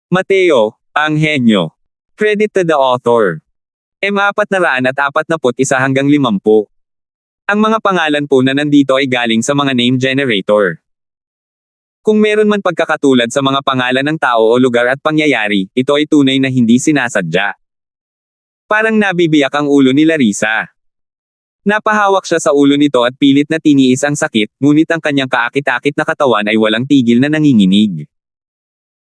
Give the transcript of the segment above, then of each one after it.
Mateo, ang henyo. Credit to the author. M441 hanggang 50. Ang mga pangalan po na nandito ay galing sa mga name generator. Kung meron man pagkakatulad sa mga pangalan ng tao o lugar at pangyayari, ito ay tunay na hindi sinasadya. Parang nabibiyak ang ulo ni Larissa. Napahawak siya sa ulo nito at pilit na tiniis ang sakit, ngunit ang kanyang kaakit-akit na katawan ay walang tigil na nanginginig.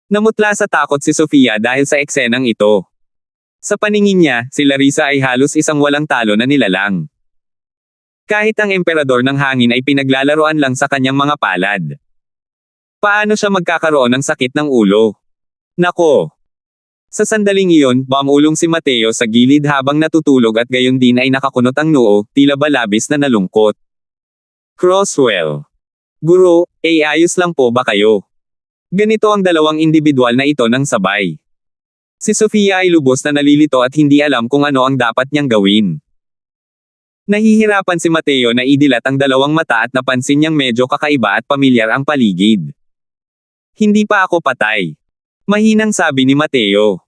Namutla sa takot si Sofia dahil sa eksenang ito. Sa paningin niya, si Larissa ay halos isang walang talo na nilalang. Kahit ang emperador ng hangin ay pinaglalaroan lang sa kanyang mga palad. Paano siya magkakaroon ng sakit ng ulo? Nako! Sa sandaling iyon, bumulong si Mateo sa gilid habang natutulog at gayon din ay nakakunot ang noo, tila ba labis na nalungkot. Crosswell. Guro, ayos lang po ba kayo? Ganito ang dalawang individual na ito ng sabay. Si Sofia ay lubos na nalilito at hindi alam kung ano ang dapat niyang gawin. Nahihirapan si Mateo na idilat ang dalawang mata at napansin niyang medyo kakaiba at pamilyar ang paligid. Hindi pa ako patay. Mahinang sabi ni Mateo.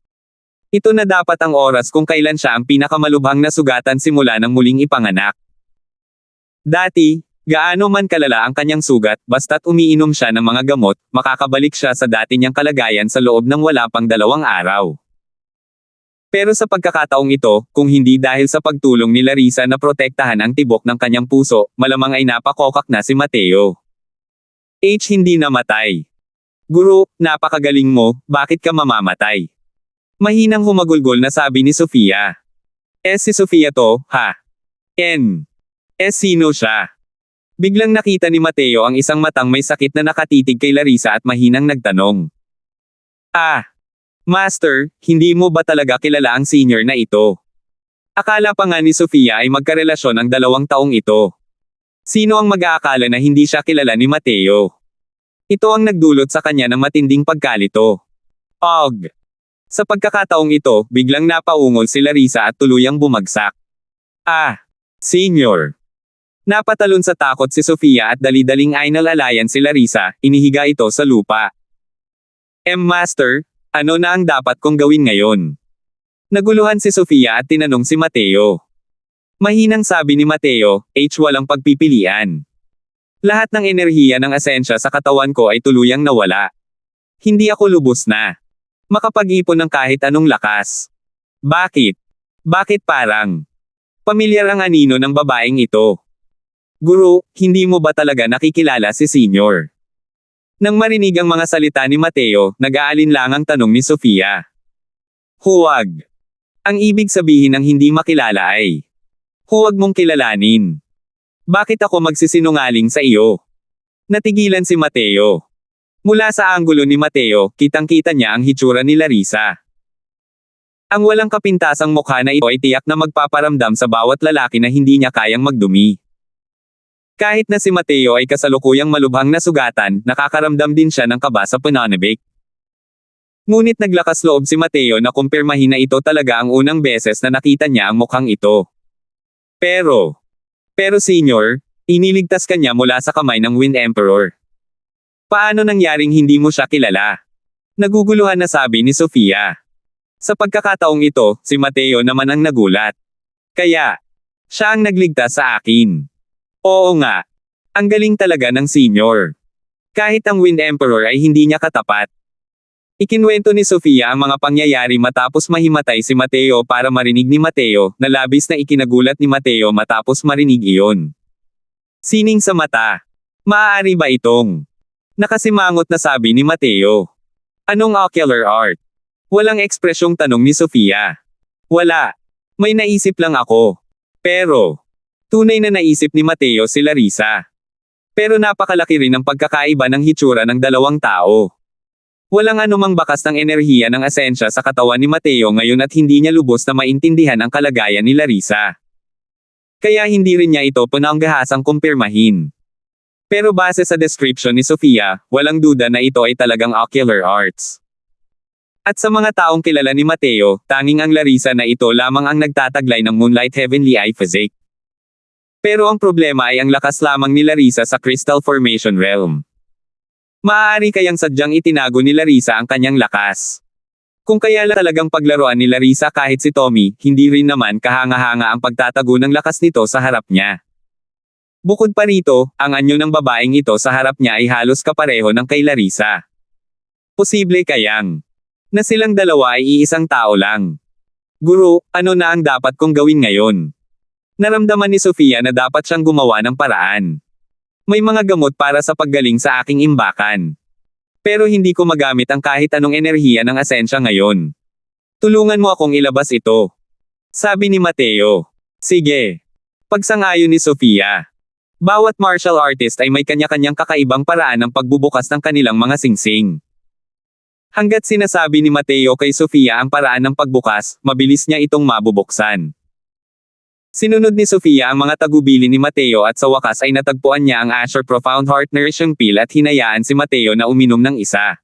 Ito na dapat ang oras kung kailan siya ang pinakamalubhang na sugatan simula ng muling ipanganak. Dati, gaano man kalala ang kanyang sugat, basta't umiinom siya ng mga gamot, makakabalik siya sa dati niyang kalagayan sa loob ng wala pang 2 araw. Pero sa pagkakataong ito, kung hindi dahil sa pagtulong ni Larissa na protektahan ang tibok ng kanyang puso, malamang ay napakokak na si Mateo. Hindi namatay. Guro, napakagaling mo, bakit ka mamamatay? Mahinang humagulgol na sabi ni Sofia. Si Sofia to, ha? Sino siya? Biglang nakita ni Mateo ang isang matang may sakit na nakatitig kay Larissa at mahinang nagtanong. Master, hindi mo ba talaga kilala ang senior na ito? Akala pa nga ni Sofia ay magkarelasyon ang 2 taong ito. Sino ang mag-aakala na hindi siya kilala ni Mateo? Ito ang nagdulot sa kanya ng matinding pagkalito. Sa pagkakataong ito, biglang napaungol si Larissa at tuluyang bumagsak. Senior. Napatalon sa takot si Sofia at dali-daling inalalayan si Larissa, inihiga ito sa lupa. Master, ano na ang dapat kong gawin ngayon? Naguluhan si Sofia at tinanong si Mateo. Mahinang sabi ni Mateo, walang pagpipilian. Lahat ng enerhiya ng asensya sa katawan ko ay tuluyang nawala. Hindi ako lubos na makapag-ipon ng kahit anong lakas. Bakit? Bakit parang pamilyar ang anino ng babaeng ito? Guro, hindi mo ba talaga nakikilala si Senior? Nang marinig ang mga salita ni Mateo, nag-aalinlangang tanong ni Sofia. Huwag. Ang ibig sabihin ng hindi makilala ay, huwag mong kilalanin. Bakit ako magsisinungaling sa iyo? Natigilan si Mateo. Mula sa anggulo ni Mateo, kitang-kita niya ang hitsura ni Larissa. Ang walang kapintasang mukha na ito ay tiyak na magpaparamdam sa bawat lalaki na hindi niya kayang magdumi. Kahit na si Mateo ay kasalukuyang malubhang na sugatan, nakakaramdam din siya ng kaba sa pananabik. Ngunit naglakas loob si Mateo na kumpirmahin na ito talaga ang unang beses na nakita niya ang mukhang ito. Pero Senior, iniligtas ka niya mula sa kamay ng Wind Emperor. Paano nangyaring hindi mo siya kilala? Naguguluhan na sabi ni Sofia. Sa pagkakataong ito, si Mateo naman ang nagulat. Kaya, siya ang nagligtas sa akin. Oo nga. Ang galing talaga ng Senior. Kahit ang Wind Emperor ay hindi niya katapat. Ikinwento ni Sofia ang mga pangyayari matapos mahimatay si Mateo para marinig ni Mateo, na labis na ikinagulat ni Mateo matapos marinig iyon. Sining sa mata. Maaari ba itong? Nakasimangot na sabi ni Mateo. Anong ocular art? Walang ekspresyong tanong ni Sofia. Wala. May naisip lang ako. Pero, tunay na naisip ni Mateo si Larissa. Pero napakalaki rin ang pagkakaiba ng hitsura ng 2 tao. Walang anumang bakas ng enerhiya ng asensya sa katawan ni Mateo ngayon at hindi niya lubos na maintindihan ang kalagayan ni Larissa. Kaya hindi rin niya ito pananggahasang kumpirmahin. Pero base sa description ni Sofia, walang duda na ito ay talagang ocular arts. At sa mga taong kilala ni Mateo, tanging ang Larissa na ito lamang ang nagtataglay ng Moonlight Heavenly Eye Physique. Pero ang problema ay ang lakas lamang ni Larissa sa Crystal Formation Realm. Maaari kayang sadyang itinago ni Larissa ang kanyang lakas. Kung kaya lang talagang paglaruan ni Larissa kahit si Tommy, hindi rin naman kahanga-hanga ang pagtatago ng lakas nito sa harap niya. Bukod pa rito, ang anyo ng babaeng ito sa harap niya ay halos kapareho ng kay Larissa. Posible kayang na silang dalawa ay iisang tao lang. Guro, ano na ang dapat kong gawin ngayon? Naramdaman ni Sofia na dapat siyang gumawa ng paraan. May mga gamot para sa paggaling sa aking imbakan. Pero hindi ko magamit ang kahit anong enerhiya ng asensya ngayon. Tulungan mo akong ilabas ito. Sabi ni Mateo. Sige. Pagsang-ayon ni Sofia. Bawat martial artist ay may kanya-kanyang kakaibang paraan ng pagbubukas ng kanilang mga singsing. Hanggat sinasabi ni Mateo kay Sofia ang paraan ng pagbukas, mabilis niya itong mabubuksan. Sinunod ni Sofia ang mga tagubili ni Mateo at sa wakas ay natagpuan niya ang Asher Profound Heart Nourishing Pill at hinayaan si Mateo na uminom ng isa.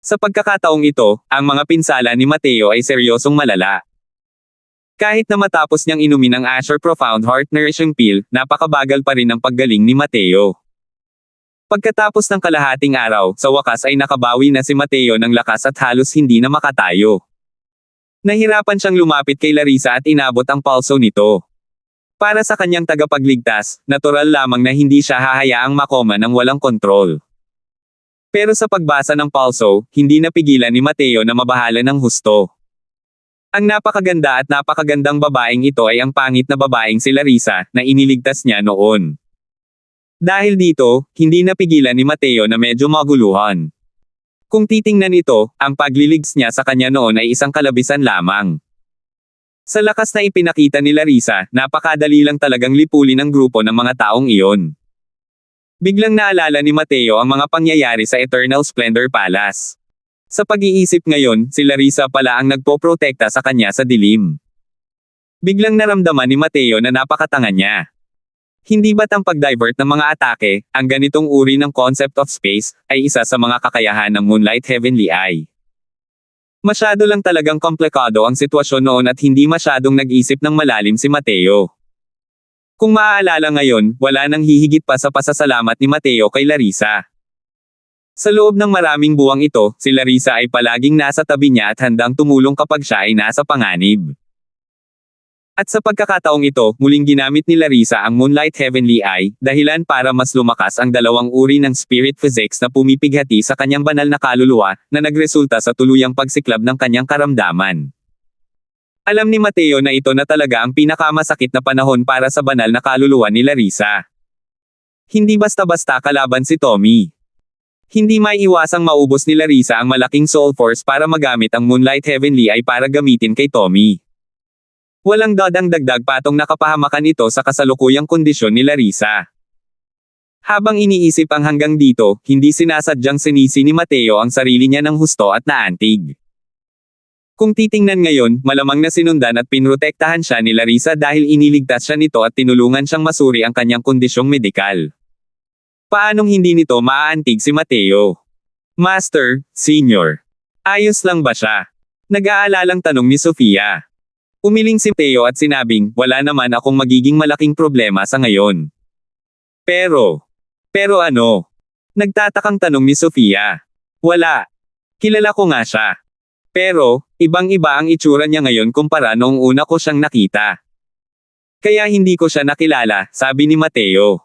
Sa pagkakataong ito, ang mga pinsala ni Mateo ay seryosong malala. Kahit na matapos niyang inumin ang Asher Profound Heart Nourishing Pill, napakabagal pa rin ang paggaling ni Mateo. Pagkatapos ng kalahating araw, sa wakas ay nakabawi na si Mateo ng lakas at halos hindi na makatayo. Nahirapan siyang lumapit kay Larissa at inabot ang palso nito. Para sa kanyang tagapagligtas, natural lamang na hindi siya hahayaang makoma ng walang kontrol. Pero sa pagbasa ng palso, hindi napigilan ni Mateo na mabahala ng husto. Ang napakaganda at napakagandang babaeng ito ay ang pangit na babaeng si Larissa, na iniligtas niya noon. Dahil dito, hindi napigilan ni Mateo na medyo maguluhan. Kung titingnan ito, ang pagliligs niya sa kanya noon ay isang kalabisan lamang. Sa lakas na ipinakita ni Larissa, napakadali lang talagang lipulin ang grupo ng mga taong iyon. Biglang naalala ni Mateo ang mga pangyayari sa Eternal Splendor Palace. Sa pag-iisip ngayon, si Larissa pala ang nagpoprotekta sa kanya sa dilim. Biglang naramdaman ni Mateo na napakatanga niya. Hindi ba't ang pag-divert ng mga atake, ang ganitong uri ng concept of space, ay isa sa mga kakayahan ng Moonlight Heavenly Eye? Masyado lang talagang komplikado ang sitwasyon noon at hindi masyadong nag-isip ng malalim si Mateo. Kung maaalala ngayon, wala nang hihigit pa sa pasasalamat ni Mateo kay Larissa. Sa loob ng maraming buwang ito, si Larissa ay palaging nasa tabi niya at handang tumulong kapag siya ay nasa panganib. At sa pagkakataong ito, muling ginamit ni Larissa ang Moonlight Heavenly Eye, dahilan para mas lumakas ang dalawang uri ng spirit physics na pumipighati sa kanyang banal na kaluluwa, na nagresulta sa tuluyang pagsiklab ng kanyang karamdaman. Alam ni Mateo na ito na talaga ang pinakamasakit na panahon para sa banal na kaluluwa ni Larissa. Hindi basta-basta kalaban si Tommy. Hindi maiiwasang maubos ni Larissa ang malaking soul force para magamit ang Moonlight Heavenly Eye para gamitin kay Tommy. Walang dagdag patong nakapahamakan ito sa kasalukuyang kondisyon ni Larissa. Habang iniisip ang hanggang dito, hindi sinasadyang sinisi ni Mateo ang sarili niya ng husto at naantig. Kung titingnan ngayon, malamang na sinundan at pinrotektahan siya ni Larissa dahil iniligtas siya nito at tinulungan siyang masuri ang kanyang kondisyong medikal. Paanong hindi nito maaantig si Mateo? Master, Senior. Ayos lang ba siya? Nag-aalalang tanong ni Sofia. Umiling si Mateo at sinabing, wala naman akong magiging malaking problema sa ngayon. Pero ano? Nagtatakang tanong ni Sofia. Wala. Kilala ko nga siya. Pero, ibang-iba ang itsura niya ngayon kumpara noong una ko siyang nakita. Kaya hindi ko siya nakilala, sabi ni Mateo.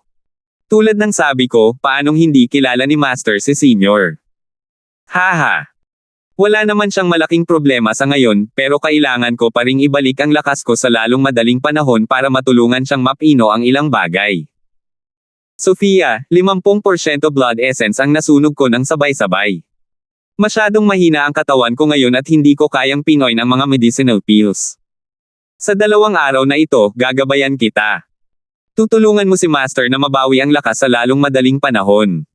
Tulad ng sabi ko, paanong hindi kilala ni Master si Senior? Haha. Wala naman siyang malaking problema sa ngayon, pero kailangan ko pa ring ibalik ang lakas ko sa lalong madaling panahon para matulungan siyang mapino ang ilang bagay. Sofia, 50% blood essence ang nasunog ko ng sabay-sabay. Masyadong mahina ang katawan ko ngayon at hindi ko kayang pinoy ang mga medicinal pills. Sa 2 araw na ito, gagabayan kita. Tutulungan mo si Master na mabawi ang lakas sa lalong madaling panahon.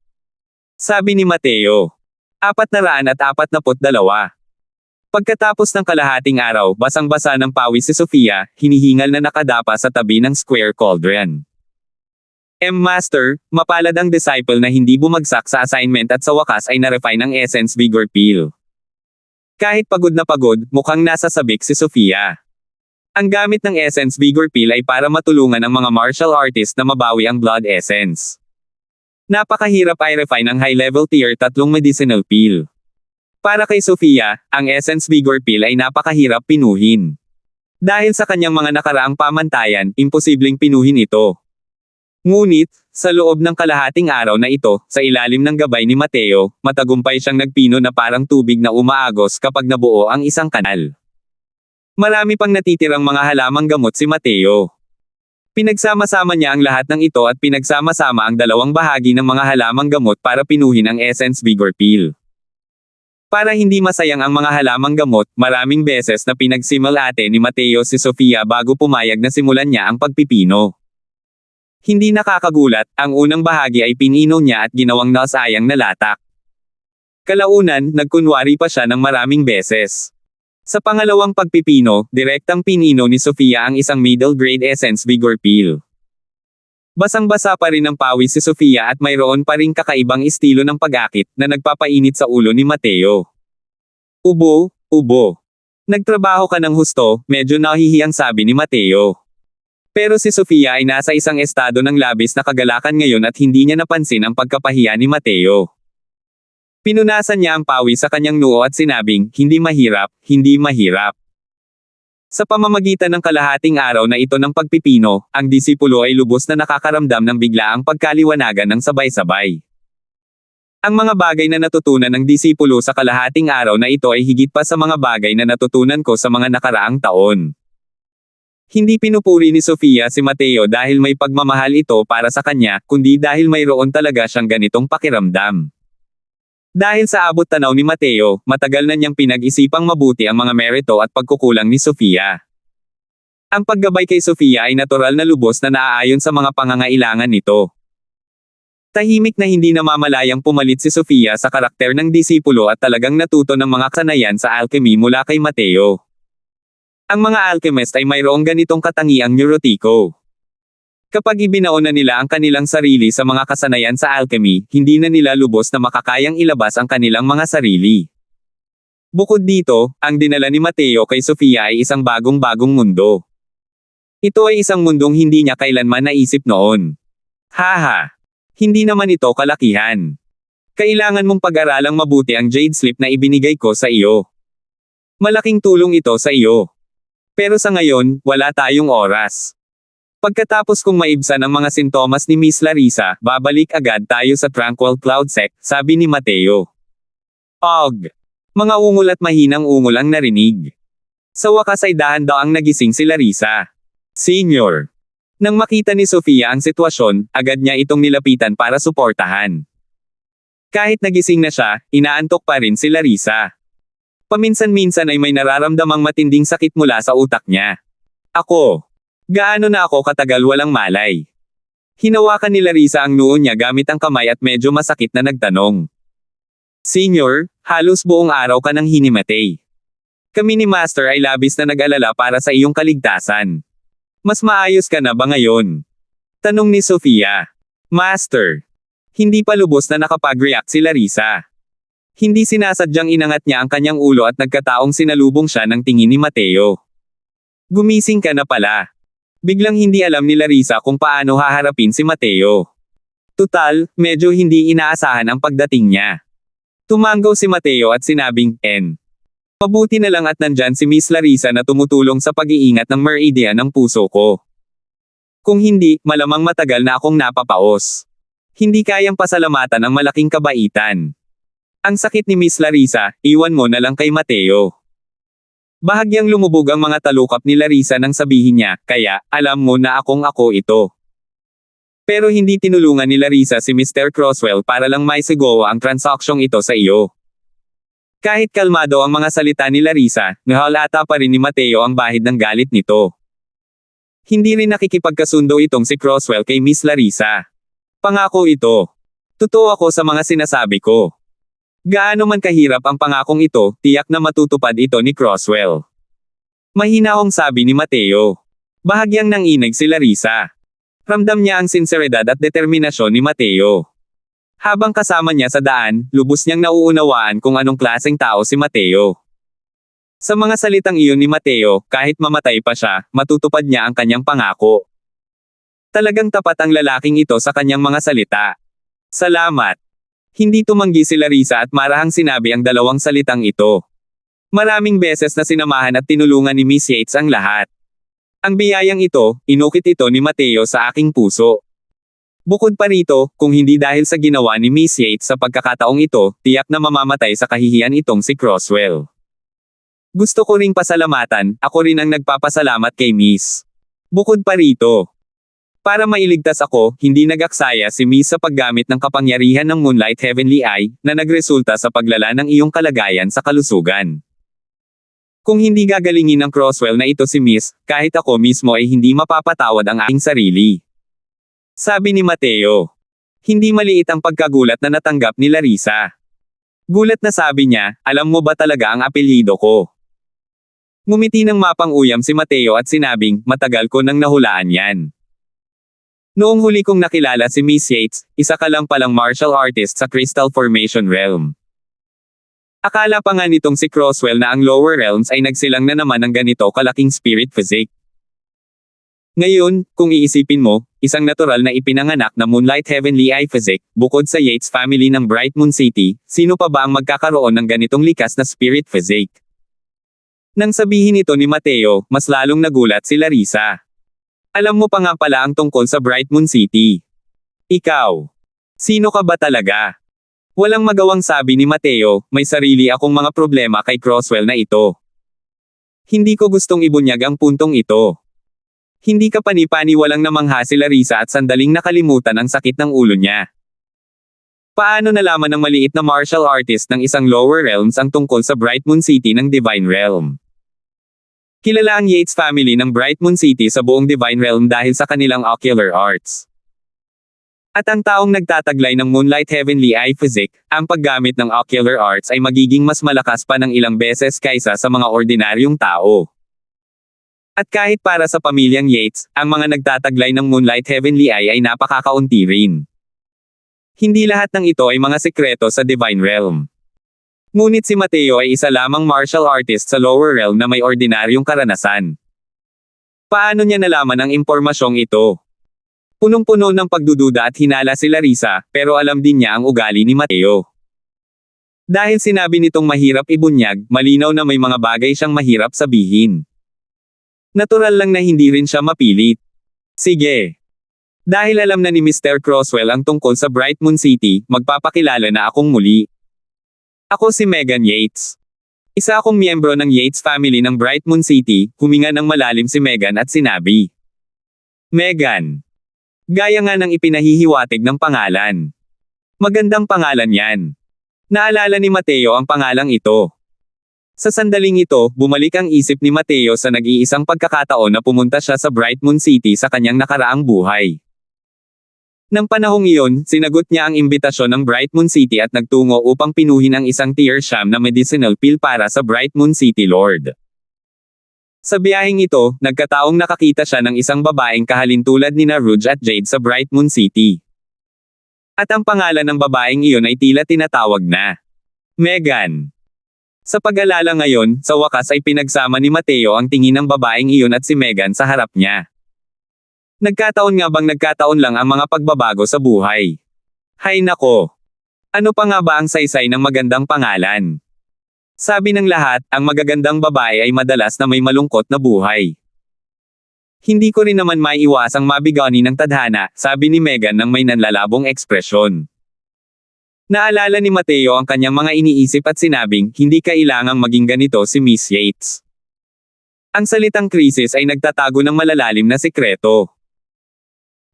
Sabi ni Mateo. 442. Pagkatapos ng kalahating araw, basang-basa ng pawis si Sofia, hinihingal na nakadapa sa tabi ng square cauldron. Master, mapalad ang disciple na hindi bumagsak sa assignment at sa wakas ay na-refine ang Essence Vigor Pill. Kahit pagod na pagod, mukhang nasa sabik si Sofia. Ang gamit ng Essence Vigor Pill ay para matulungan ang mga martial artist na mabawi ang blood essence. Napakahirap i-refine ang high-level tier 3 medicinal pill. Para kay Sofia, ang Essence Vigor Pill ay napakahirap pinuhin. Dahil sa kanyang mga nakaraang pamantayan, imposibleng pinuhin ito. Ngunit, sa loob ng kalahating araw na ito, sa ilalim ng gabay ni Mateo, matagumpay siyang nagpino na parang tubig na umaagos kapag nabuo ang isang kanal. Marami pang natitirang mga halamang gamot si Mateo. Pinagsama-sama niya ang lahat ng ito at pinagsama-sama ang dalawang bahagi ng mga halamang gamot para pinuhin ang Essence Vigor Pill. Para hindi masayang ang mga halamang gamot, maraming beses na pinagsimulate ni Mateo si Sofia bago pumayag na simulan niya ang pagpipino. Hindi nakakagulat, ang unang bahagi ay pinino niya at ginawang nasayang na latak. Kalaunan, nagkunwari pa siya ng maraming beses. Sa pangalawang pagpipino, direktang pinino ni Sofia ang isang middle grade Essence Vigor Pill. Basang-basa pa rin ang pawis si Sofia at mayroon pa ring kakaibang estilo ng pag-akit na nagpapainit sa ulo ni Mateo. Ubo, ubo. Nagtrabaho ka ng husto, medyo nahihiyang sabi ni Mateo. Pero si Sofia ay nasa isang estado ng labis na kagalakan ngayon at hindi niya napansin ang pagkapahiya ni Mateo. Pinunasan niya ang pawis sa kanyang noo at sinabing, hindi mahirap, hindi mahirap. Sa pamamagitan ng kalahating araw na ito ng pagpipino, ang disipulo ay lubos na nakakaramdam ng biglaang pagkaliwanagan ng sabay-sabay. Ang mga bagay na natutunan ng disipulo sa kalahating araw na ito ay higit pa sa mga bagay na natutunan ko sa mga nakaraang taon. Hindi pinupuri ni Sofia si Mateo dahil may pagmamahal ito para sa kanya, kundi dahil mayroon talaga siyang ganitong pakiramdam. Dahil sa abot tanaw ni Mateo, matagal na niyang pinag-isipang mabuti ang mga merito at pagkukulang ni Sofia. Ang paggabay kay Sofia ay natural na lubos na naaayon sa mga pangangailangan nito. Tahimik na hindi namamalayang pumalit si Sofia sa karakter ng disipulo at talagang natuto ng mga kasanayan sa alchemy mula kay Mateo. Ang mga alchemist ay mayroong ganitong katangiang neurotiko. Kapag ibinaon na nila ang kanilang sarili sa mga kasanayan sa alchemy, hindi na nila lubos na makakayang ilabas ang kanilang mga sarili. Bukod dito, ang dinala ni Mateo kay Sofia ay isang bagong-bagong mundo. Ito ay isang mundong hindi niya kailanman naisip noon. Haha! Hindi naman ito kalakihan. Kailangan mong pag-aralang mabuti ang Jade Slip na ibinigay ko sa iyo. Malaking tulong ito sa iyo. Pero sa ngayon, wala tayong oras. Pagkatapos kong maibsan ang mga sintomas ni Miss Larissa, babalik agad tayo sa Tranquil Cloud Sect, sabi ni Mateo. Og! Mga ungol at mahinang ungol ang narinig. Sa wakas ay dahan-daang nagising si Larissa. Senior. Nang makita ni Sofia ang sitwasyon, agad niya itong nilapitan para suportahan. Kahit nagising na siya, inaantok pa rin si Larissa. Paminsan-minsan ay may nararamdamang matinding sakit mula sa utak niya. Ako. Gaano na ako katagal walang malay? Hinawakan ni Larissa ang noo niya gamit ang kamay at medyo masakit na nagtanong. Senior, halos buong araw ka nang hinimatay. Kami ni Master ay labis na nag-alala para sa iyong kaligtasan. Mas maayos ka na ba ngayon? Tanong ni Sofia. Master. Hindi pa lubos na nakapag-react si Larissa. Hindi sinasadyang inangat niya ang kanyang ulo at nagkataong sinalubong siya ng tingin ni Mateo. Gumising ka na pala. Biglang hindi alam ni Larissa kung paano haharapin si Mateo. Tutal, medyo hindi inaasahan ang pagdating niya. Tumanggaw si Mateo at sinabing, Mabuti na lang at nandyan si Miss Larissa na tumutulong sa pag-iingat ng meridian ng puso ko. Kung hindi, malamang matagal na akong napapaos. Hindi kayang pasalamatan ang malaking kabaitan. Ang sakit ni Miss Larissa, iwan mo na lang kay Mateo. Bahagyang lumubog ang mga talukap ni Larissa nang sabihin niya, kaya, alam mo na akong ako ito. Pero hindi tinulungan ni Larissa si Mr. Croswell para lang maisigawa ang transaksyong ito sa iyo. Kahit kalmado ang mga salita ni Larissa, nahalata pa rin ni Mateo ang bahid ng galit nito. Hindi rin nakikipagkasundo itong si Croswell kay Miss Larissa. Pangako ito. Totoo ako sa mga sinasabi ko. Gaano man kahirap ang pangakong ito, tiyak na matutupad ito ni Croswell. Mahinahong sabi ni Mateo. Bahagyang nanginig si Larissa. Ramdam niya ang sinseridad at determinasyon ni Mateo. Habang kasama niya sa daan, lubos niyang nauunawaan kung anong klaseng tao si Mateo. Sa mga salitang iyon ni Mateo, kahit mamatay pa siya, matutupad niya ang kanyang pangako. Talagang tapat ang lalaking ito sa kanyang mga salita. Salamat. Hindi tumanggi si Larissa at marahang sinabi ang dalawang salitang ito. Maraming beses na sinamahan at tinulungan ni Miss Yates ang lahat. Ang biyayang ito, inukit ito ni Mateo sa aking puso. Bukod pa rito, kung hindi dahil sa ginawa ni Miss Yates sa pagkakataong ito, tiyak na mamamatay sa kahihiyan itong si Croswell. Gusto ko ring pasalamatan, ako rin ang nagpapasalamat kay Miss. Bukod pa rito, para mailigtas ako, hindi nag-aksaya si Miss sa paggamit ng kapangyarihan ng Moonlight Heavenly Eye, na nagresulta sa paglala ng iyong kalagayan sa kalusugan. Kung hindi gagalingin ng Croswell na ito si Miss, kahit ako mismo ay hindi mapapatawad ang aking sarili. Sabi ni Mateo. Hindi maliit ang pagkagulat na natanggap ni Larissa. Gulat na sabi niya, alam mo ba talaga ang apelyido ko? Ngumiti ng mapang-uyam si Mateo at sinabing, matagal ko nang nahulaan yan. Noong huli kong nakilala si Miss Yates, isa ka lang palang martial artist sa Crystal Formation Realm. Akala pa nga nitong si Croswell na ang lower realms ay nagsilang na naman ng ganito kalaking spirit physique. Ngayon, kung iisipin mo, isang natural na ipinanganak na Moonlight Heavenly Eye physique, bukod sa Yates family ng Bright Moon City, sino pa ba ang magkakaroon ng ganitong likas na spirit physique? Nang sabihin ito ni Mateo, mas lalong nagulat si Larissa. Alam mo pa nga pala ang tungkol sa Bright Moon City. Ikaw. Sino ka ba talaga? Walang magawang sabi ni Mateo, may sarili akong mga problema kay Croswell na ito. Hindi ko gustong ibunyag ang puntong ito. Hindi ka pani-paniwalang namangha si Larissa at sandaling nakalimutan ang sakit ng ulo niya. Paano nalaman ng maliit na martial artist ng isang lower realms ang tungkol sa Bright Moon City ng Divine Realm? Kilala ang Yates family ng Bright Moon City sa buong Divine Realm dahil sa kanilang ocular arts. At ang taong nagtataglay ng Moonlight Heavenly Eye physique, ang paggamit ng ocular arts ay magiging mas malakas pa ng ilang beses kaysa sa mga ordinaryong tao. At kahit para sa pamilyang Yates, ang mga nagtataglay ng Moonlight Heavenly Eye ay napakakaunti rin. Hindi lahat ng ito ay mga sekreto sa Divine Realm. Ngunit si Mateo ay isa lamang martial artist sa lower realm na may ordinaryong karanasan. Paano niya nalaman ang impormasyong ito? Punong-puno ng pagdududa at hinala si Larissa, pero alam din niya ang ugali ni Mateo. Dahil sinabi nitong mahirap ibunyag, malinaw na may mga bagay siyang mahirap sabihin. Natural lang na hindi rin siya mapilit. Sige. Dahil alam na ni Mr. Croswell ang tungkol sa Bright Moon City, magpapakilala na akong muli. Ako si Megan Yates. Isa akong miyembro ng Yates family ng Bright Moon City, huminga ng malalim si Megan at sinabi. Megan. Gaya nga ng ipinahihiwatig ng pangalan. Magandang pangalan yan. Naalala ni Mateo ang pangalang ito. Sa sandaling ito, bumalik ang isip ni Mateo sa nag-iisang pagkakataon na pumunta siya sa Bright Moon City sa kanyang nakaraang buhay. Nang panahong iyon, sinagot niya ang imbitasyon ng Bright Moon City at nagtungo upang pinuhin ang isang tier sham na medicinal pill para sa Bright Moon City Lord. Sa biyaheng ito, nagkataong nakakita siya ng isang babaeng kahalintulad ni Rouge at Jade sa Bright Moon City. At ang pangalan ng babaeng iyon ay tila tinatawag na Megan. Sa pag-alala ngayon, sa wakas ay pinagsama ni Mateo ang tingin ng babaeng iyon at si Megan sa harap niya. Nagkataon nga bang nagkataon lang ang mga pagbabago sa buhay? Hay nako! Ano pa nga ba ang saysay ng magandang pangalan? Sabi ng lahat, ang magagandang babae ay madalas na may malungkot na buhay. Hindi ko rin naman maiiwasang mabigani ng tadhana, sabi ni Megan nang may nanlalabong ekspresyon. Naalala ni Mateo ang kanyang mga iniisip at sinabing, hindi kailangang maging ganito si Miss Yates. Ang salitang krisis ay nagtatago ng malalalim na sikreto.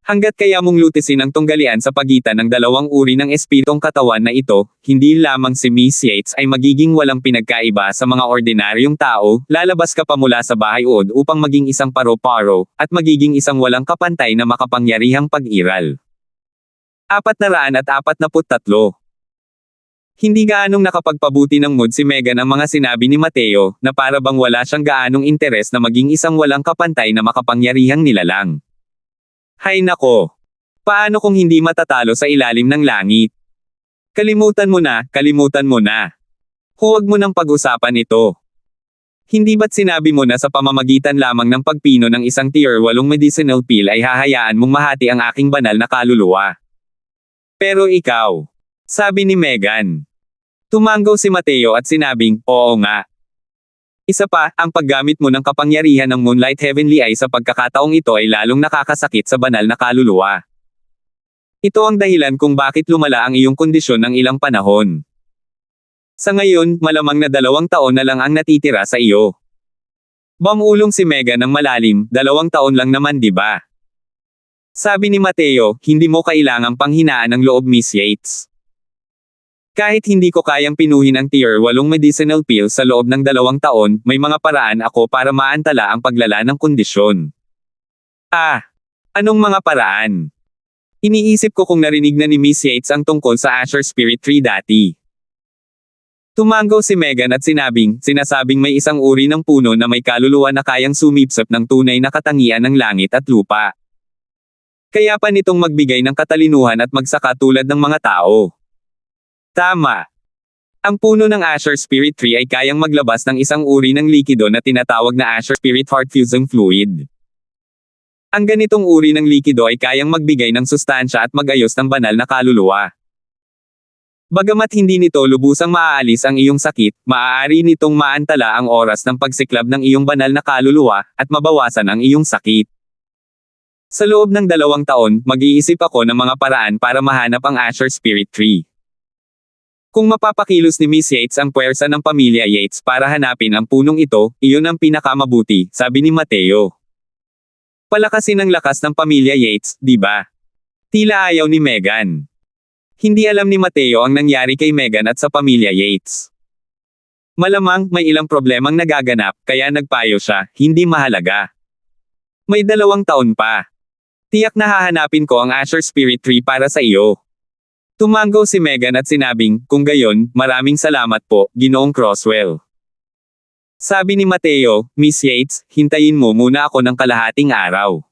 Hanggat kaya mong lutisin ang tunggalian sa pagitan ng dalawang uri ng espiritong katawan na ito, hindi lamang si Miss Yates ay magiging walang pinagkaiba sa mga ordinaryong tao, lalabas ka pa mula sa bahay-od upang maging isang paro-paro, at magiging isang walang kapantay na makapangyarihang pag-iral. 443. Hindi gaanong nakapagpabuti ng mood si Megan ang mga sinabi ni Mateo, na para bang wala siyang gaanong interes na maging isang walang kapantay na makapangyarihang nilalang. Hay nako! Paano kung hindi matatalo sa ilalim ng langit? Kalimutan mo na, kalimutan mo na. Huwag mo nang pag-usapan ito. Hindi ba't sinabi mo na sa pamamagitan lamang ng pagpino ng isang tier 8 medicinal pill ay hahayaan mong mahati ang aking banal na kaluluwa? Pero ikaw, Sabi ni Megan. Tumanggaw si Mateo at sinabing, oo nga. Isa pa, ang paggamit mo ng kapangyarihan ng Moonlight Heavenly Eye sa pagkakataong ito ay lalong nakakasakit sa banal na kaluluwa. Ito ang dahilan kung bakit lumala ang iyong kondisyon ng ilang panahon. Sa ngayon, malamang na 2 taon na lang ang natitira sa iyo. Bumulong si Megan ng malalim, 2 taon lang naman di ba? Sabi ni Mateo, hindi mo kailangang panghinaan ng loob Miss Yates. Kahit hindi ko kayang pinuhin ang tier 8 medicinal pills sa loob ng 2 taon, may mga paraan ako para maantala ang paglala ng kondisyon. Anong mga paraan? Iniisip ko kung narinig na ni Miss Yates ang tungkol sa Asher Spirit Tree dati. Tumanggaw si Megan at sinasabing may isang uri ng puno na may kaluluwa na kayang sumipsip ng tunay na katangian ng langit at lupa. Kaya pa nitong magbigay ng katalinuhan at magsaka tulad ng mga tao. Tama. Ang puno ng Asher Spirit Tree ay kayang maglabas ng isang uri ng likido na tinatawag na Asher Spirit Heart Fusing Fluid. Ang ganitong uri ng likido ay kayang magbigay ng sustansya at magayos ng banal na kaluluwa. Bagamat hindi nito lubusang maaalis ang iyong sakit, maaari nitong maantala ang oras ng pagsiklab ng iyong banal na kaluluwa, at mabawasan ang iyong sakit. Sa loob ng 2 taon, mag-iisip ako ng mga paraan para mahanap ang Asher Spirit Tree. Kung mapapakilos ni Miss Yates ang puwersa ng pamilya Yates para hanapin ang punong ito, iyon ang pinakamabuti, sabi ni Mateo. Palakasin ang lakas ng pamilya Yates, di ba? Tila ayaw ni Megan. Hindi alam ni Mateo ang nangyari kay Megan at sa pamilya Yates. Malamang, may ilang problemang nagaganap, kaya nagpayo siya, hindi mahalaga. May 2 taon pa. Tiyak na hahanapin ko ang Asher Spirit Tree para sa iyo. Tumanggaw si Megan at sinabing, kung gayon, maraming salamat po, Ginoong Croswell. Sabi ni Mateo, Miss Yates, hintayin mo muna ako ng kalahating araw.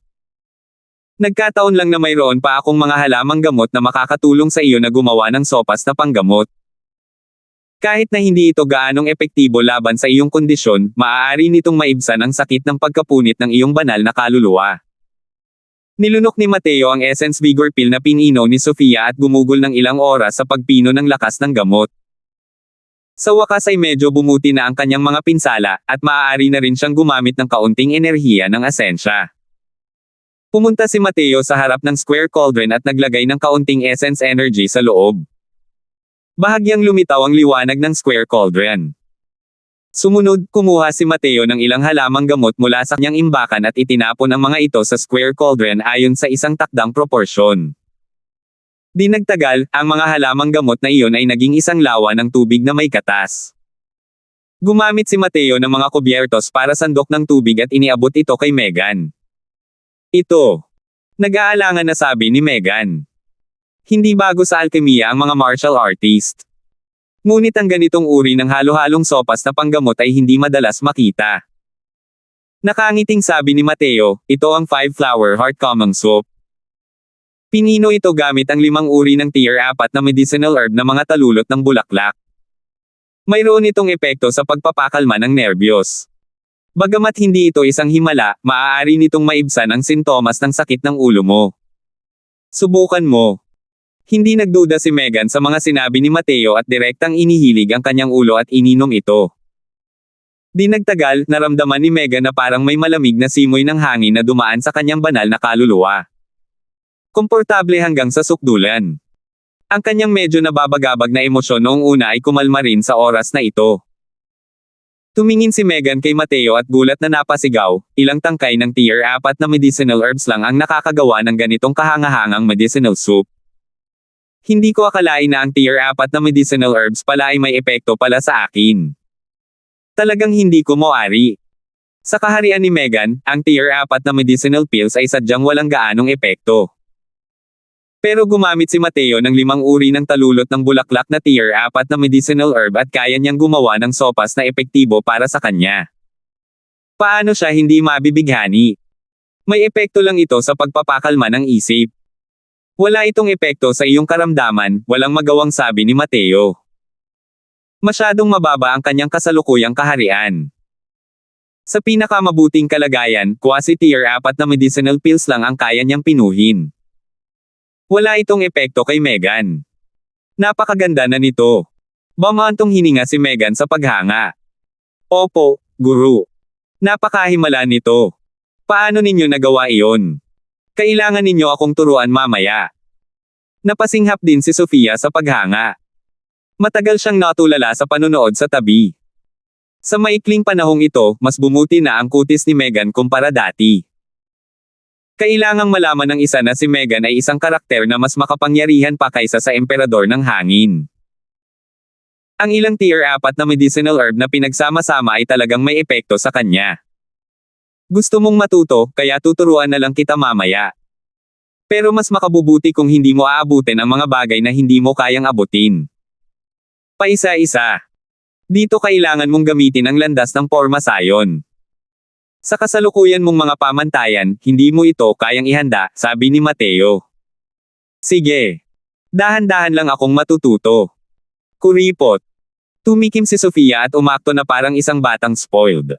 Nagkataon lang na mayroon pa akong mga halamang gamot na makakatulong sa iyo na gumawa ng sopas na panggamot. Kahit na hindi ito gaanong epektibo laban sa iyong kondisyon, maaari nitong maibsan ang sakit ng pagkapunit ng iyong banal na kaluluwa. Nilunok ni Mateo ang Essence Vigor Pill na pininom ni Sofia at gumugol ng ilang oras sa pagpino ng lakas ng gamot. Sa wakas ay medyo bumuti na ang kanyang mga pinsala, at maaari na rin siyang gumamit ng kaunting enerhiya ng asensya. Pumunta si Mateo sa harap ng Square Cauldron at naglagay ng kaunting essence energy sa loob. Bahagyang lumitaw ang liwanag ng Square Cauldron. Sumunod, kumuha si Mateo ng ilang halamang gamot mula sa kanyang imbakan at itinapon ang mga ito sa Square Cauldron ayon sa isang takdang proporsyon. Di nagtagal, ang mga halamang gamot na iyon ay naging isang lawa ng tubig na may katas. Gumamit si Mateo ng mga kubyertos para sandok ng tubig at iniabot ito kay Megan. Ito. Nag-aalangan na sabi ni Megan. Hindi bago sa alkemiya ang mga martial artist. Ngunit ang ganitong uri ng halo-halong sopas na panggamot ay hindi madalas makita. Nakangiting sabi ni Mateo, ito ang 5-flower heart common soup. Pinino ito gamit ang 5 uri ng tier 4 na medicinal herb na mga talulot ng bulaklak. Mayroon itong epekto sa pagpapakalma ng nerbiyos. Bagamat hindi ito isang himala, maaari nitong maibsan ang sintomas ng sakit ng ulo mo. Subukan mo. Hindi nagduda si Megan sa mga sinabi ni Mateo at direktang inihilig ang kanyang ulo at ininom ito. Di nagtagal, naramdaman ni Megan na parang may malamig na simoy ng hangin na dumaan sa kanyang banal na kaluluwa. Komportable hanggang sa sukdulan. Ang kanyang medyo nababagabag na emosyon noong una ay kumalma rin sa oras na ito. Tumingin si Megan kay Mateo at gulat na napasigaw, ilang tangkay ng tier 4 na medicinal herbs lang ang nakakagawa ng ganitong kahangahangang medicinal soup. Hindi ko akalain na ang tier 4 na medicinal herbs pala ay may epekto pala sa akin. Talagang hindi ko mawari. Sa kaharian ni Megan, ang tier 4 na medicinal pills ay sadyang walang gaanong epekto. Pero gumamit si Mateo ng 5 uri ng talulot ng bulaklak na tier 4 na medicinal herb at kaya niyang gumawa ng sopas na epektibo para sa kanya. Paano siya hindi mabibighani? May epekto lang ito sa pagpapakalma ng isip. Wala itong epekto sa iyong karamdaman, walang magawang sabi ni Mateo. Masyadong mababa ang kanyang kasalukuyang kaharian. Sa pinakamabuting kalagayan, quasi tier 4 na medicinal pills lang ang kaya niyang pinuhin. Wala itong epekto kay Megan. Napakaganda na nito. Bumantong hininga si Megan sa paghanga. Opo, guru. Napakahimala nito. Paano ninyo nagawa iyon? Kailangan ninyo akong turuan mamaya. Napasinghap din si Sofia sa paghanga. Matagal siyang natulala sa panonood sa tabi. Sa maikling panahong ito, mas bumuti na ang kutis ni Megan kumpara dati. Kailangang malaman ng isa na si Megan ay isang karakter na mas makapangyarihan pa kaysa sa emperador ng hangin. Ang ilang tier 4 na medicinal herb na pinagsama-sama ay talagang may epekto sa kanya. Gusto mong matuto, kaya tuturuan na lang kita mamaya. Pero mas makabubuti kung hindi mo aabutin ang mga bagay na hindi mo kayang abutin. Paisa-isa. Dito kailangan mong gamitin ang landas ng Pormasayon. Sa kasalukuyan mong mga pamantayan, hindi mo ito kayang ihanda, sabi ni Mateo. Sige. Dahan-dahan lang akong matututo. Kuripot. Tumikim si Sofia at umakto na parang isang batang spoiled.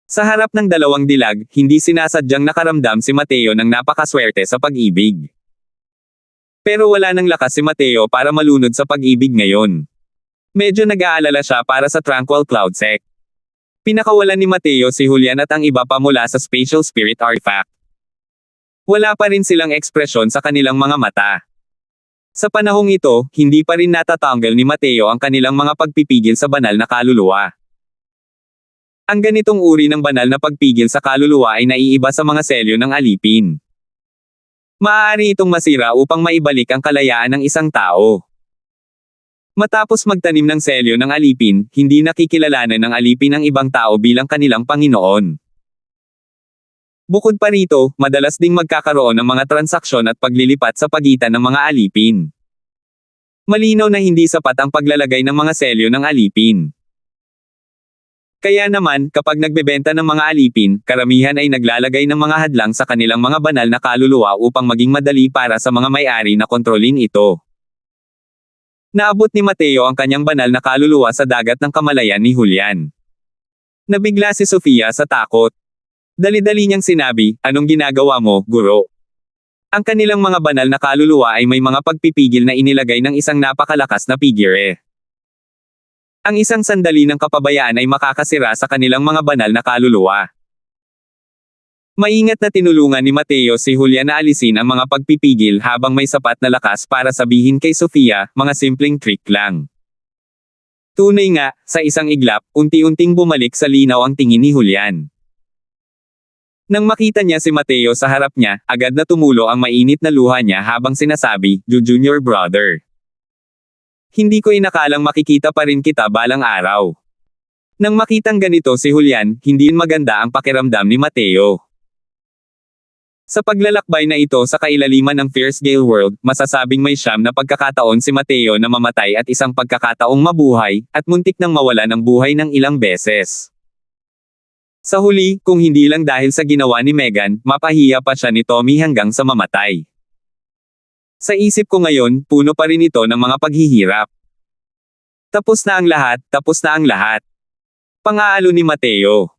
Sa harap ng dalawang dilag, hindi sinasadyang nakaramdam si Mateo ng napakaswerte sa pag-ibig. Pero wala nang lakas si Mateo para malunod sa pag-ibig ngayon. Medyo nag-aalala siya para sa Tranquil Cloud Sect. Pinakawalan ni Mateo si Julian at ang iba pa mula sa Spatial Spirit Artifact. Wala pa rin silang ekspresyon sa kanilang mga mata. Sa panahong ito, hindi pa rin natatanggal ni Mateo ang kanilang mga pagpipigil sa banal na kaluluwa. Ang ganitong uri ng banal na pagpigil sa kaluluwa ay naiiba sa mga selyo ng alipin. Maaari itong masira upang maibalik ang kalayaan ng isang tao. Matapos magtanim ng selyo ng alipin, hindi nakikilalanan ng alipin ang ibang tao bilang kanilang Panginoon. Bukod pa rito, madalas ding magkakaroon ng mga transaksyon at paglilipat sa pagitan ng mga alipin. Malinaw na hindi sapat ang paglalagay ng mga selyo ng alipin. Kaya naman, kapag nagbebenta ng mga alipin, karamihan ay naglalagay ng mga hadlang sa kanilang mga banal na kaluluwa upang maging madali para sa mga may-ari na kontrolin ito. Naabot ni Mateo ang kanyang banal na kaluluwa sa dagat ng kamalayan ni Julian. Nabigla si Sofia sa takot. Dali-dali niyang sinabi, "Anong ginagawa mo, guro?" Ang kanilang mga banal na kaluluwa ay may mga pagpipigil na inilagay ng isang napakalakas na figure. Ang isang sandali ng kapabayaan ay makakasira sa kanilang mga banal na kaluluwa. Maingat na tinulungan ni Mateo si Julian na alisin ang mga pagpipigil habang may sapat na lakas para sabihin kay Sofia, mga simpleng trick lang. Tunay nga, sa isang iglap, unti-unting bumalik sa linaw ang tingin ni Julian. Nang makita niya si Mateo sa harap niya, agad na tumulo ang mainit na luha niya habang sinasabi, Junior brother. Hindi ko inakalang makikita pa rin kita balang araw. Nang makitang ganito si Julian, hindi maganda ang pakiramdam ni Mateo. Sa paglalakbay na ito sa kailaliman ng Fierce Gale World, masasabing may 9 na pagkakataon si Mateo na mamatay at isang pagkakataong mabuhay, at muntik nang mawala ng buhay ng ilang beses. Sa huli, kung hindi lang dahil sa ginawa ni Megan, mapahiya pa siya ni Tommy hanggang sa mamatay. Sa isip ko ngayon, puno pa rin ito ng mga paghihirap. Tapos na ang lahat, tapos na ang lahat. Pangaalo ni Mateo.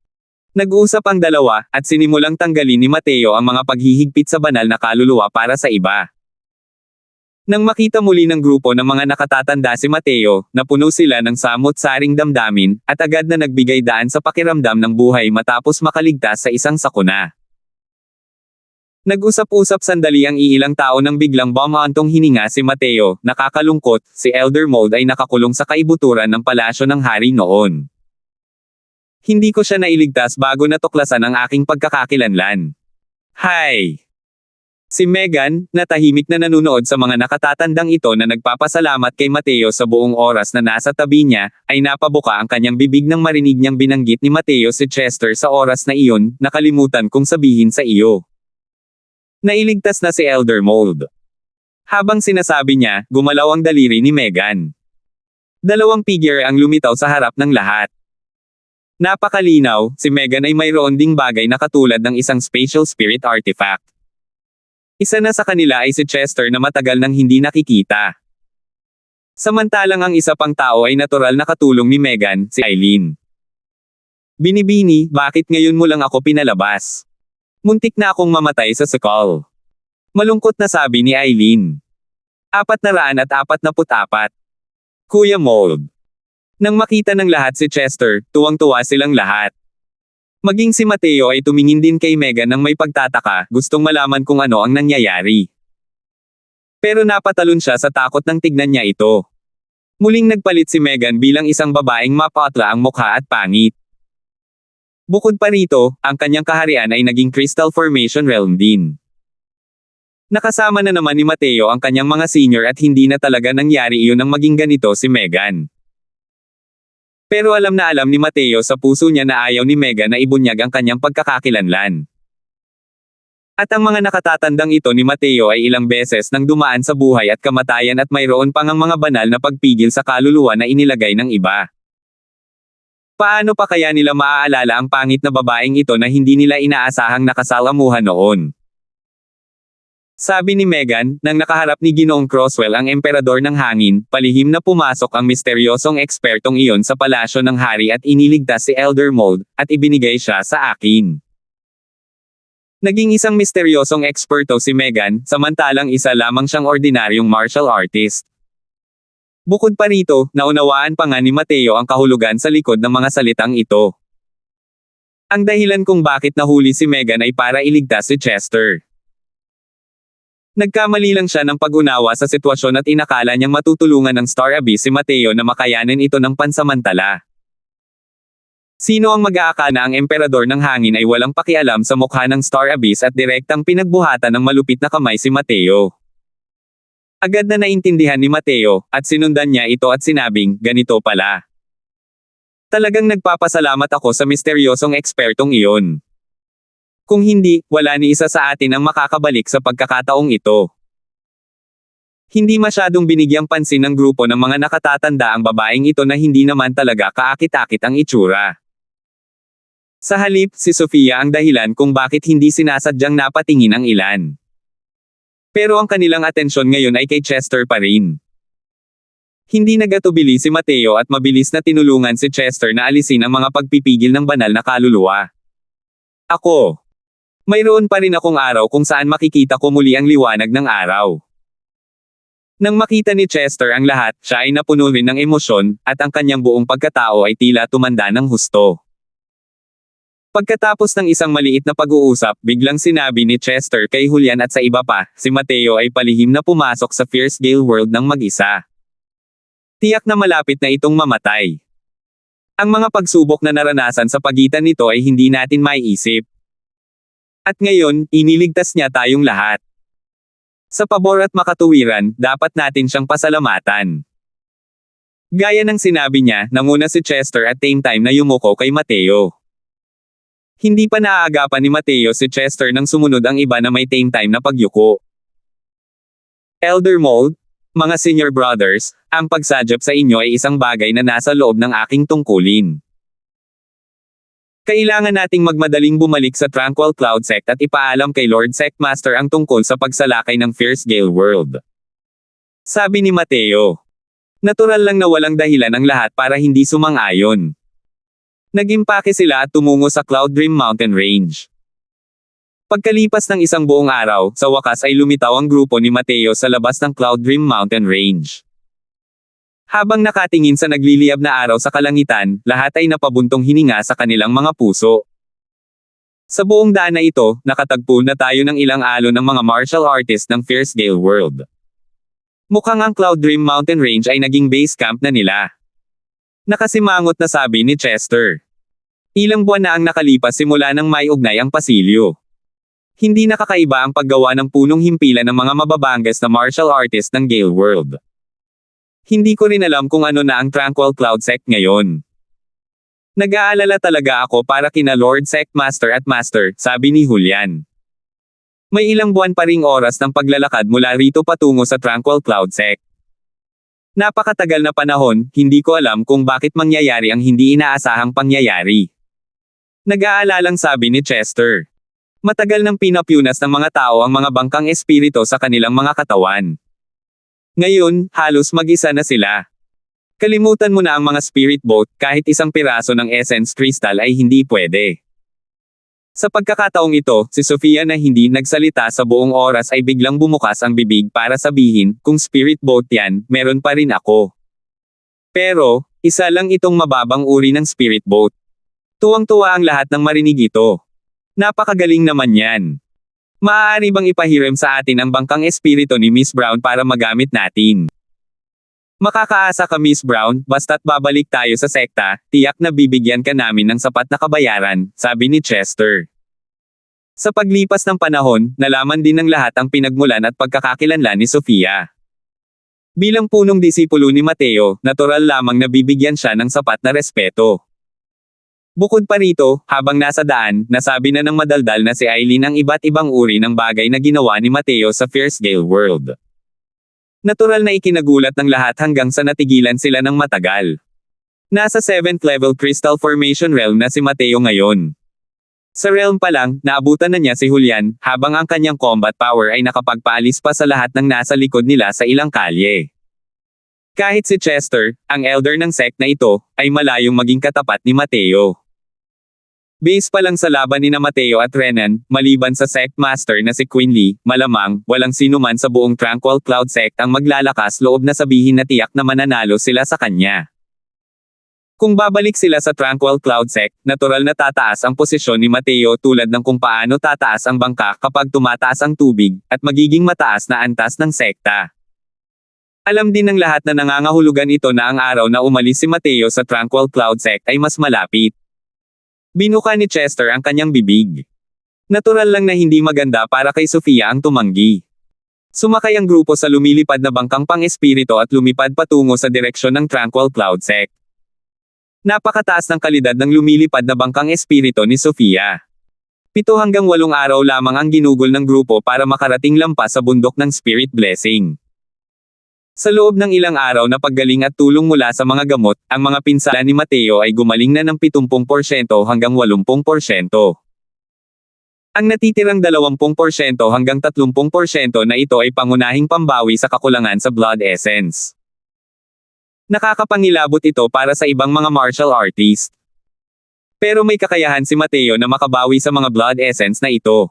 Nag-uusap ang dalawa, at sinimulang tanggalin ni Mateo ang mga paghihigpit sa banal na kaluluwa para sa iba. Nang makita muli ng grupo ng mga nakatatanda si Mateo, napuno sila ng samot-saring damdamin, at agad na nagbigay daan sa pakiramdam ng buhay matapos makaligtas sa isang sakuna. Nag-usap-usap sandali ang iilang tao nang biglang bumantong hininga si Mateo, nakakalungkot, si Elder Mold ay nakakulong sa kaibuturan ng palasyo ng hari noon. Hindi ko siya nailigtas bago natuklasan ang aking pagkakakilanlan. Hay! Si Megan, na tahimik na nanunood sa mga nakatatandang ito na nagpapasalamat kay Mateo sa buong oras na nasa tabi niya, ay napabuka ang kanyang bibig nang marinig niyang binanggit ni Mateo si Chester sa oras na iyon, nakalimutan kong sabihin sa iyo. Nailigtas na si Elder Mold. Habang sinasabi niya, gumalaw ang daliri ni Megan. Dalawang figure ang lumitaw sa harap ng lahat. Napakalinaw, si Megan ay mayroon ding bagay na katulad ng isang Spatial Spirit Artifact. Isa na sa kanila ay si Chester na matagal nang hindi nakikita. Samantalang ang isa pang tao ay natural na katulong ni Megan, si Eileen. Binibini, bakit ngayon mo lang ako pinalabas? Muntik na akong mamatay sa Skull. Malungkot na sabi ni Eileen. 444. Kuya Mold. Nang makita ng lahat si Chester, tuwang-tuwa silang lahat. Maging si Mateo ay tumingin din kay Megan nang may pagtataka, gustong malaman kung ano ang nangyayari. Pero napatalon siya sa takot nang tignan niya ito. Muling nagpalit si Megan bilang isang babaeng mapatla ang mukha at pangit. Bukod pa rito, ang kanyang kaharian ay naging Crystal Formation Realm din. Nakasama na naman ni Mateo ang kanyang mga senior at hindi na talaga nangyari iyon nang maging ganito si Megan. Pero alam na alam ni Mateo sa puso niya na ayaw ni Megan na ibunyag ang kanyang pagkakakilanlan. At ang mga nakatatandang ito ni Mateo ay ilang beses nang dumaan sa buhay at kamatayan at mayroon pang ang mga banal na pagpigil sa kaluluwa na inilagay ng iba. Paano pa kaya nila maaalala ang pangit na babaeng ito na hindi nila inaasahang nakasalamuhan noon? Sabi ni Megan, nang nakaharap ni Ginoong Croswell ang emperador ng hangin, palihim na pumasok ang misteryosong ekspertong iyon sa palasyo ng hari at iniligtas si Elder Mold, at ibinigay siya sa akin. Naging isang misteryosong eksperto si Megan, samantalang isa lamang siyang ordinaryong martial artist. Bukod pa rito, naunawaan pa nga ni Mateo ang kahulugan sa likod ng mga salitang ito. Ang dahilan kung bakit nahuli si Megan ay para iligtas si Chester. Nagkamali lang siya ng pag-unawa sa sitwasyon at inakala niyang matutulungan ng Star Abyss si Mateo na makayanin ito ng pansamantala. Sino ang mag-aakala na ang emperador ng hangin ay walang pakialam sa mukha ng Star Abyss at direktang pinagbuhatan ng malupit na kamay si Mateo? Agad na naintindihan ni Mateo, at sinundan niya ito at sinabing, ganito pala. Talagang nagpapasalamat ako sa misteryosong ekspertong iyon. Kung hindi, wala ni isa sa atin ang makakabalik sa pagkakataong ito. Hindi masyadong binigyang pansin ng grupo ng mga nakatatanda ang babaeng ito na hindi naman talaga kaakit-akit ang itsura. Sa halip, si Sofia ang dahilan kung bakit hindi sinasadyang napatingin ang ilan. Pero ang kanilang atensyon ngayon ay kay Chester pa rin. Hindi nagatubili si Mateo at mabilis na tinulungan si Chester na alisin ang mga pagpipigil ng banal na kaluluwa. Ako. Mayroon pa rin akong araw kung saan makikita ko muli ang liwanag ng araw. Nang makita ni Chester ang lahat, siya ay napuno rin ng emosyon, at ang kanyang buong pagkatao ay tila tumanda ng husto. Pagkatapos ng isang maliit na pag-uusap, biglang sinabi ni Chester kay Julian at sa iba pa, si Mateo ay palihim na pumasok sa Fierce Gale World ng mag-isa. Tiyak na malapit na itong mamatay. Ang mga pagsubok na naranasan sa pagitan nito ay hindi natin maiisip. At ngayon, iniligtas niya tayong lahat. Sa pabor at makatuwiran, dapat natin siyang pasalamatan. Gaya ng sinabi niya, nanguna si Chester at same time na yumuko kay Mateo. Hindi pa naaagapan ni Mateo si Chester nang sumunod ang iba na may same time na pagyuko. Elder Mold, mga senior brothers, ang pagsadyap sa inyo ay isang bagay na nasa loob ng aking tungkulin. Kailangan nating magmadaling bumalik sa Tranquil Cloud Sect at ipaalam kay Lord Sectmaster ang tungkol sa pagsalakay ng Fierce Gale World. Sabi ni Mateo. Natural lang na walang dahilan ang lahat para hindi sumang-ayon. Nag-impake sila at tumungo sa Cloud Dream Mountain Range. Pagkalipas ng isang buong araw, sa wakas ay lumitaw ang grupo ni Mateo sa labas ng Cloud Dream Mountain Range. Habang nakatingin sa nagliliyab na araw sa kalangitan, lahat ay napabuntong hininga sa kanilang mga puso. Sa buong daan na ito, nakatagpo na tayo ng ilang alon ng mga martial artist ng Fierce Gale World. Mukhang ang Cloud Dream Mountain Range ay naging base camp na nila. Nakasimangot na sabi ni Chester. Ilang buwan na ang nakalipas simula nang may ugnay ang pasilyo. Hindi nakakaiba ang paggawa ng punong himpilan ng mga mababangas na martial artist ng Gale World. Hindi ko rin alam kung ano na ang Tranquil Cloud Sect ngayon. Nag-aalala talaga ako para kina Lord Sectmaster at Master, sabi ni Julian. May ilang buwan pa ring oras ng paglalakad mula rito patungo sa Tranquil Cloud Sect. Napakatagal na panahon, hindi ko alam kung bakit mangyayari ang hindi inaasahang pangyayari. Nag-aalalang sabi ni Chester. Matagal nang pinapyunas ng mga tao ang mga bangkang espirito sa kanilang mga katawan. Ngayon, halos mag-isa na sila. Kalimutan mo na ang mga spirit boat, kahit isang piraso ng essence crystal ay hindi pwede. Sa pagkakataong ito, si Sofia na hindi nagsalita sa buong oras ay biglang bumukas ang bibig para sabihin, kung spirit boat yan, meron pa rin ako. Pero, isa lang itong mababang uri ng spirit boat. Tuwang-tuwa ang lahat ng marinig ito. Napakagaling naman yan. Maaari bang ipahiram sa atin ang bangkang espiritu ni Miss Brown para magamit natin? Makakaasa ka Miss Brown, basta't babalik tayo sa sekta, tiyak na bibigyan ka namin ng sapat na kabayaran, sabi ni Chester. Sa paglipas ng panahon, nalaman din ng lahat ang pinagmulan at pagkakakilanlan ni Sofia. Bilang punong disipulo ni Mateo, natural lamang na bibigyan siya ng sapat na respeto. Bukod pa rito, habang nasa daan, nasabi na ng madaldal na si Eileen ang iba't ibang uri ng bagay na ginawa ni Mateo sa Fierce Gale World. Natural na ikinagulat ng lahat hanggang sa natigilan sila ng matagal. Nasa 7th level Crystal Formation Realm na si Mateo ngayon. Sa realm pa lang, naabutan na niya si Julian, habang ang kanyang combat power ay nakapagpaalis pa sa lahat ng nasa likod nila sa ilang kalye. Kahit si Chester, ang elder ng sect na ito, ay malayong maging katapat ni Mateo. Base pa lang sa laban ni Mateo at Renan, maliban sa sect master na si Quinley, malamang, walang sino man sa buong Tranquil Cloud sect ang maglalakas loob na sabihin na tiyak na mananalo sila sa kanya. Kung babalik sila sa Tranquil Cloud sect, natural na tataas ang posisyon ni Mateo tulad ng kung paano tataas ang bangka kapag tumataas ang tubig, at magiging mataas na antas ng sekta. Alam din ng lahat na nangangahulugan ito na ang araw na umalis si Mateo sa Tranquil Cloud sect ay mas malapit. Binuka ni Chester ang kanyang bibig. Natural lang na hindi maganda para kay Sofia ang tumanggi. Sumakay ang grupo sa lumilipad na bangkang pang-espiritu at lumipad patungo sa direksyon ng Tranquil Cloud sect. Napakataas ng kalidad ng lumilipad na bangkang espiritu ni Sofia. 7 hanggang 8 araw lamang ang ginugol ng grupo para makarating lampas sa bundok ng Spirit Blessing. Sa loob ng ilang araw na paggaling at tulong mula sa mga gamot, ang mga pinsala ni Mateo ay gumaling na ng 70% hanggang 80%. Ang natitirang 20% hanggang 30% na ito ay pangunahing pambawi sa kakulangan sa blood essence. Nakakapangilabot ito para sa ibang mga martial artist. Pero may kakayahan si Mateo na makabawi sa mga blood essence na ito.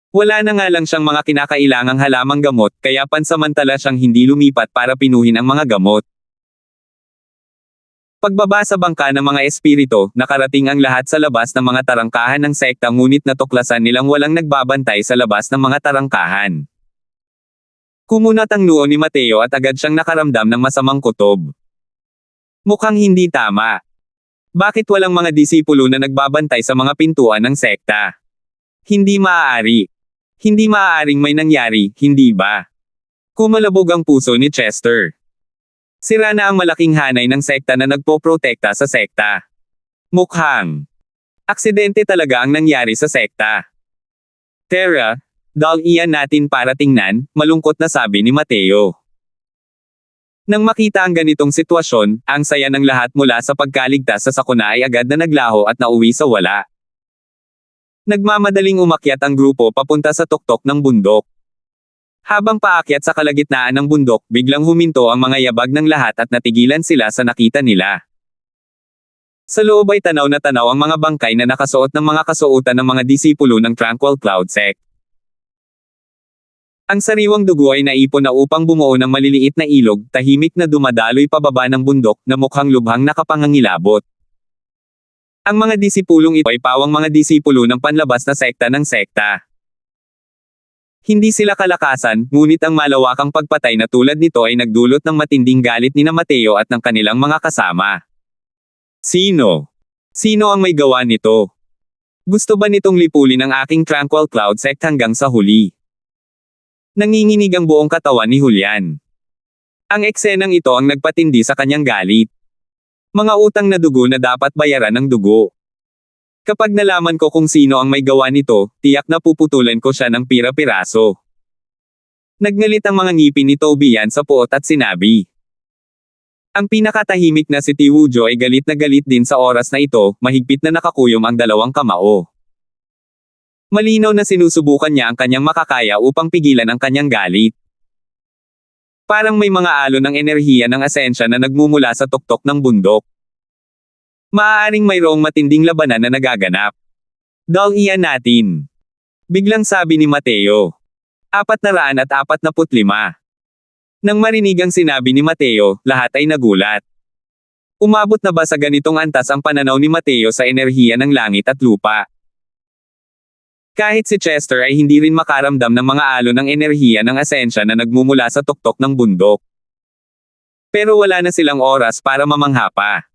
Wala na nga lang siyang mga kinakailangang halamang gamot, kaya pansamantala siyang hindi lumipat para pinuhin ang mga gamot. Pagbaba sa bangka ng mga espiritu, nakarating ang lahat sa labas ng mga tarangkahan ng sekta ngunit natuklasan nilang walang nagbabantay sa labas ng mga tarangkahan. Kumunat ang noo ni Mateo at agad siyang nakaramdam ng masamang kutob. Mukhang hindi tama. Bakit walang mga disipulo na nagbabantay sa mga pintuan ng sekta? Hindi maaari. Hindi maaaring may nangyari, hindi ba? Kumalabog ang puso ni Chester. Sira na ang malaking hanay ng sekta na nagpoprotekta sa sekta. Mukhang aksidente talaga ang nangyari sa sekta. Tara, dal-iyan natin para tingnan, malungkot na sabi ni Mateo. Nang makita ang ganitong sitwasyon, ang saya ng lahat mula sa pagkaligtas sa sakuna ay agad na naglaho at nauwi sa wala. Nagmamadaling umakyat ang grupo papunta sa tuktok ng bundok. Habang paakyat sa kalagitnaan ng bundok, biglang huminto ang mga yabag ng lahat at natigilan sila sa nakita nila. Sa loob ay tanaw na tanaw ang mga bangkay na nakasuot ng mga kasuotan ng mga disipulo ng Tranquil Cloud sect. Ang sariwang dugo ay naipon na upang bumuo ng maliliit na ilog, tahimik na dumadaloy pababa ng bundok na mukhang lubhang nakapangangilabot. Ang mga disipulong ito ay pawang mga disipulo ng panlabas na sekta ng sekta. Hindi sila kalakasan, ngunit ang malawakang pagpatay na tulad nito ay nagdulot ng matinding galit ni Mateo at ng kanilang mga kasama. Sino? Sino ang may gawa nito? Gusto ba nitong lipulin ang aking Tranquil Cloud sect hanggang sa huli? Nanginginig ang buong katawan ni Julian. Ang eksenang ito ang nagpatindi sa kanyang galit. Mga utang na dugo na dapat bayaran ng dugo. Kapag nalaman ko kung sino ang may gawa nito, tiyak na puputulan ko siya ng pira-piraso. Nagngalit ang mga ngipin ni Tobian sa puot at sinabi. Ang pinakatahimik na si Tiwujo ay galit na galit din sa oras na ito, mahigpit na nakakuyom ang dalawang kamao. Malinaw na sinusubukan niya ang kanyang makakaya upang pigilan ang kanyang galit. Parang may mga alon ng enerhiya ng asensya na nagmumula sa tuktok ng bundok. Maaaring mayroong matinding labanan na nagaganap. Dal-iyan natin. Biglang sabi ni Mateo. 445. Nang marinig ang sinabi ni Mateo, lahat ay nagulat. Umabot na ba sa ganitong antas ang pananaw ni Mateo sa enerhiya ng langit at lupa? Kahit si Chester ay hindi rin makaramdam ng mga alon ng enerhiya ng asensya na nagmumula sa tuktok ng bundok. Pero wala na silang oras para mamangha pa.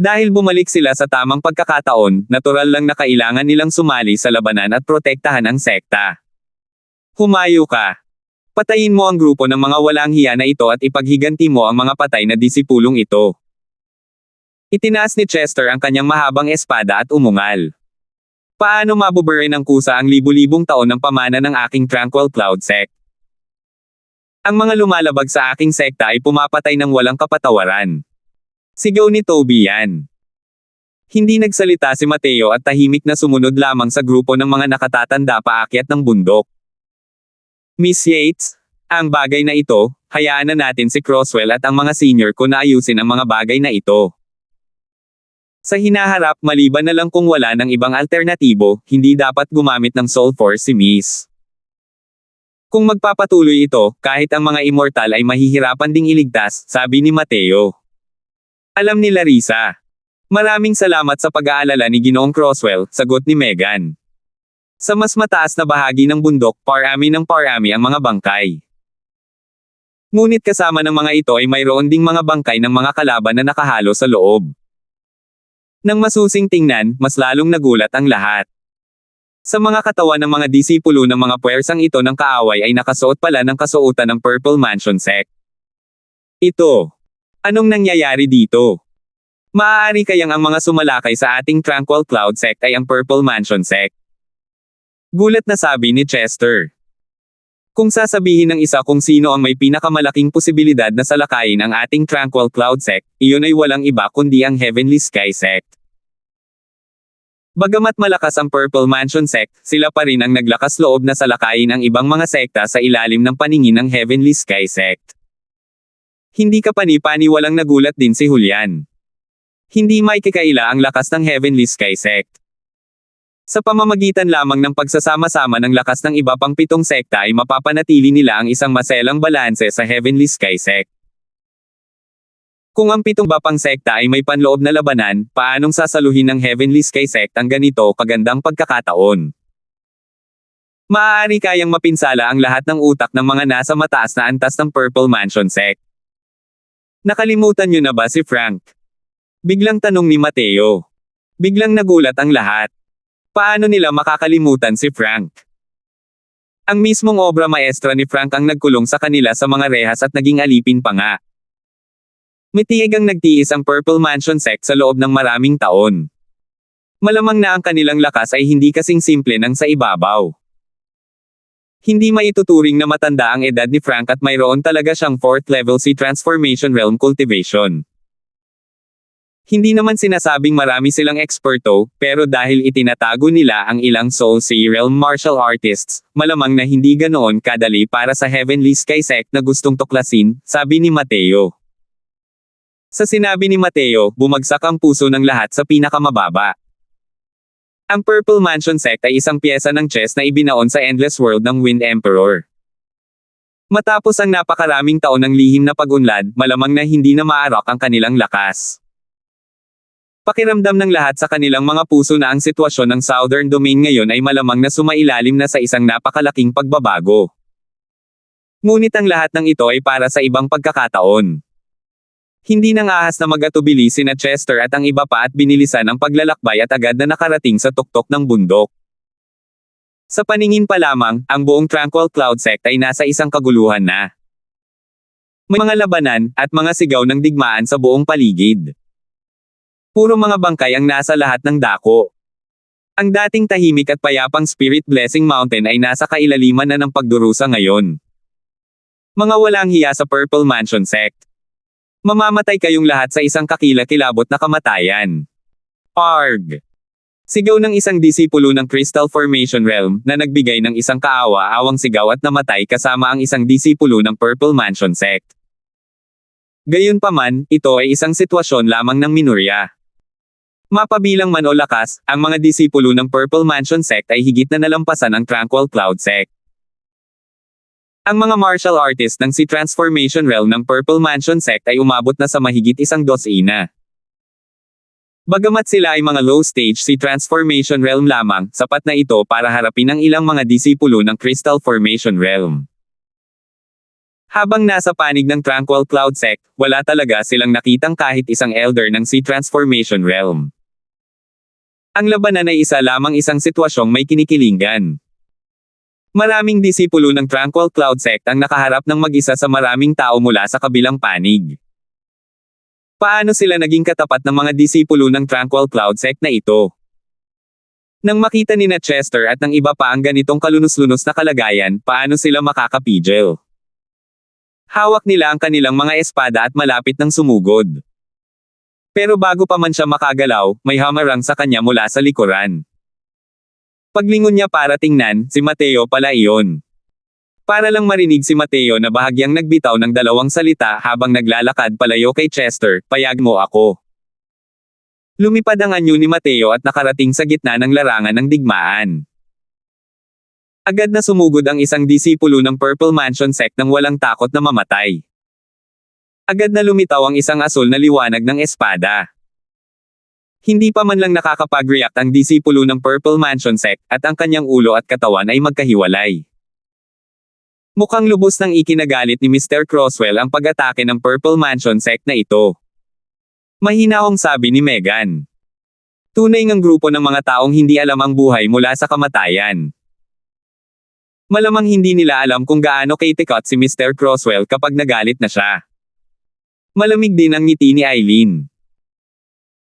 Dahil bumalik sila sa tamang pagkakataon, natural lang na kailangan nilang sumali sa labanan at protektahan ang sekta. Humayo ka. Patayin mo ang grupo ng mga walang hiya na ito at ipaghiganti mo ang mga patay na disipulong ito. Itinaas ni Chester ang kanyang mahabang espada at umungal. Paano mabuburay ng kusa ang libu-libong taon ng pamana ng aking Tranquil Cloud Sect? Ang mga lumalabag sa aking sekta ay pumapatay ng walang kapatawaran. Sigaw ni Toby yan. Hindi nagsalita si Mateo at tahimik na sumunod lamang sa grupo ng mga nakatatanda paakyat ng bundok. Miss Yates, ang bagay na ito, hayaan na natin si Croswell at ang mga senior ko na ayusin ang mga bagay na ito. Sa hinaharap maliban na lang kung wala ng ibang alternatibo, hindi dapat gumamit ng Soul Force si Miss. Kung magpapatuloy ito, kahit ang mga immortal ay mahihirapan ding iligtas, sabi ni Mateo. Alam ni Larissa. Maraming salamat sa pag-aalala ni Ginoong Croswell, sagot ni Megan. Sa mas mataas na bahagi ng bundok, parami ng parami ang mga bangkay. Ngunit kasama ng mga ito ay mayroon ding mga bangkay ng mga kalaban na nakahalo sa loob. Nang masusing tingnan, mas lalong nagulat ang lahat. Sa mga katawan ng mga disipulo ng mga puwersang ito ng kaaway ay nakasuot pala ng kasuotan ng Purple Mansion Sect. Ito. Anong nangyayari dito? Maaari kayang ang mga sumalakay sa ating Tranquil Cloud Sect ay ang Purple Mansion Sect? Gulat na sabi ni Chester. Kung sasabihin ng isa kung sino ang may pinakamalaking posibilidad na salakayin ang ating Tranquil Cloud Sect, iyon ay walang iba kundi ang Heavenly Sky Sect. Bagamat malakas ang Purple Mansion Sect, sila pa rin ang naglakas loob na salakayin ang ibang mga sekta sa ilalim ng paningin ng Heavenly Sky Sect. Hindi kapani-paniwalang nagulat din si Julian. Hindi may kikaila ang lakas ng Heavenly Sky Sect. Sa pamamagitan lamang ng pagsasama-sama ng lakas ng iba pang 7 sekta ay mapapanatili nila ang isang maselang balanse sa Heavenly Sky Sect. Kung ang 7 iba pang sekta ay may panloob na labanan, paanong sasaluhin ng Heavenly Sky Sect ang ganito kagandang pagkakataon? Maaari kayang mapinsala ang lahat ng utak ng mga nasa mataas na antas ng Purple Mansion Sect. Nakalimutan niyo na ba si Frank? Biglang tanong ni Mateo. Biglang nagulat ang lahat. Paano nila makakalimutan si Frank? Ang mismong obra maestra ni Frank ang nagkulong sa kanila sa mga rehas at naging alipin pa nga. Mitigang nagtiis ang Purple Mansion Sect sa loob ng maraming taon. Malamang na ang kanilang lakas ay hindi kasing simple ng sa ibabaw. Hindi maituturing na matanda ang edad ni Frank at mayroon talaga siyang 4th level C Transformation Realm Cultivation. Hindi naman sinasabing marami silang eksperto, pero dahil itinatago nila ang ilang Soul Sea Realm Martial Artists, malamang na hindi ganoon kadali para sa Heavenly Sky Sect na gustong tuklasin, sabi ni Mateo. Sa sinabi ni Mateo, bumagsak ang puso ng lahat sa pinakamababa. Ang Purple Mansion Sect ay isang piyesa ng chess na ibinaon sa Endless World ng Wind Emperor. Matapos ang napakaraming taon ng lihim na pag-unlad, malamang na hindi na maarak ang kanilang lakas. Pakiramdam ng lahat sa kanilang mga puso na ang sitwasyon ng Southern Domain ngayon ay malamang na sumailalim na sa isang napakalaking pagbabago. Ngunit ang lahat ng ito ay para sa ibang pagkakataon. Hindi nang ahas na mag-atubili sina Chester at ang iba pa at binilisan ang paglalakbay at agad na nakarating sa tuktok ng bundok. Sa paningin pa lamang, ang buong Tranquil Cloud Sect ay nasa isang kaguluhan na. May mga labanan, at mga sigaw ng digmaan sa buong paligid. Puro mga bangkay ang nasa lahat ng dako. Ang dating tahimik at payapang Spirit Blessing Mountain ay nasa kailaliman na ng pagdurusa ngayon. Mga walang hiya sa Purple Mansion Sect. Mamamatay kayong lahat sa isang kakilakilabot na kamatayan. Arg! Sigaw ng isang disipulo ng Crystal Formation Realm, na nagbigay ng isang kaawa-awang sigaw at namatay kasama ang isang disipulo ng Purple Mansion Sect. Gayunpaman, ito ay isang sitwasyon lamang ng minorya. Mapabilang man o lakas, ang mga disipulo ng Purple Mansion Sect ay higit na nalampasan ang Tranquil Cloud Sect. Ang mga martial artist ng si Transformation Realm ng Purple Mansion Sect ay umabot na sa mahigit 12. Bagamat sila ay mga low stage si Transformation Realm lamang, sapat na ito para harapin ang ilang mga disipulo ng Crystal Formation Realm. Habang nasa panig ng Tranquil Cloud Sect, wala talaga silang nakitang kahit isang elder ng si Transformation Realm. Ang labanan ay isa lamang isang sitwasyong may kinikilingan. Maraming disipulo ng Tranquil Cloud Sect ang nakaharap ng mag-isa sa maraming tao mula sa kabilang panig. Paano sila naging katapat ng mga disipulo ng Tranquil Cloud Sect na ito? Nang makita ni Chester at ng iba pa ang ganitong kalunos-lunos na kalagayan, paano sila makakapigil? Hawak nila ang kanilang mga espada at malapit ng sumugod. Pero bago pa man siya makagalaw, may hamarang sa kanya mula sa likuran. Paglingon niya para tingnan, si Mateo pala iyon. Para lang marinig si Mateo na bahagyang nagbitaw ng dalawang salita habang naglalakad palayo kay Chester, "Payag mo ako." Lumipad ang anyo ni Mateo at nakarating sa gitna ng larangan ng digmaan. Agad na sumugod ang isang disipulo ng Purple Mansion Sect nang walang takot na mamatay. Agad na lumitaw ang isang asul na liwanag ng espada. Hindi pa man lang nakakapag-react ang disipulo ng Purple Mansion Sect at ang kanyang ulo at katawan ay magkahiwalay. Mukhang lubos nang ikinagalit ni Mr. Crosswell ang pag-atake ng Purple Mansion Sect na ito. Mahinahong sabi ni Megan. Tunay ngang grupo ng mga taong hindi alam ang buhay mula sa kamatayan. Malamang hindi nila alam kung gaano kaitikot si Mr. Crosswell kapag nagalit na siya. Malamig din ang ngiti ni Eileen.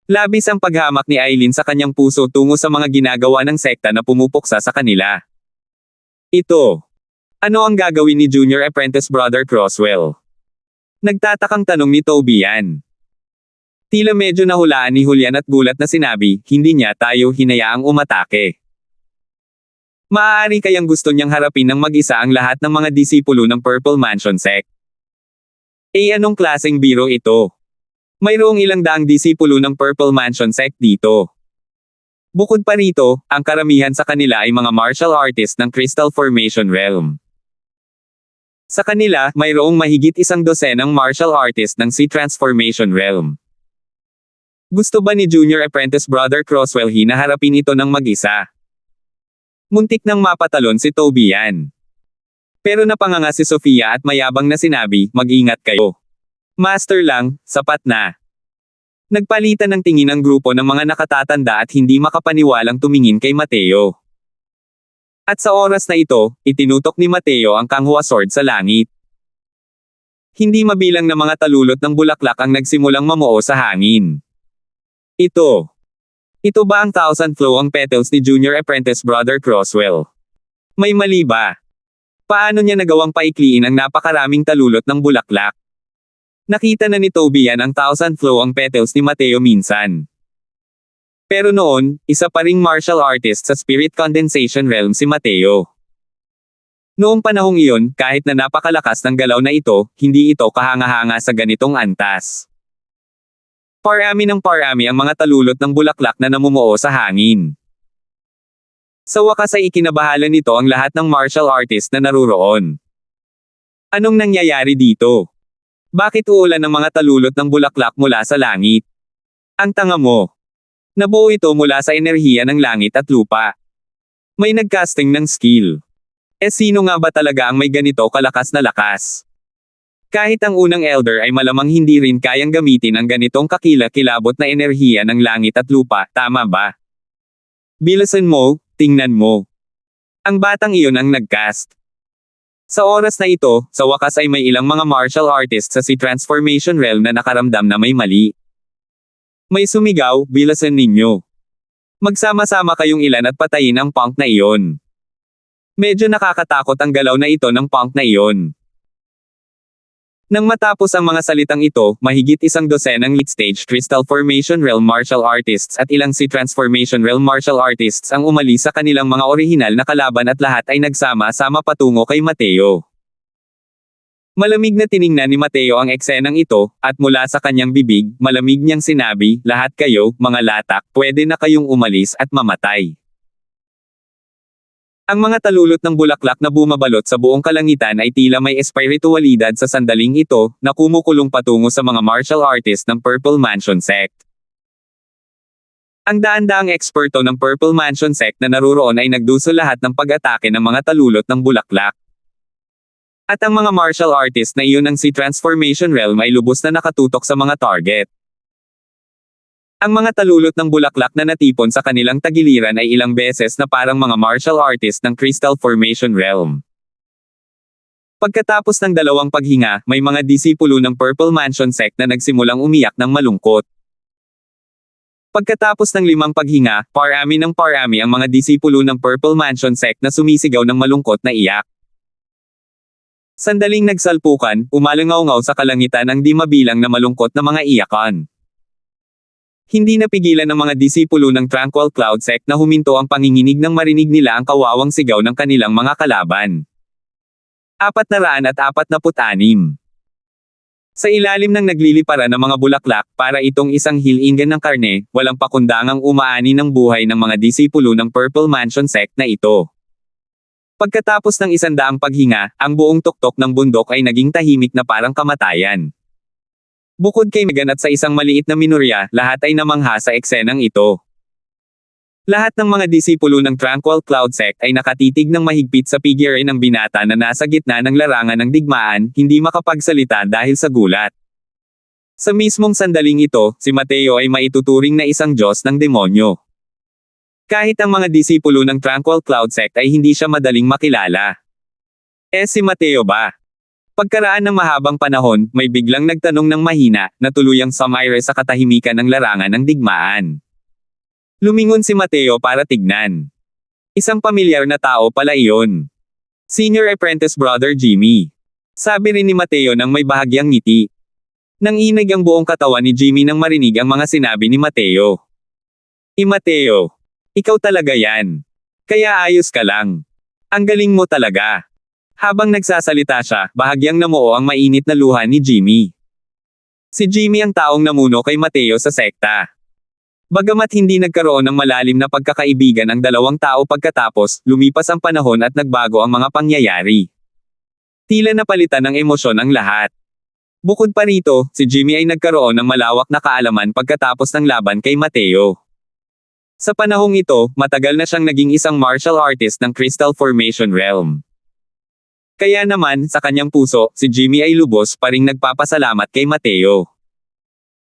Labis ang paghamak ni Eileen sa kanyang puso tungo sa mga ginagawa ng sekta na pumupuksa sa kanila. Ito. Ano ang gagawin ni Junior Apprentice Brother Crosswell? Nagtatakang tanong ni Toby yan. Tila medyo nahulaan ni Julian at gulat na sinabi, hindi niya tayo hinayaang umatake. Maaari kayang gusto niyang harapin ng mag-isa ang lahat ng mga disipulo ng Purple Mansion Sect. Anong klaseng biro ito? Mayroong ilang daang disipulo ng Purple Mansion Sect dito. Bukod pa rito, ang karamihan sa kanila ay mga martial artists ng Crystal Formation Realm. Sa kanila, mayroong mahigit 12 martial artists ng si Transformation Realm. Gusto ba ni Junior Apprentice Brother Crosswell hinaharapin ito ng mag-isa? Muntik nang mapatalon si Toby yan. Pero napanganga si Sofia at mayabang na sinabi, mag-ingat kayo. Master lang, sapat na. Nagpalitan ng tingin ang grupo ng mga nakatatanda at hindi makapaniwalang tumingin kay Mateo. At sa oras na ito, itinutok ni Mateo ang Kanghua Sword sa langit. Hindi mabilang na mga talulot ng bulaklak ang nagsimulang mamuo sa hangin. Ito. Ito ba ang thousand flowing petals ni Junior Apprentice Brother Crosswell? May mali ba? Paano niya nagawang paikliin ang napakaraming talulot ng bulaklak? Nakita na ni Toby yan ang thousand flowing petals ni Mateo minsan. Pero noon, isa pa ring martial artist sa Spirit Condensation Realm si Mateo. Noong panahong iyon, kahit na napakalakas ng galaw na ito, hindi ito kahanga-hanga sa ganitong antas. Parami ng parami ang mga talulot ng bulaklak na namumuo sa hangin. Sa wakas ay ikinabahala nito ang lahat ng martial artist na naruroon. Anong nangyayari dito? Bakit uulan ng mga talulot ng bulaklak mula sa langit? Ang tanga mo. Nabuo ito mula sa enerhiya ng langit at lupa. May nagcasting ng skill. Sino nga ba talaga ang may ganito kalakas na lakas? Kahit ang unang elder ay malamang hindi rin kayang gamitin ang ganitong kakilakilabot na enerhiya ng langit at lupa, tama ba? Bilasan mo, tingnan mo. Ang batang iyon ang nagcast. Sa oras na ito, sa wakas ay may ilang mga martial artists sa si Transformation Realm na nakaramdam na may mali. May sumigaw, bilasan ninyo. Magsama-sama kayong ilan at patayin ang punk na iyon. Medyo nakakatakot ang galaw na ito ng punk na iyon. Nang matapos ang mga salitang ito, mahigit 12 late-stage Crystal Formation Realm martial artists at ilang si Transformation Realm martial artists ang umalis sa kanilang mga orihinal na kalaban at lahat ay nagsama-sama patungo kay Mateo. Malamig na tiningnan ni Mateo ang eksenang ito, at mula sa kanyang bibig, malamig niyang sinabi, lahat kayo, mga latak, pwede na kayong umalis at mamatay. Ang mga talulot ng bulaklak na bumabalot sa buong kalangitan ay tila may espiritualidad sa sandaling ito, na kumukulong patungo sa mga martial artist ng Purple Mansion Sect. Ang daan-daang eksperto ng Purple Mansion Sect na naruroon ay nagduso lahat ng pag-atake ng mga talulot ng bulaklak. At ang mga martial artist na iyon ng si Transformation Realm ay lubos na nakatutok sa mga target. Ang mga talulot ng bulaklak na natipon sa kanilang tagiliran ay ilang beses na parang mga martial artist ng Crystal Formation Realm. Pagkatapos ng dalawang paghinga, may mga disipulo ng Purple Mansion Sect na nagsimulang umiyak ng malungkot. Pagkatapos ng 5 paghinga, parami ng parami ang mga disipulo ng Purple Mansion Sect na sumisigaw ng malungkot na iyak. Sandaling nagsalpukan, umalangaw-ngaw sa kalangitan ang di mabilang na malungkot na mga iyakan. Hindi napigilan ng mga disipulo ng Tranquil Cloud Sect na huminto ang panginginig nang marinig nila ang kawawang sigaw ng kanilang mga kalaban. 446. Sa ilalim ng nagliliparan ng mga bulaklak, para itong isang hilingan ng karne, walang pakundangang umaani ng buhay ng mga disipulo ng Purple Mansion Sect na ito. Pagkatapos ng 100 paghinga, ang buong tuktok ng bundok ay naging tahimik na parang kamatayan. Bukod kay Megan at sa isang maliit na minorya, lahat ay namangha sa eksenang ito. Lahat ng mga disipulo ng Tranquil Cloud Sect ay nakatitig ng mahigpit sa figure ng binata na nasa gitna ng larangan ng digmaan, hindi makapagsalita dahil sa gulat. Sa mismong sandaling ito, si Mateo ay maituturing na isang Diyos ng demonyo. Kahit ang mga disipulo ng Tranquil Cloud Sect ay hindi siya madaling makilala. Si Mateo ba? Pagkaraan ng mahabang panahon, may biglang nagtanong ng mahina, na tuluyang sumaire sa katahimikan ng larangan ng digmaan. Lumingon si Mateo para tignan. Isang pamilyar na tao pala iyon. Senior Apprentice Brother Jimmy. Sabi rin ni Mateo nang may bahagyang ngiti. Nanginig ang buong katawan ni Jimmy nang marinig ang mga sinabi ni Mateo. Mateo. Ikaw talaga yan. Kaya ayos ka lang. Ang galing mo talaga. Habang nagsasalita siya, bahagyang namuo ang mainit na luha ni Jimmy. Si Jimmy ang taong namuno kay Mateo sa sekta. Bagamat hindi nagkaroon ng malalim na pagkakaibigan ang dalawang tao pagkatapos, lumipas ang panahon at nagbago ang mga pangyayari. Tila napalitan ng emosyon ang lahat. Bukod pa rito, si Jimmy ay nagkaroon ng malawak na kaalaman pagkatapos ng laban kay Mateo. Sa panahong ito, matagal na siyang naging isang martial artist ng Crystal Formation Realm. Kaya naman, sa kanyang puso, si Jimmy ay lubos pa ring nagpapasalamat kay Mateo.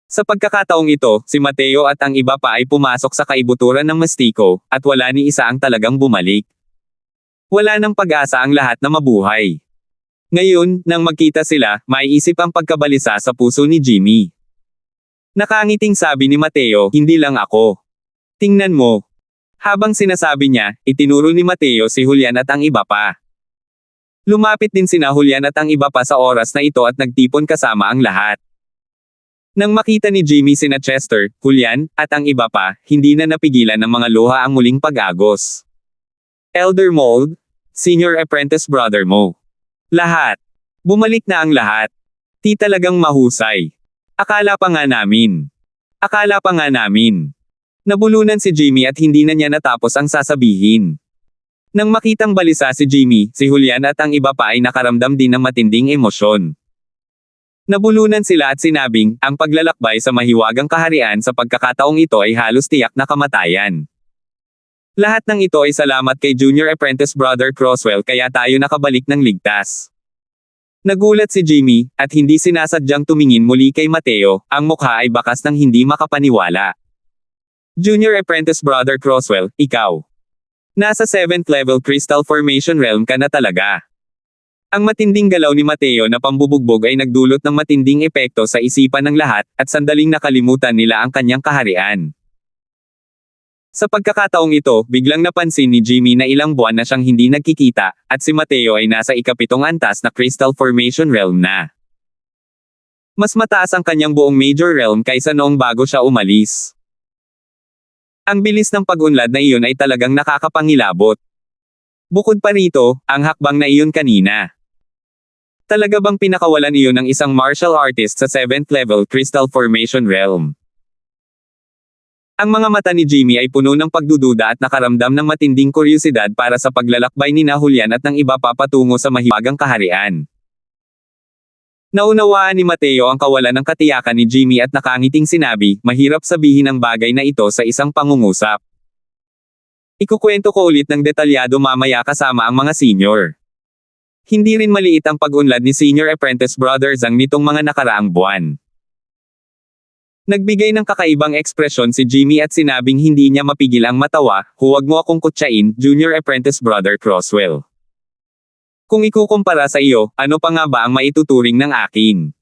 Sa pagkakataong ito, si Mateo at ang iba pa ay pumasok sa kaibuturan ng Mastiko, at wala ni isa ang talagang bumalik. Wala nang pag-asa ang lahat na mabuhay. Ngayon, nang magkita sila, maiisip ang pagkabalisa sa puso ni Jimmy. Nakangiting sabi ni Mateo, hindi lang ako. Tingnan mo. Habang sinasabi niya, itinuro ni Mateo si Julian at ang iba pa. Lumapit din sina Julian at ang iba pa sa oras na ito at nagtipon kasama ang lahat. Nang makita ni Jimmy sina Chester, Julian, at ang iba pa, hindi na napigilan ng mga luha ang muling pag-agos. Elder Mold, Senior Apprentice Brother Mo. Lahat. Bumalik na ang lahat. Di talagang mahusay. Akala pa nga namin. Nabulunan si Jimmy at hindi na niya natapos ang sasabihin. Nang makitang balisa si Jimmy, si Julian at ang iba pa ay nakaramdam din ng matinding emosyon. Nabulunan sila at sinabing, ang paglalakbay sa mahiwagang kaharian sa pagkakataong ito ay halos tiyak na kamatayan. Lahat ng ito ay salamat kay Junior Apprentice Brother Crosswell kaya tayo nakabalik ng ligtas. Nagulat si Jimmy, at hindi sinasadyang tumingin muli kay Mateo, ang mukha ay bakas ng hindi makapaniwala. Junior Apprentice Brother Crosswell, ikaw. Nasa 7th level Crystal Formation Realm ka na talaga. Ang matinding galaw ni Mateo na pambubugbog ay nagdulot ng matinding epekto sa isipan ng lahat, at sandaling nakalimutan nila ang kanyang kaharian. Sa pagkakataong ito, biglang napansin ni Jimmy na ilang buwan na siyang hindi nagkikita, at si Mateo ay nasa ikapitong antas na Crystal Formation Realm na. Mas mataas ang kanyang buong Major Realm kaysa noong bago siya umalis. Ang bilis ng pag-unlad na iyon ay talagang nakakapangilabot. Bukod pa rito, ang hakbang na iyon kanina. Talaga bang pinakawalan iyon ng isang martial artist sa 7th level Crystal Formation Realm? Ang mga mata ni Jimmy ay puno ng pagdududa at nakaramdam ng matinding kuryosidad para sa paglalakbay ni Julian at ng iba pa patungo sa mahiwagang kaharian. Naunawaan ni Mateo ang kawalan ng katiyakan ni Jimmy at nakangiting sinabi, mahirap sabihin ang bagay na ito sa isang pangungusap. Ikukwento ko ulit ng detalyado mamaya kasama ang mga senior. Hindi rin maliit ang pag-unlad ni Senior Apprentice Brother Zhang nitong mga nakaraang buwan. Nagbigay ng kakaibang ekspresyon si Jimmy at sinabing hindi niya mapigil ang matawa, huwag mo akong kutsain, Junior Apprentice Brother Crosswell. Kung ikukumpara sa iyo, ano pa nga ba ang maituturing ng akin?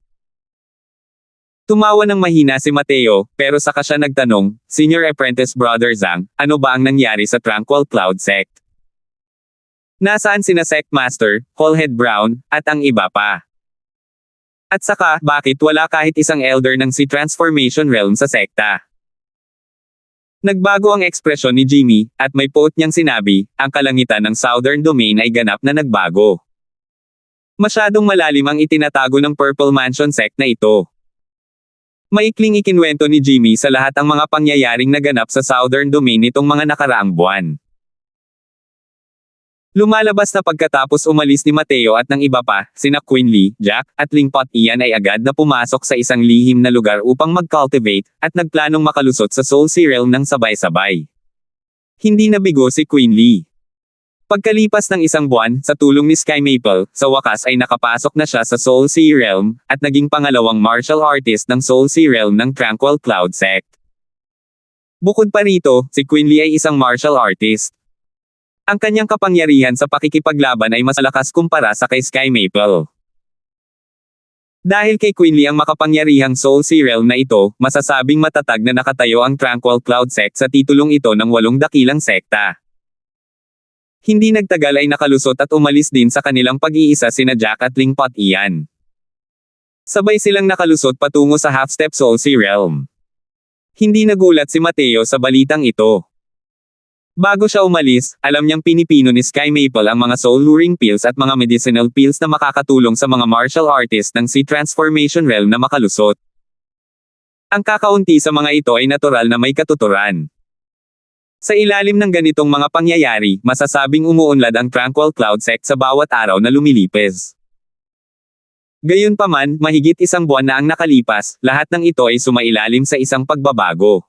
Tumawa ng mahina si Mateo, pero saka siya nagtanong, Senior Apprentice Brother Zhang, ano ba ang nangyari sa Tranquil Cloud Sect? Nasaan sina Sect Master, Hallhead Brown, at ang iba pa? At saka, bakit wala kahit isang elder ng si Transformation Realm sa sekta? Nagbago ang ekspresyon ni Jimmy, at may poot niyang sinabi, ang kalangitan ng Southern Domain ay ganap na nagbago. Masyadong malalim ang itinatago ng Purple Mansion Sect na ito. Maikling ikinwento ni Jimmy sa lahat ang mga pangyayaring naganap sa Southern Domain nitong mga nakaraang buwan. Lumalabas na pagkatapos umalis ni Mateo at ng iba pa, sina Quinley, Jack, at Lingpot Ian ay agad na pumasok sa isang lihim na lugar upang mag-cultivate, at nagplanong makalusot sa Soul Sea Realm ng sabay-sabay. Hindi nabigo si Quinley. Pagkalipas ng isang buwan, sa tulong ni Sky Maple, sa wakas ay nakapasok na siya sa Soul Sea Realm, at naging pangalawang martial artist ng Soul Sea Realm ng Tranquil Cloud Sect. Bukod pa rito, si Quinley ay isang martial artist. Ang kanyang kapangyarihan sa pakikipaglaban ay mas malakas kumpara sa kay Sky Maple. Dahil kay Quinley ang makapangyarihang Soul Sea Realm na ito, masasabing matatag na nakatayo ang Tranquil Cloud Sect sa titulong ito ng 8 dakilang sekta. Hindi nagtagal ay nakalusot at umalis din sa kanilang pag-iisa sina Jack at Lingpot Ian. Sabay silang nakalusot patungo sa Half-Step Soul Sea Realm. Hindi nagulat si Mateo sa balitang ito. Bago siya umalis, alam niyang pinipino ni Sky Maple ang mga soul luring pills at mga medicinal pills na makakatulong sa mga martial artist ng si Transformation Realm na makalusot. Ang kakaunti sa mga ito ay natural na may katuturan. Sa ilalim ng ganitong mga pangyayari, masasabing umuunlad ang Tranquil Cloud Sect sa bawat araw na lumilipes. Gayunpaman, mahigit isang buwan na ang nakalipas, lahat ng ito ay sumailalim sa isang pagbabago.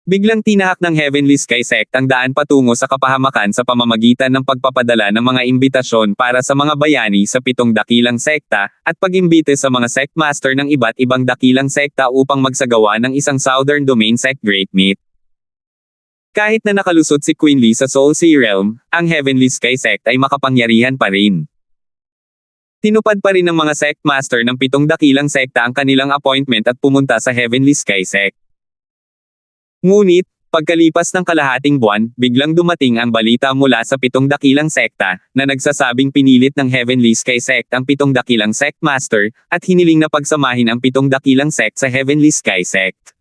Biglang tinahak ng Heavenly Sky Sect ang daan patungo sa kapahamakan sa pamamagitan ng pagpapadala ng mga imbitasyon para sa mga bayani sa 7 dakilang sekta, at pag-imbite sa mga Sect Master ng iba't ibang dakilang sekta upang magsagawa ng isang Southern Domain Sect Great Meet. Kahit na nakalusot si Quinley sa Soul Sea Realm, ang Heavenly Sky Sect ay makapangyarihan pa rin. Tinupad pa rin ng mga Sect Master ng 7 dakilang sekta ang kanilang appointment at pumunta sa Heavenly Sky Sect. Ngunit, pagkalipas ng kalahating buwan, biglang dumating ang balita mula sa 7 dakilang sekta, na nagsasabing pinilit ng Heavenly Sky Sect ang 7 dakilang Sect Master, at hiniling na pagsamahin ang 7 dakilang sect sa Heavenly Sky Sect.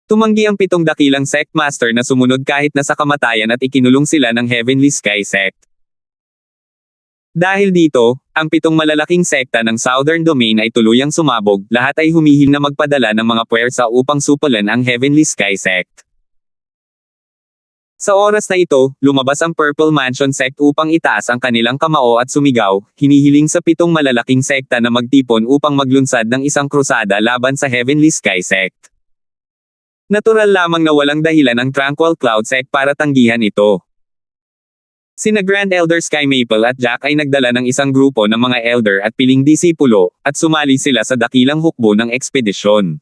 Tumanggi ang 7 dakilang Sect Master na sumunod kahit na sa kamatayan at ikinulong sila ng Heavenly Sky Sect. Dahil dito, ang 7 malalaking sekta ng Southern Domain ay tuluyang sumabog, lahat ay humihil na magpadala ng mga puwersa upang supulan ang Heavenly Sky Sect. Sa oras na ito, lumabas ang Purple Mansion Sect upang itaas ang kanilang kamao at sumigaw, hinihiling sa 7 malalaking sekta na magtipon upang maglunsad ng isang krusada laban sa Heavenly Sky Sect. Natural lamang na walang dahilan ang Tranquil Cloud Sect para tanggihan ito. Sina Grand Elder Sky Maple at Jack ay nagdala ng isang grupo ng mga elder at piling disipulo, at sumali sila sa dakilang hukbo ng ekspedisyon.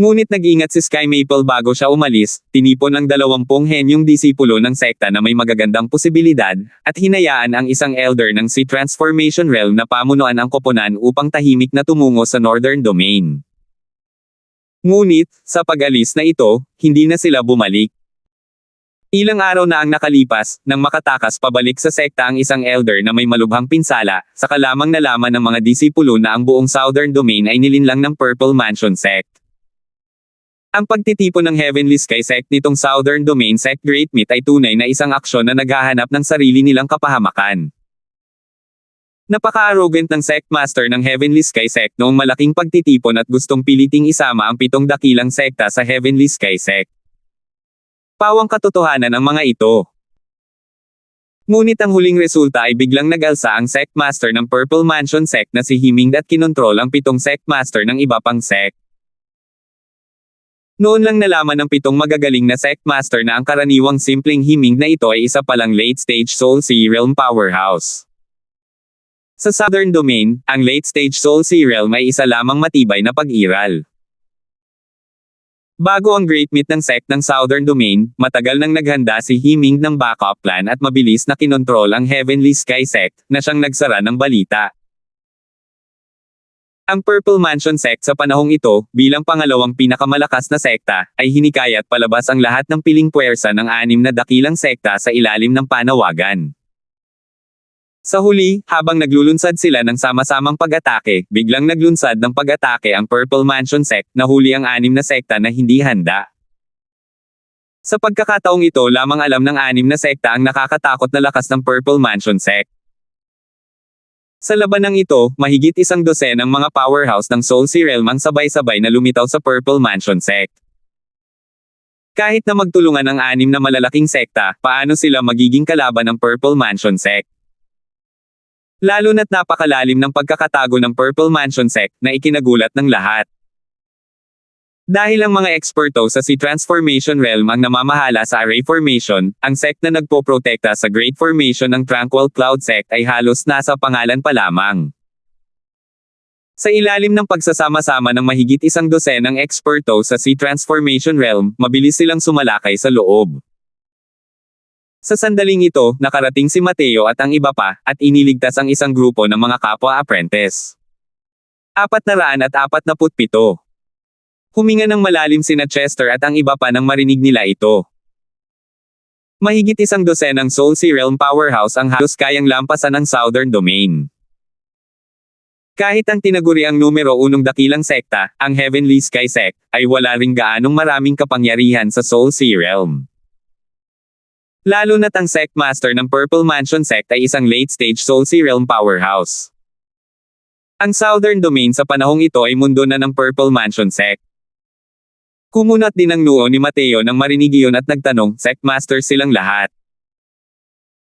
Ngunit nag-ingat si Sky Maple bago siya umalis, tinipon ang 20 henyong disipulo ng sekta na may magagandang posibilidad, at hinayaan ang isang elder ng si Transformation Realm na pamunuan ang koponan upang tahimik na tumungo sa Northern Domain. Ngunit, sa pag-alis na ito, hindi na sila bumalik. Ilang araw na ang nakalipas, nang makatakas pabalik sa sekta ang isang elder na may malubhang pinsala, saka lamang nalaman ng mga disipulo na ang buong Southern Domain ay nilinlang ng Purple Mansion Sect. Ang pagtitipon ng Heavenly Sky Sect nitong Southern Domain Sect Great Myth ay tunay na isang aksyon na naghahanap ng sarili nilang kapahamakan. Napaka-arrogant ng Sect Master ng Heavenly Sky Sect noong malaking pagtitipon at gustong piliting isama ang 7 dakilang sekta sa Heavenly Sky Sect. Pawang katotohanan ang mga ito. Ngunit ang huling resulta ay biglang nag-alsa ang Sect Master ng Purple Mansion Sect na si Himing at kinontrol ang 7 Sect Master ng iba pang sect. Noon lang nalaman ng 7 magagaling na Sect Master na ang karaniwang simpleng himing na ito ay isa palang late-stage Soul Sea Realm powerhouse. Sa Southern Domain, ang late-stage Soul Sea Realm ay isa lamang matibay na pag-iral. Bago ang Great Myth ng Sect ng Southern Domain, matagal nang naghanda si Himing ng backup plan at mabilis na kinontrol ang Heavenly Sky Sect, na siyang nagsara ng balita. Ang Purple Mansion Sect sa panahong ito, bilang pangalawang pinakamalakas na sekta, ay hinikayat palabas ang lahat ng piling puwersa ng 6 na dakilang sekta sa ilalim ng panawagan. Sa huli, habang naglulunsad sila ng sama-samang pag-atake, biglang naglunsad ng pag-atake ang Purple Mansion Sect, nahuli ang 6 na sekta na hindi handa. Sa pagkakataong ito lamang alam ng 6 na sekta ang nakakatakot na lakas ng Purple Mansion Sect. Sa labanang ito, mahigit 12 ng mga powerhouse ng Soul Sea Realm ang sabay-sabay na lumitaw sa Purple Mansion Sect. Kahit na magtulungan ang 6 na malalaking sekta, paano sila magiging kalaban ng Purple Mansion Sect? Lalo na't napakalalim ng pagkakatago ng Purple Mansion Sect na ikinagulat ng lahat. Dahil ang mga eksperto sa Sea Transformation Realm ang namamahala sa Array Formation, ang sect na nagpoprotekta sa Great Formation ng Tranquil Cloud Sect ay halos nasa pangalan pa lamang. Sa ilalim ng pagsasama-sama ng mahigit 12 ng eksperto sa Sea Transformation Realm, mabilis silang sumalakay sa loob. Sa sandaling ito, nakarating si Mateo at ang iba pa, at iniligtas ang isang grupo ng mga kapwa-apprentice. 447. Huminga ng malalim sina Chester at ang iba pa nang marinig nila ito. Mahigit 12 ng Soul Sea Realm powerhouse ang halos kayang lampasan ng Southern Domain. Kahit ang tinaguriang numero 1 dakilang sekta, ang Heavenly Sky Sect, ay wala ring gaanong maraming kapangyarihan sa Soul Sea Realm. Lalo na't ang Sect Master ng Purple Mansion Sect ay isang late-stage Soul Sea Realm powerhouse. Ang Southern Domain sa panahong ito ay mundo na ng Purple Mansion Sect. Kumunat din ang noo ni Mateo nang marinig iyon at nagtanong, Sect Master silang lahat.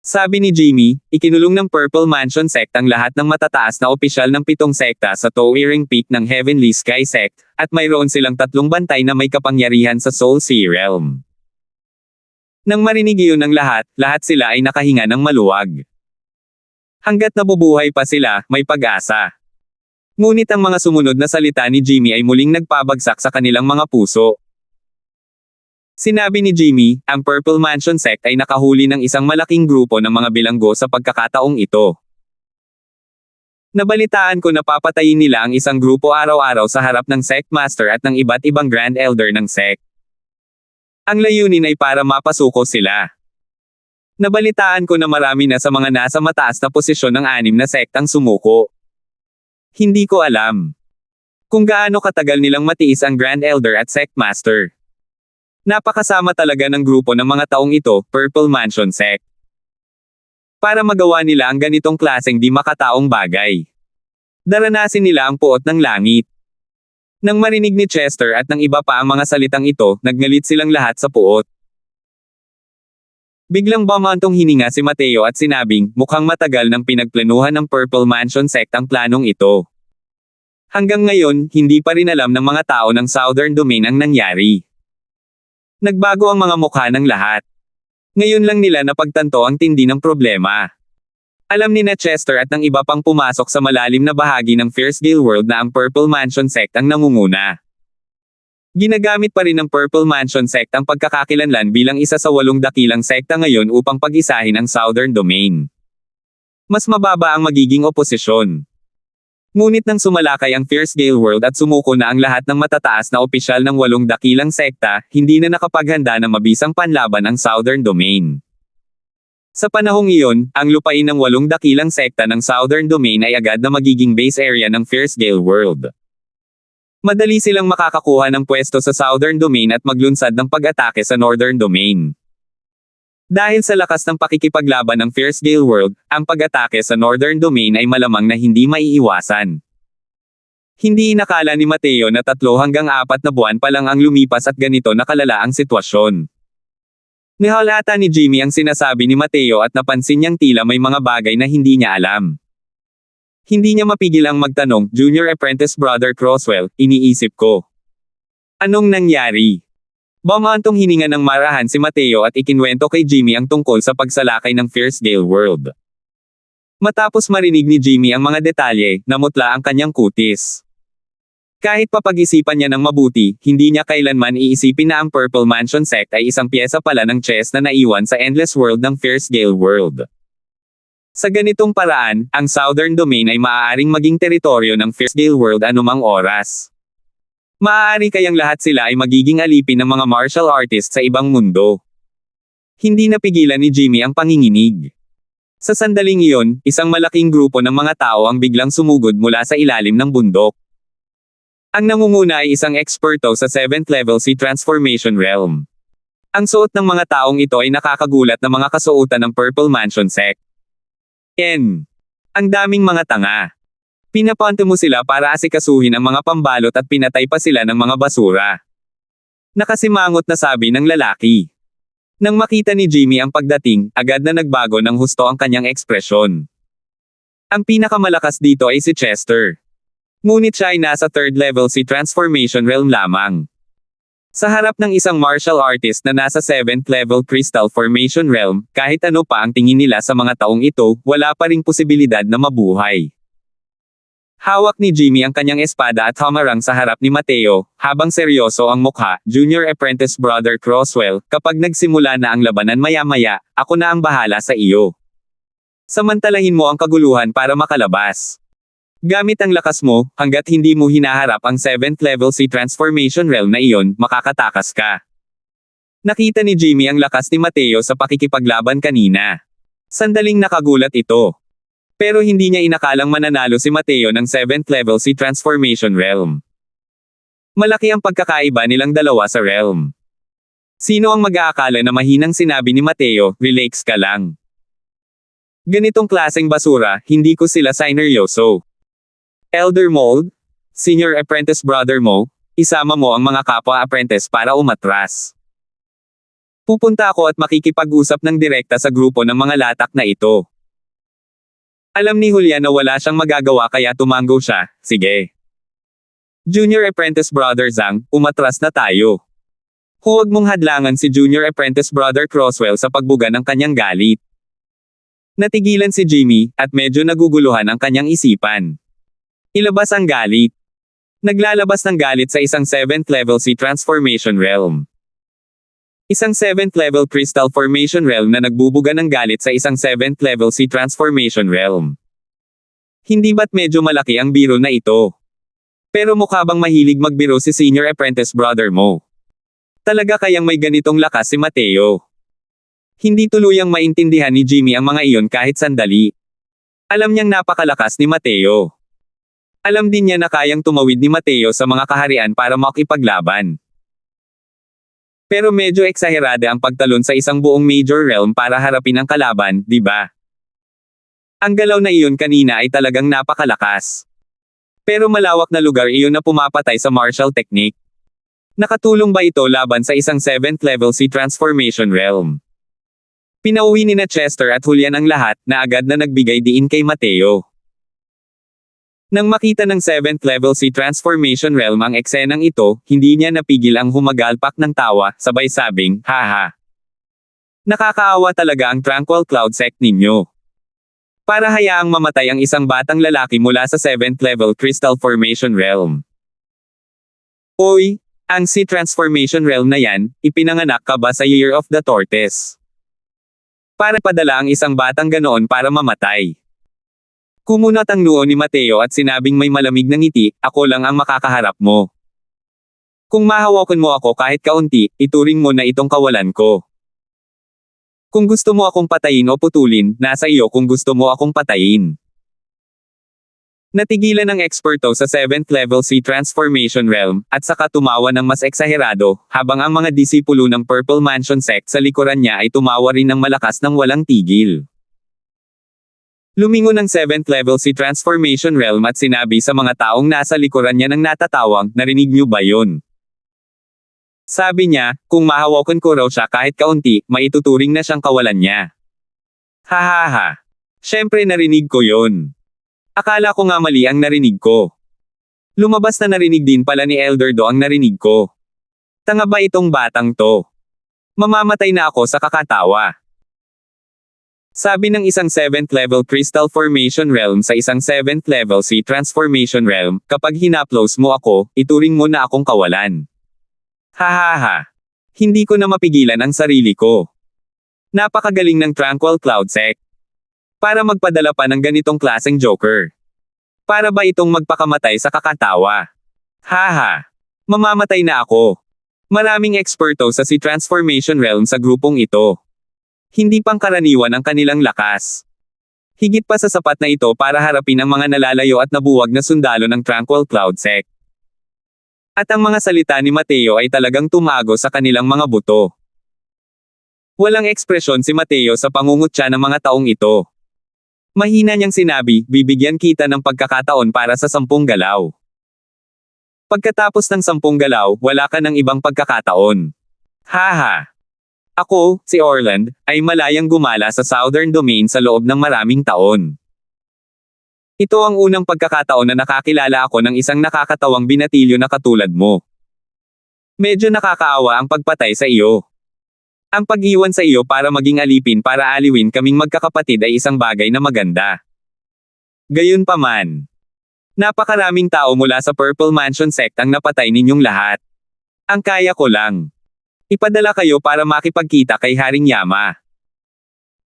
Sabi ni Jimmy, ikinulong ng Purple Mansion Sect ang lahat ng matataas na opisyal ng 7 sekta sa Towering Peak ng Heavenly Sky Sect, at mayroon silang 3 bantay na may kapangyarihan sa Soul Sea Realm. Nang marinig iyon ng lahat sila ay nakahinga ng maluwag. Hanggat nabubuhay pa sila, may pag-asa. Ngunit ang mga sumunod na salita ni Jimmy ay muling nagpabagsak sa kanilang mga puso. Sinabi ni Jimmy, ang Purple Mansion Sect ay nakahuli ng isang malaking grupo ng mga bilanggo sa pagkakataong ito. Nabalitaan ko na papatayin nila ang isang grupo araw-araw sa harap ng Sect Master at ng iba't ibang Grand Elder ng Sect. Ang layunin ay para mapasuko sila. Nabalitaan ko na marami na sa mga nasa mataas na posisyon ng 6 na sektang sumuko. Hindi ko alam kung gaano katagal nilang matiis ang Grand Elder at Sect Master. Napakasama talaga ng grupo ng mga taong ito, Purple Mansion Sect. Para magawa nila ang ganitong klaseng di makataong bagay. Daranasin nila ang puot ng langit. Nang marinig ni Chester at ng iba pa ang mga salitang ito, nagngalit silang lahat sa puot. Biglang bumantong hininga si Mateo at sinabing, mukhang matagal nang pinagplanuhan ng Purple Mansion Sect ang planong ito. Hanggang ngayon, hindi pa rin alam ng mga tao ng Southern Domain ang nangyari. Nagbago ang mga mukha ng lahat. Ngayon lang nila napagtanto ang tindi ng problema. Alam ni Chester at ng iba pang pumasok sa malalim na bahagi ng Fierce Gale World na ang Purple Mansion Sect ang nangunguna. Ginagamit pa rin ng Purple Mansion Sect ang pagkakakilanlan bilang isa sa 8 dakilang sekta ngayon upang pag-isahin ang Southern Domain. Mas mababa ang magiging oposisyon. Ngunit nang sumalakay ang Fierce Gale World at sumuko na ang lahat ng matataas na opisyal ng 8 dakilang sekta, hindi na nakapaghanda ng mabisang panlaban ang Southern Domain. Sa panahong iyon, ang lupain ng 8 dakilang sekta ng Southern Domain ay agad na magiging base area ng Fierce Gale World. Madali silang makakakuha ng pwesto sa Southern Domain at maglunsad ng pag-atake sa Northern Domain. Dahil sa lakas ng pakikipaglaban ng Fierce Gale World, ang pag-atake sa Northern Domain ay malamang na hindi maiiwasan. Hindi inakala ni Mateo na 3 hanggang 4 na buwan pa lang ang lumipas at ganito nakalala ang sitwasyon. Nihalata ni Jimmy ang sinasabi ni Mateo at napansin niyang tila may mga bagay na hindi niya alam. Hindi niya mapigil ang magtanong, Junior Apprentice Brother Croswell, iniisip ko. Anong nangyari? Bumantong hininga ng marahan si Mateo at ikinwento kay Jimmy ang tungkol sa pagsalakay ng Fierce Gale World. Matapos marinig ni Jimmy ang mga detalye, namutla ang kanyang kutis. Kahit papag-isipan niya ng mabuti, hindi niya kailanman iisipin na ang Purple Mansion Sect ay isang pyesa pala ng chess na naiwan sa endless world ng Fierce Gale World. Sa ganitong paraan, ang Southern Domain ay maaaring maging teritoryo ng Fierce Gale World anumang oras. Maaari kayang lahat sila ay magiging alipin ng mga martial artists sa ibang mundo. Hindi napigilan ni Jimmy ang panginginig. Sa sandaling iyon, isang malaking grupo ng mga tao ang biglang sumugod mula sa ilalim ng bundok. Ang nangunguna ay isang eksperto sa 7th level si Transformation Realm. Ang suot ng mga taong ito ay nakakagulat na mga kasuotan ng Purple Mansion Sect. Ang daming mga tanga. Pinapunta mo sila para asikasuhin ang mga pambalot at pinatay pa sila ng mga basura. Nakasimangot na sabi ng lalaki. Nang makita ni Jimmy ang pagdating, agad na nagbago ng husto ang kanyang ekspresyon. Ang pinakamalakas dito ay si Chester. Ngunit siya ay nasa 3rd level si Transformation Realm lamang. Sa harap ng isang martial artist na nasa 7th level Crystal Formation Realm, kahit ano pa ang tingin nila sa mga taong ito, wala pa ring posibilidad na mabuhay. Hawak ni Jimmy ang kanyang espada at hamarang sa harap ni Mateo, habang seryoso ang mukha, Junior Apprentice Brother Croswell, kapag nagsimula na ang labanan maya-maya, ako na ang bahala sa iyo. Samantalahin mo ang kaguluhan para makalabas. Gamit ang lakas mo, hanggat hindi mo hinaharap ang 7th level si Transformation Realm na iyon, makakatakas ka. Nakita ni Jimmy ang lakas ni Mateo sa pakikipaglaban kanina. Sandaling nakagulat ito. Pero hindi niya inakalang mananalo si Mateo ng 7th level si Transformation Realm. Malaki ang pagkakaiba nilang dalawa sa realm. Sino ang mag-aakala na mahinang sinabi ni Mateo, relax ka lang. Ganitong klaseng basura, hindi ko sila sineryoso. Elder Mold, Senior Apprentice Brother Mo, isama mo ang mga kapwa-apprentice para umatras. Pupunta ako at makikipag-usap ng direkta sa grupo ng mga latak na ito. Alam ni Julian na wala siyang magagawa kaya tumanggo siya, sige. Junior Apprentice Brother Zhang, umatras na tayo. Huwag mong hadlangan si Junior Apprentice Brother Croswell sa pagbuga ng kanyang galit. Natigilan si Jimmy, at medyo naguguluhan ang kanyang isipan. Ilabas ang galit. Naglalabas ng galit sa isang 7th level si Transformation Realm. Isang 7th level Crystal Formation Realm na nagbubuga ng galit sa isang 7th level si Transformation Realm. Hindi ba't medyo malaki ang biro na ito? Pero mukha bang mahilig magbiro si Senior Apprentice Brother Mo? Talaga kayang may ganitong lakas si Mateo? Hindi tuluyang maintindihan ni Jimmy ang mga iyon kahit sandali. Alam niyang napakalakas ni Mateo. Alam din niya na kayang tumawid ni Mateo sa mga kaharian para makipaglaban. Pero medyo eksaherada ang pagtalon sa isang buong major realm para harapin ang kalaban, di ba? Ang galaw na iyon kanina ay talagang napakalakas. Pero malawak na lugar iyon na pumapatay sa martial technique. Nakatulong ba ito laban sa isang 7th level si Transformation Realm? Pinauwi ni na Chester at Julian ang lahat, na agad na nagbigay diin kay Mateo. Nang makita ng 7th level si Transformation Realm ang eksenang ito, hindi niya napigil ang humagalpak ng tawa, sabay sabing, haha. Nakakaawa talaga ang Tranquil Cloud Sect ninyo. Para hayaang mamatay ang isang batang lalaki mula sa 7th level Crystal Formation Realm. Oy, ang si Transformation Realm na yan, ipinanganak ka ba sa Year of the Tortoise? Para padala ang isang batang ganoon para mamatay. Kumunat ang noo ni Mateo at sinabing may malamig na ngiti, ako lang ang makakaharap mo. Kung mahawakan mo ako kahit kaunti, ituring mo na itong kawalan ko. Kung gusto mo akong patayin o putulin, nasa iyo kung gusto mo akong patayin. Natigilan ng eksperto sa 7th level C transformation realm, at saka tumawa ng mas eksaherado, habang ang mga disipulo ng Purple Mansion sect sa likuran niya ay tumawa rin ng malakas ng walang tigil. Lumingon ng 7th level C transformation realm at sinabi sa mga taong nasa likuran niya ng natatawang, narinig niyo ba yun? Sabi niya, kung mahawakan ko raw siya kahit kaunti, maituturing na siyang kawalan niya. Hahaha. Siyempre narinig ko yun. Akala ko nga mali ang narinig ko. Lumabas na narinig din pala ni Elder Do ang narinig ko. Tanga ba itong batang to? Mamamatay na ako sa kakatawa. Sabi ng isang 7th level Crystal Formation Realm sa isang 7th level C Transformation Realm, kapag hinaplos mo ako, ituring mo na akong kawalan. Hahaha. Hindi ko na mapigilan ang sarili ko. Napakagaling ng Tranquil Cloud Sect. Para magpadala pa ng ganitong klaseng joker. Para ba itong magpakamatay sa kakatawa? Haha. Mamamatay na ako. Maraming eksperto sa si Transformation Realm sa grupong ito. Hindi pangkaraniwan ang kanilang lakas. Higit pa sa sapat na ito para harapin ang mga nalalayo at nabuwag na sundalo ng Tranquil Cloud Sect. At ang mga salita ni Mateo ay talagang tumago sa kanilang mga buto. Walang ekspresyon si Mateo sa pangungutya ng mga taong ito. Mahina niyang sinabi, bibigyan kita ng pagkakataon para sa 10 galaw. Pagkatapos ng 10 galaw, wala ka ng ibang pagkakataon. Haha. Ako, si Orland, ay malayang gumala sa Southern Domain sa loob ng maraming taon. Ito ang unang pagkakataon na nakakilala ako ng isang nakakatawang binatilyo na katulad mo. Medyo nakakaawa ang pagpatay sa iyo. Ang pag-iwan sa iyo para maging alipin para aliwin kaming magkakapatid ay isang bagay na maganda. Gayunpaman, napakaraming tao mula sa Purple Mansion sect ang napatay ninyong lahat. Ang kaya ko lang. Ipadala kayo para makipagkita kay Haring Yama.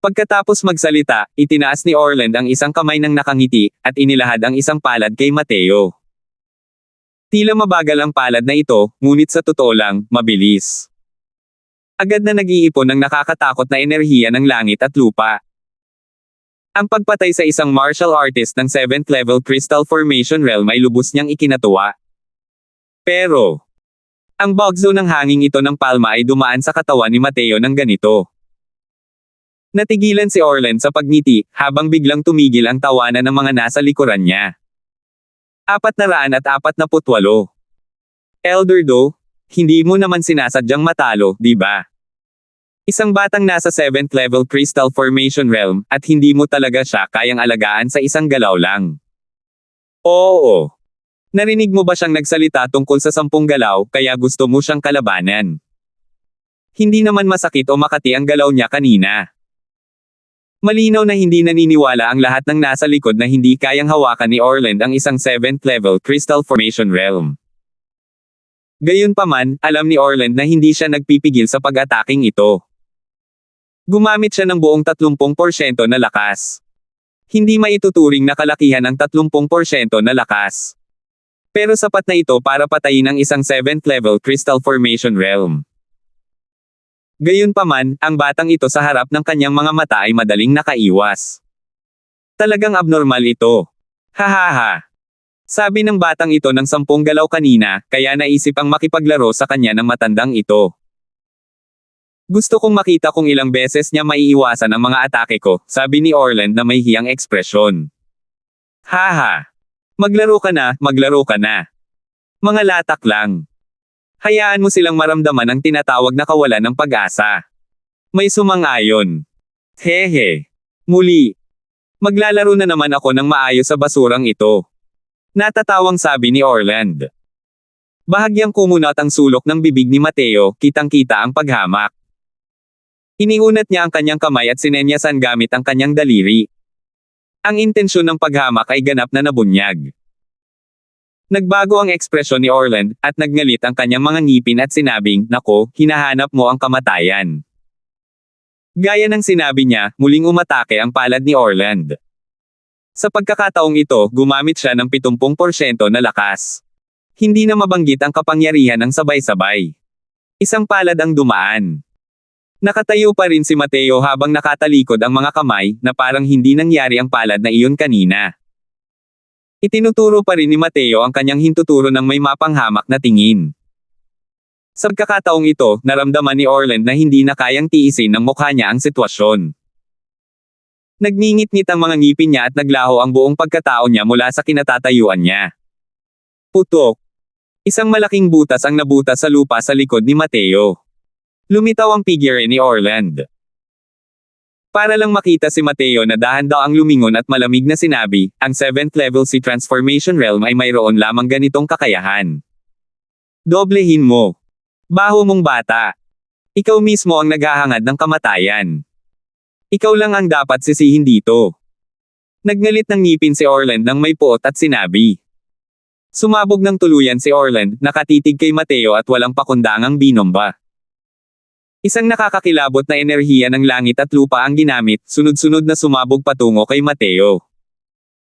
Pagkatapos magsalita, itinaas ni Orland ang isang kamay ng nakangiti, at inilahad ang isang palad kay Mateo. Tila mabagal ang palad na ito, ngunit sa totoo lang, mabilis. Agad na nag-iipon ng nakakatakot na enerhiya ng langit at lupa. Ang pagpatay sa isang martial artist ng 7th level Crystal Formation Realm ay lubos niyang ikinatuwa. Pero, ang bugzo ng hanging ito ng palma ay dumaan sa katawan ni Mateo ng ganito. Natigilan si Orland sa pagngiti, habang biglang tumigil ang tawanan ng mga nasa likuran niya. 448. Elder Do, hindi mo naman sinasadyang matalo, di ba? Isang batang nasa 7th level Crystal Formation Realm, at hindi mo talaga siya kayang alagaan sa isang galaw lang. Oo. Narinig mo ba siyang nagsalita tungkol sa 10 galaw, kaya gusto mo siyang kalabanan? Hindi naman masakit o makati ang galaw niya kanina. Malinaw na hindi naniniwala ang lahat ng nasa likod na hindi kayang hawakan ni Orland ang isang 7th level Crystal Formation Realm. Gayunpaman, alam ni Orland na hindi siya nagpipigil sa pag-ataking ito. Gumamit siya ng buong 30% na lakas. Hindi maituturing na kalakihan ang 30% na lakas. Pero sapat na ito para patayin ang isang 7th level Crystal Formation Realm. Gayunpaman, ang batang ito sa harap ng kanyang mga mata ay madaling nakaiwas. Talagang abnormal ito. Hahaha. Sabi ng batang ito ng 10 galaw kanina, kaya naisip ang makipaglaro sa kanya ng matandang ito. Gusto kong makita kung ilang beses niya maiiwasan ang mga atake ko, sabi ni Orland na may hiyang ekspresyon. Haha. Maglaro ka na, maglaro ka na. Mga latak lang. Hayaan mo silang maramdaman ang tinatawag na kawalan ng pag-asa. May sumang-ayon. Hehe. Muli. Maglalaro na naman ako ng maayos sa basurang ito. Natatawang sabi ni Orland. Bahagyang kumunat ang sulok ng bibig ni Mateo, kitang-kita ang paghamak. Iniunat niya ang kanyang kamay at sinenyasan gamit ang kanyang daliri. Ang intensyon ng paghamak ay ganap na nabunyag. Nagbago ang ekspresyon ni Orland, at nagngalit ang kanyang mga ngipin at sinabing, "Nako, hinahanap mo ang kamatayan." Gaya ng sinabi niya, muling umatake ang palad ni Orland. Sa pagkakataong ito, gumamit siya ng 70% na lakas. Hindi na mabanggit ang kapangyarihan ng sabay-sabay. Isang palad ang dumaan. Nakatayo pa rin si Mateo habang nakatalikod ang mga kamay, na parang hindi nangyari ang palad na iyon kanina. Itinuturo pa rin ni Mateo ang kanyang hintuturo ng may mapanghamak na tingin. Sa pagkakataong ito, naramdaman ni Orland na hindi na kayang tiisin ng mukha niya ang sitwasyon. Nagngingit-ngit ang mga ngipin niya at naglaho ang buong pagkatao niya mula sa kinatatayuan niya. Putok. Isang malaking butas ang nabutas sa lupa sa likod ni Mateo. Lumitaw ang figure ni Orland. Para lang makita si Mateo na dahan daw ang lumingon at malamig na sinabi, ang 7th level si Transformation Realm ay mayroon lamang ganitong kakayahan. Doblehin mo. Baho mong bata. Ikaw mismo ang naghahangad ng kamatayan. Ikaw lang ang dapat sisihin dito. Nagngalit ng ngipin si Orland nang may puot at sinabi. Sumabog ng tuluyan si Orland, nakatitig kay Mateo at walang pakundangang binomba. Isang nakakakilabot na enerhiya ng langit at lupa ang ginamit, sunod-sunod na sumabog patungo kay Mateo.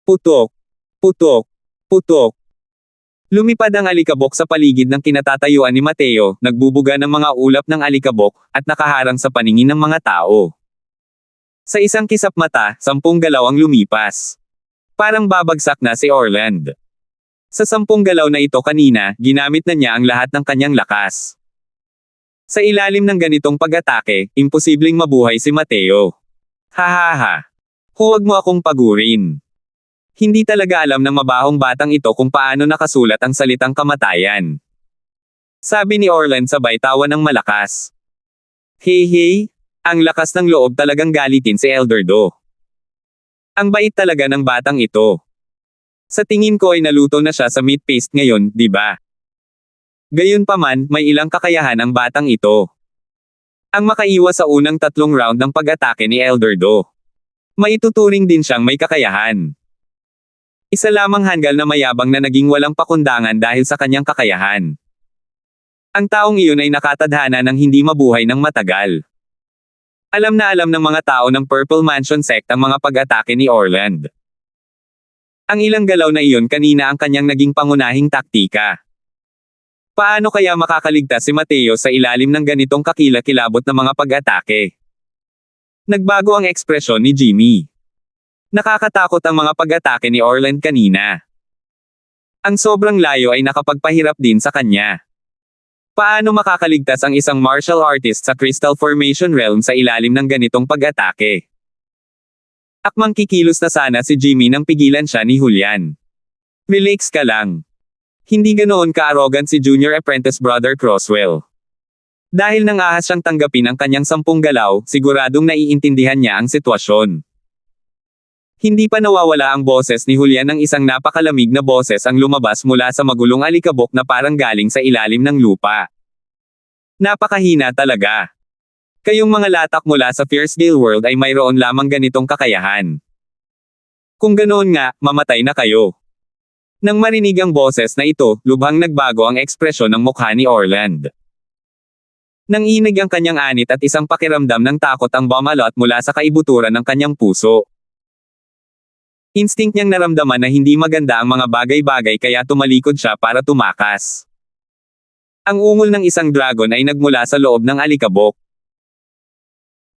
Putok. Putok. Putok. Lumipad ang alikabok sa paligid ng kinatatayuan ni Mateo, nagbubuga ng mga ulap ng alikabok, at nakaharang sa paningin ng mga tao. Sa isang kisap mata, 10 galaw ang lumipas. Parang babagsak na si Orland. Sa 10 galaw na ito kanina, ginamit na niya ang lahat ng kanyang lakas. Sa ilalim ng ganitong pag-atake, imposibleng mabuhay si Mateo. Hahaha. Huwag mo akong pagurin. Hindi talaga alam ng mabahong batang ito kung paano nakasulat ang salitang kamatayan. Sabi ni Orland sabay tawa ng malakas. Hey, ang lakas ng loob talagang galitin si Elder Do. Ang bait talaga ng batang ito. Sa tingin ko ay naluto na siya sa meat paste ngayon, di ba? Gayunpaman, may ilang kakayahan ang batang ito. Ang makaiwas sa unang 3 round ng pag-atake ni Elder Do. Maituturing din siyang may kakayahan. Isa lamang hanggal na mayabang na naging walang pakundangan dahil sa kanyang kakayahan. Ang taong iyon ay nakatadhana ng hindi mabuhay ng matagal. Alam na alam ng mga tao ng Purple Mansion Sect ang mga pag-atake ni Orland. Ang ilang galaw na iyon kanina ang kanyang naging pangunahing taktika. Paano kaya makakaligtas si Mateo sa ilalim ng ganitong kakilakilabot na mga pag-atake? Nagbago ang ekspresyon ni Jimmy. Nakakatakot ang mga pag-atake ni Orland kanina. Ang sobrang layo ay nakapagpahirap din sa kanya. Paano makakaligtas ang isang martial artist sa Crystal Formation Realm sa ilalim ng ganitong pag-atake? Akmang kikilos na sana si Jimmy nang pigilan siya ni Julian. Relax ka lang. Hindi ganoon ka-arrogant si Junior Apprentice Brother Crosswell. Dahil nang ahas siyang tanggapin ang kanyang 10 galaw, siguradong naiintindihan niya ang sitwasyon. Hindi pa nawawala ang boses ni Julian ng isang napakalamig na boses ang lumabas mula sa magulong alikabok na parang galing sa ilalim ng lupa. Napakahina talaga. Kayong mga latak mula sa Fierce Gale World ay mayroon lamang ganitong kakayahan. Kung ganoon nga, mamatay na kayo. Nang marinig ang boses na ito, lubhang nagbago ang ekspresyon ng mukha ni Orland. Nanginig ang kanyang anit at isang pakiramdam ng takot ang bumalot mula sa kaibuturan ng kanyang puso. Instinct niyang naramdaman na hindi maganda ang mga bagay-bagay kaya tumalikod siya para tumakas. Ang ungol ng isang dragon ay nagmula sa loob ng alikabok.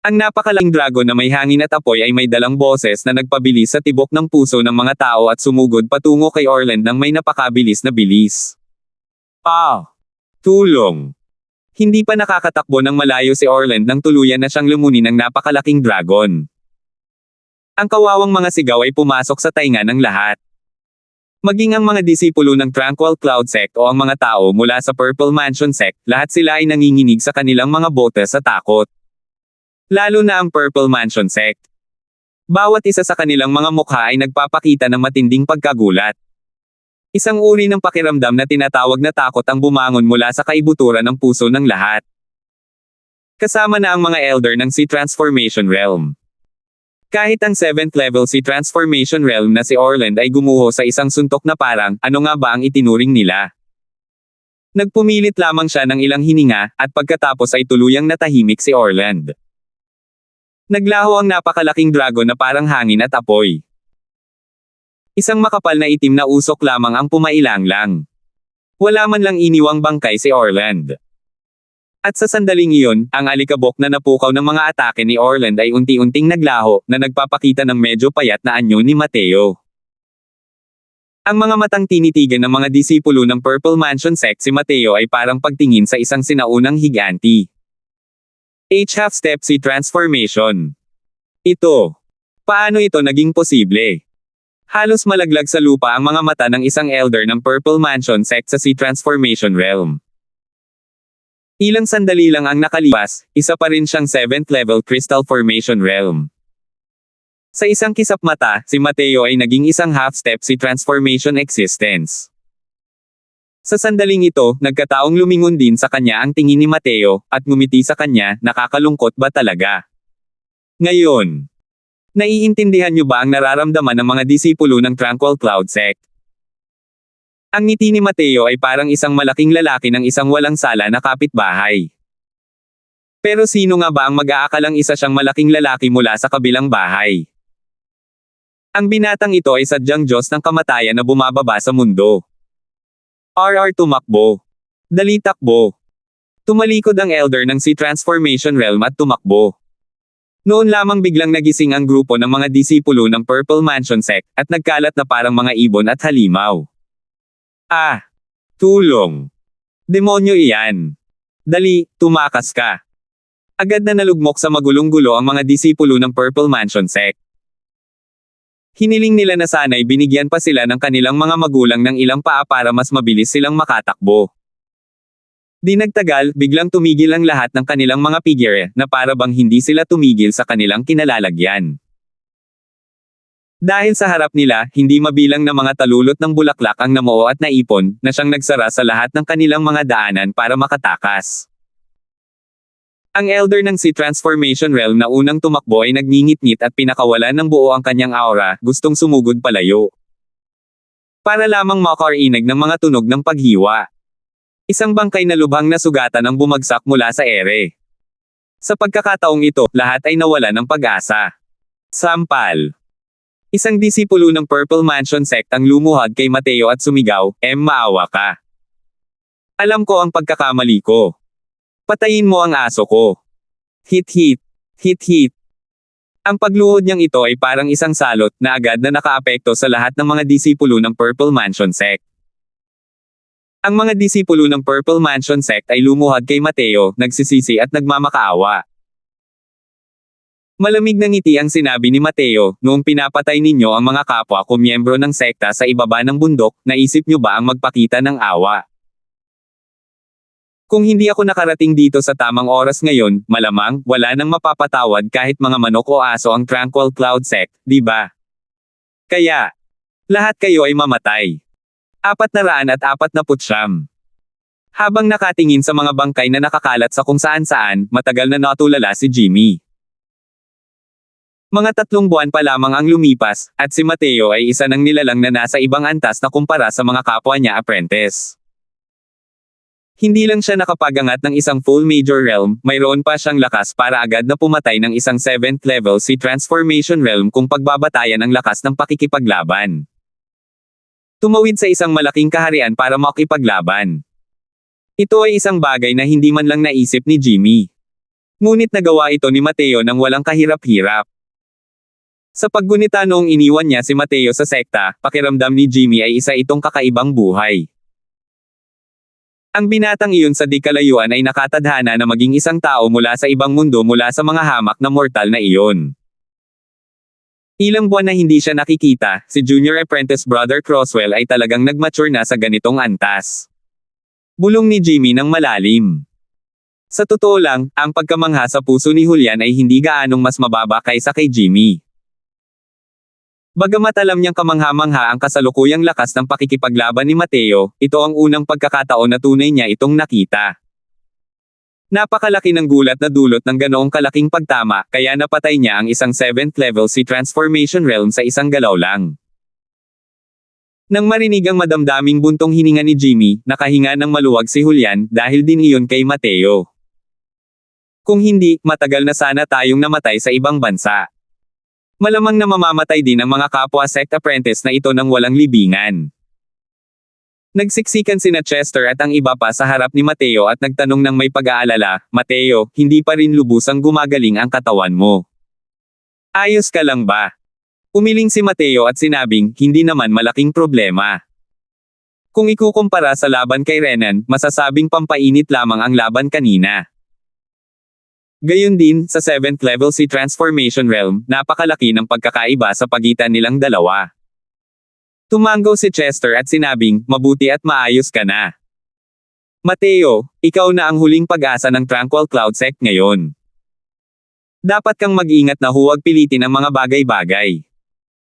Ang napakalaking dragon na may hangin at apoy ay may dalang boses na nagpabilis sa tibok ng puso ng mga tao at sumugod patungo kay Orland ng may napakabilis na bilis. Tulong! Hindi pa nakakatakbo ng malayo si Orland nang tuluyan na siyang lumunin ng napakalaking dragon. Ang kawawang mga sigaw ay pumasok sa tainga ng lahat. Maging ang mga disipulo ng Tranquil Cloud Sect o ang mga tao mula sa Purple Mansion Sect, lahat sila ay nanginginig sa kanilang mga bote sa takot. Lalo na ang Purple Mansion Sect. Bawat isa sa kanilang mga mukha ay nagpapakita ng matinding pagkagulat. Isang uri ng pakiramdam na tinatawag na takot ang bumangon mula sa kaibuturan ng puso ng lahat. Kasama na ang mga elder ng Sea Transformation Realm. Kahit ang 7th level Sea Transformation Realm na si Orland ay gumuho sa isang suntok na parang, ano nga ba ang itinuring nila? Nagpumilit lamang siya ng ilang hininga, at pagkatapos ay tuluyang natahimik si Orland. Naglaho ang napakalaking dragon na parang hangin at apoy. Isang makapal na itim na usok lamang ang pumailanglang. Wala man lang iniwang bangkay si Orland. At sa sandaling iyon, ang alikabok na napukaw ng mga atake ni Orland ay unti-unting naglaho, na nagpapakita ng medyo payat na anyo ni Mateo. Ang mga matang tinitigan ng mga disipulo ng Purple Mansion sect si Mateo ay parang pagtingin sa isang sinaunang higanti. Half-step C transformation. Ito. Paano ito naging posible? Halos malaglag sa lupa ang mga mata ng isang elder ng Purple Mansion sect sa C transformation realm. Ilang sandali lang ang nakalipas, isa pa rin siyang 7th level crystal formation realm. Sa isang kisap mata, si Mateo ay naging isang half-step si transformation existence. Sa sandaling ito, nagkataong lumingon din sa kanya ang tingin ni Mateo, at ngumiti sa kanya, nakakalungkot ba talaga? Ngayon, naiintindihan niyo ba ang nararamdaman ng mga disipulo ng Tranquil Cloud Sect? Ang ngiti ni Mateo ay parang isang malaking lalaki ng isang walang sala na kapitbahay. Pero sino nga ba ang mag-aakalang isa siyang malaking lalaki mula sa kabilang bahay? Ang binatang ito ay sadyang Diyos ng kamatayan na bumababa sa mundo. Tumakbo. Dali takbo. Tumalikod ang elder ng C Transformation Realm at tumakbo. Noon lamang biglang nagising ang grupo ng mga disipulo ng Purple Mansion Sect, at nagkalat na parang mga ibon at halimaw. Tulong. Demonyo iyan. Dali, tumakas ka. Agad na nalugmok sa magulong-gulo ang mga disipulo ng Purple Mansion Sect. Hiniling nila na sana'y binigyan pa sila ng kanilang mga magulang ng ilang paa para mas mabilis silang makatakbo. Di nagtagal, biglang tumigil ang lahat ng kanilang mga figure, na para bang hindi sila tumigil sa kanilang kinalalagyan. Dahil sa harap nila, hindi mabilang na mga talulot ng bulaklak ang namuo at naipon, na siyang nagsara sa lahat ng kanilang mga daanan para makatakas. Ang elder ng C Transformation Realm na unang tumakbo ay nagngingit-ngit at pinakawalan ng buo ang kanyang aura, gustong sumugod palayo. Para lamang makarinig ng mga tunog ng paghiwa. Isang bangkay na lubhang nasugatan ang bumagsak mula sa ere. Sa pagkakataong ito, lahat ay nawala ng pag-asa. Sampal. Isang disipulo ng Purple Mansion Sect ang lumuhad kay Mateo at sumigaw, maawa ka. Alam ko ang pagkakamali ko. Patayin mo ang aso ko. Hit hit. Hit hit. Ang pagluhod niyang ito ay parang isang salot na agad na nakaapekto sa lahat ng mga disipulo ng Purple Mansion Sect. Ang mga disipulo ng Purple Mansion Sect ay lumuhad kay Mateo, nagsisisi at nagmamakaawa. Malamig na ngiti ang sinabi ni Mateo, noong pinapatay ninyo ang mga kapwa ko miyembro ng sekta sa ibaba ng bundok, naisip niyo ba ang magpakita ng awa? Kung hindi ako nakarating dito sa tamang oras ngayon, malamang, wala nang mapapatawad kahit mga manok o aso ang Tranquil Cloud Sect, di ba? Kaya, lahat kayo ay mamatay. 449. Habang nakatingin sa mga bangkay na nakakalat sa kung saan-saan, matagal na natulala si Jimmy. Mga 3 buwan pa lamang ang lumipas, at si Mateo ay isa ng nilalang na nasa ibang antas na kumpara sa mga kapwa niya apprentice. Hindi lang siya nakapagangat ng isang full major realm, mayroon pa siyang lakas para agad na pumatay ng isang 7th level C transformation realm kung pagbabatayan ang lakas ng pakikipaglaban. Tumawid sa isang malaking kaharian para makipaglaban. Ito ay isang bagay na hindi man lang naisip ni Jimmy. Ngunit nagawa ito ni Mateo nang walang kahirap-hirap. Sa paggunita noong iniwan niya si Mateo sa sekta, pakiramdam ni Jimmy ay isa itong kakaibang buhay. Ang binatang iyon sa di kalayuan ay nakatadhana na maging isang tao mula sa ibang mundo mula sa mga hamak na mortal na iyon. Ilang buwan na hindi siya nakikita, si Junior Apprentice Brother Crosswell ay talagang nagmature na sa ganitong antas. Bulong ni Jimmy ng malalim. Sa totoo lang, ang pagkamangha sa puso ni Julian ay hindi gaanong mas mababa kaysa kay Jimmy. Bagamat alam niyang kamangha-mangha ang kasalukuyang lakas ng pakikipaglaban ni Mateo, ito ang unang pagkakataon na tunay niya itong nakita. Napakalaki ng gulat na dulot ng ganoong kalaking pagtama, kaya napatay niya ang isang 7th level C transformation realm sa isang galaw lang. Nang marinig ang madamdaming buntong hininga ni Jimmy, nakahinga ng maluwag si Julian, dahil din iyon kay Mateo. Kung hindi, matagal na sana tayong namatay sa ibang bansa. Malamang na mamamatay din ang mga kapwa sect apprentice na ito nang walang libingan. Nagsiksikan sina Chester at ang iba pa sa harap ni Mateo at nagtanong ng may pag-aalala, Mateo, hindi pa rin lubusang gumagaling ang katawan mo. Ayos ka lang ba? Umiling si Mateo at sinabing, hindi naman malaking problema. Kung ikukumpara sa laban kay Renan, masasabing pampainit lamang ang laban kanina. Gayun din, sa 7th level si Transformation Realm, napakalaki ng pagkakaiba sa pagitan nilang dalawa. Tumango si Chester at sinabing, mabuti at maayos ka na. Mateo, ikaw na ang huling pag-asa ng Tranquil Cloud Sect ngayon. Dapat kang mag-ingat na huwag pilitin ang mga bagay-bagay.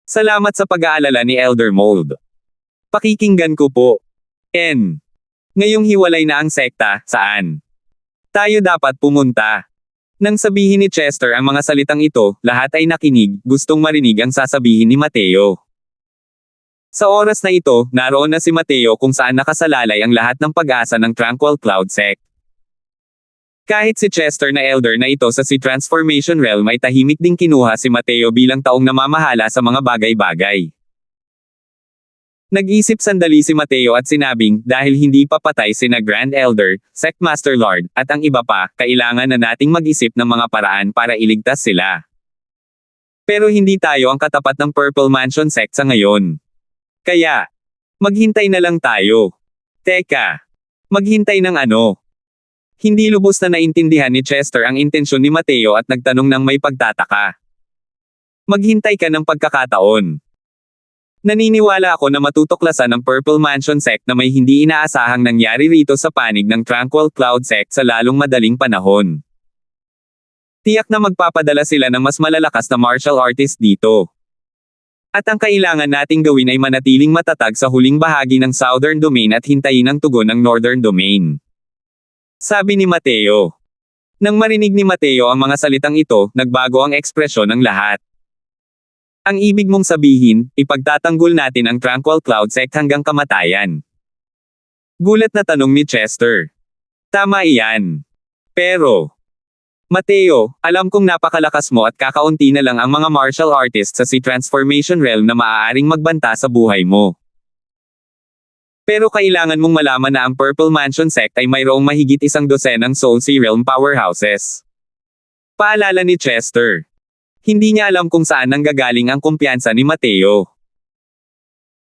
Salamat sa pag-aalala ni Elder Mold. Pakikinggan ko po. N. Ngayong hiwalay na ang sekta, saan tayo dapat pumunta? Nang sabihin ni Chester ang mga salitang ito, lahat ay nakinig, gustong marinig ang sasabihin ni Mateo. Sa oras na ito, naroon na si Mateo kung saan nakasalalay ang lahat ng pag-asa ng Tranquil Cloud Sect. Kahit si Chester na elder na ito sa si Transformation Realm ay tahimik ding kinuha si Mateo bilang taong namamahala sa mga bagay-bagay. Nag-isip sandali si Mateo at sinabing, dahil hindi pa patay sina Grand Elder, Sect Master Lord, at ang iba pa, kailangan na nating mag-isip ng mga paraan para iligtas sila. Pero hindi tayo ang katapat ng Purple Mansion Sect sa ngayon. Kaya, maghintay na lang tayo. Teka, maghintay ng ano? Hindi lubos na naintindihan ni Chester ang intensyon ni Mateo at nagtanong ng may pagtataka. Maghintay ka ng pagkakataon. Naniniwala ako na matutuklasan ng Purple Mansion Sect na may hindi inaasahang nangyari rito sa panig ng Tranquil Cloud Sect sa lalong madaling panahon. Tiyak na magpapadala sila ng mas malalakas na martial artist dito. At ang kailangan nating gawin ay manatiling matatag sa huling bahagi ng Southern Domain at hintayin ang tugon ng Northern Domain. Sabi ni Mateo. Nang marinig ni Mateo ang mga salitang ito, nagbago ang ekspresyon ng lahat. Ang ibig mong sabihin, ipagtatanggol natin ang Tranquil Cloud Sect hanggang kamatayan. Gulat na tanong ni Chester. Tama iyan. Pero, Mateo, alam kong napakalakas mo at kakaunti na lang ang mga martial artists sa si Transformation Realm na maaaring magbanta sa buhay mo. Pero kailangan mong malaman na ang Purple Mansion Sect ay mayroong mahigit 100 Soul Sea Realm powerhouses. Paalala ni Chester. Hindi niya alam kung saan nanggagaling ang kumpiyansa ni Mateo.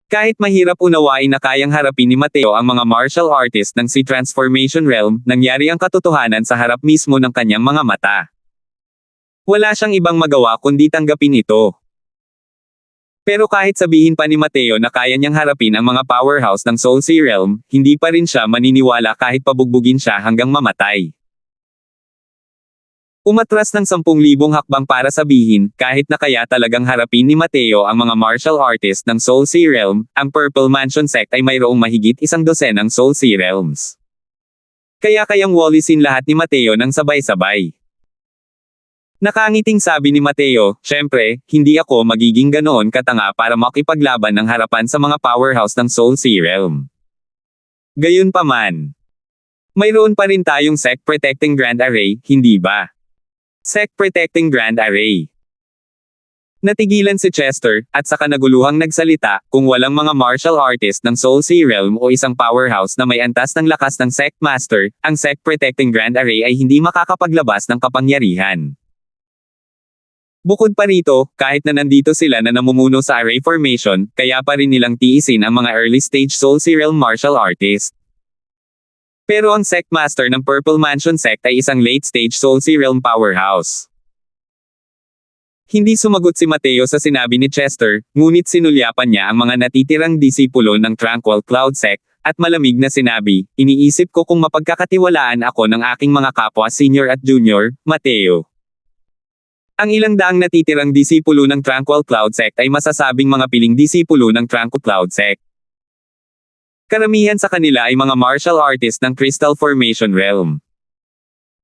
Kahit mahirap unawain na kayang harapin ni Mateo ang mga martial artist ng si Transformation Realm, nangyari ang katotohanan sa harap mismo ng kanyang mga mata. Wala siyang ibang magawa kundi tanggapin ito. Pero kahit sabihin pa ni Mateo na kaya niyang harapin ang mga powerhouse ng Soul Sea Realm, hindi pa rin siya maniniwala kahit pabugbugin siya hanggang mamatay. Umatras ng 10,000 hakbang para sabihin, kahit na kaya talagang harapin ni Mateo ang mga martial artist ng Soul Sea Realm, ang Purple Mansion Sect ay mayroong mahigit 100 Soul Sea Realms. Kaya kayang walisin lahat ni Mateo ng sabay-sabay. Nakangiting sabi ni Mateo, syempre, hindi ako magiging ganoon katanga para makipaglaban ng harapan sa mga powerhouse ng Soul Sea Realm. Gayunpaman, mayroon pa rin tayong Sect Protecting Grand Array, hindi ba? Sect Protecting Grand Array. Natigilan si Chester, at saka naguluhang nagsalita, kung walang mga martial artist ng Soul Sea Realm o isang powerhouse na may antas ng lakas ng Sect Master, ang Sect Protecting Grand Array ay hindi makakapaglabas ng kapangyarihan. Bukod pa rito, kahit na nandito sila na namumuno sa array formation, kaya pa rin nilang tiisin ang mga early stage Soul Sea Realm martial artist. Pero ang Sect Master ng Purple Mansion Sect ay isang late-stage Soul Sea Realm powerhouse. Hindi sumagot si Mateo sa sinabi ni Chester, ngunit sinulyapan niya ang mga natitirang disipulo ng Tranquil Cloud Sect, at malamig na sinabi, iniisip ko kung mapagkakatiwalaan ako ng aking mga kapwa senior at junior, Mateo. Ang ilang daang natitirang disipulo ng Tranquil Cloud Sect ay masasabing mga piling disipulo ng Tranquil Cloud Sect. Karamihan sa kanila ay mga martial artist ng Crystal Formation Realm.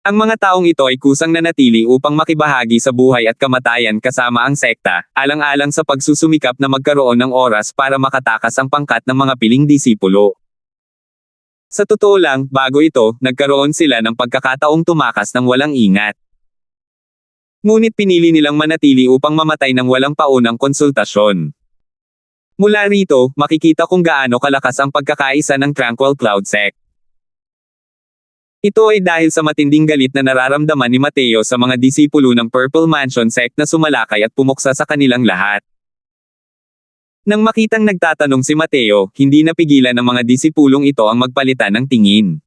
Ang mga taong ito ay kusang nanatili upang makibahagi sa buhay at kamatayan kasama ang sekta, alang-alang sa pagsusumikap na magkaroon ng oras para makatakas ang pangkat ng mga piling disipulo. Sa totoo lang, bago ito, nagkaroon sila ng pagkakataong tumakas ng walang ingat. Ngunit pinili nilang manatili upang mamatay ng walang paunang konsultasyon. Mula rito, makikita kung gaano kalakas ang pagkakaisa ng Tranquil Cloud Sect. Ito ay dahil sa matinding galit na nararamdaman ni Mateo sa mga disipulo ng Purple Mansion Sect na sumalakay at pumuksa sa kanilang lahat. Nang makitang nagtatanong si Mateo, hindi napigilan ng mga disipulong ito ang magpalitan ng tingin.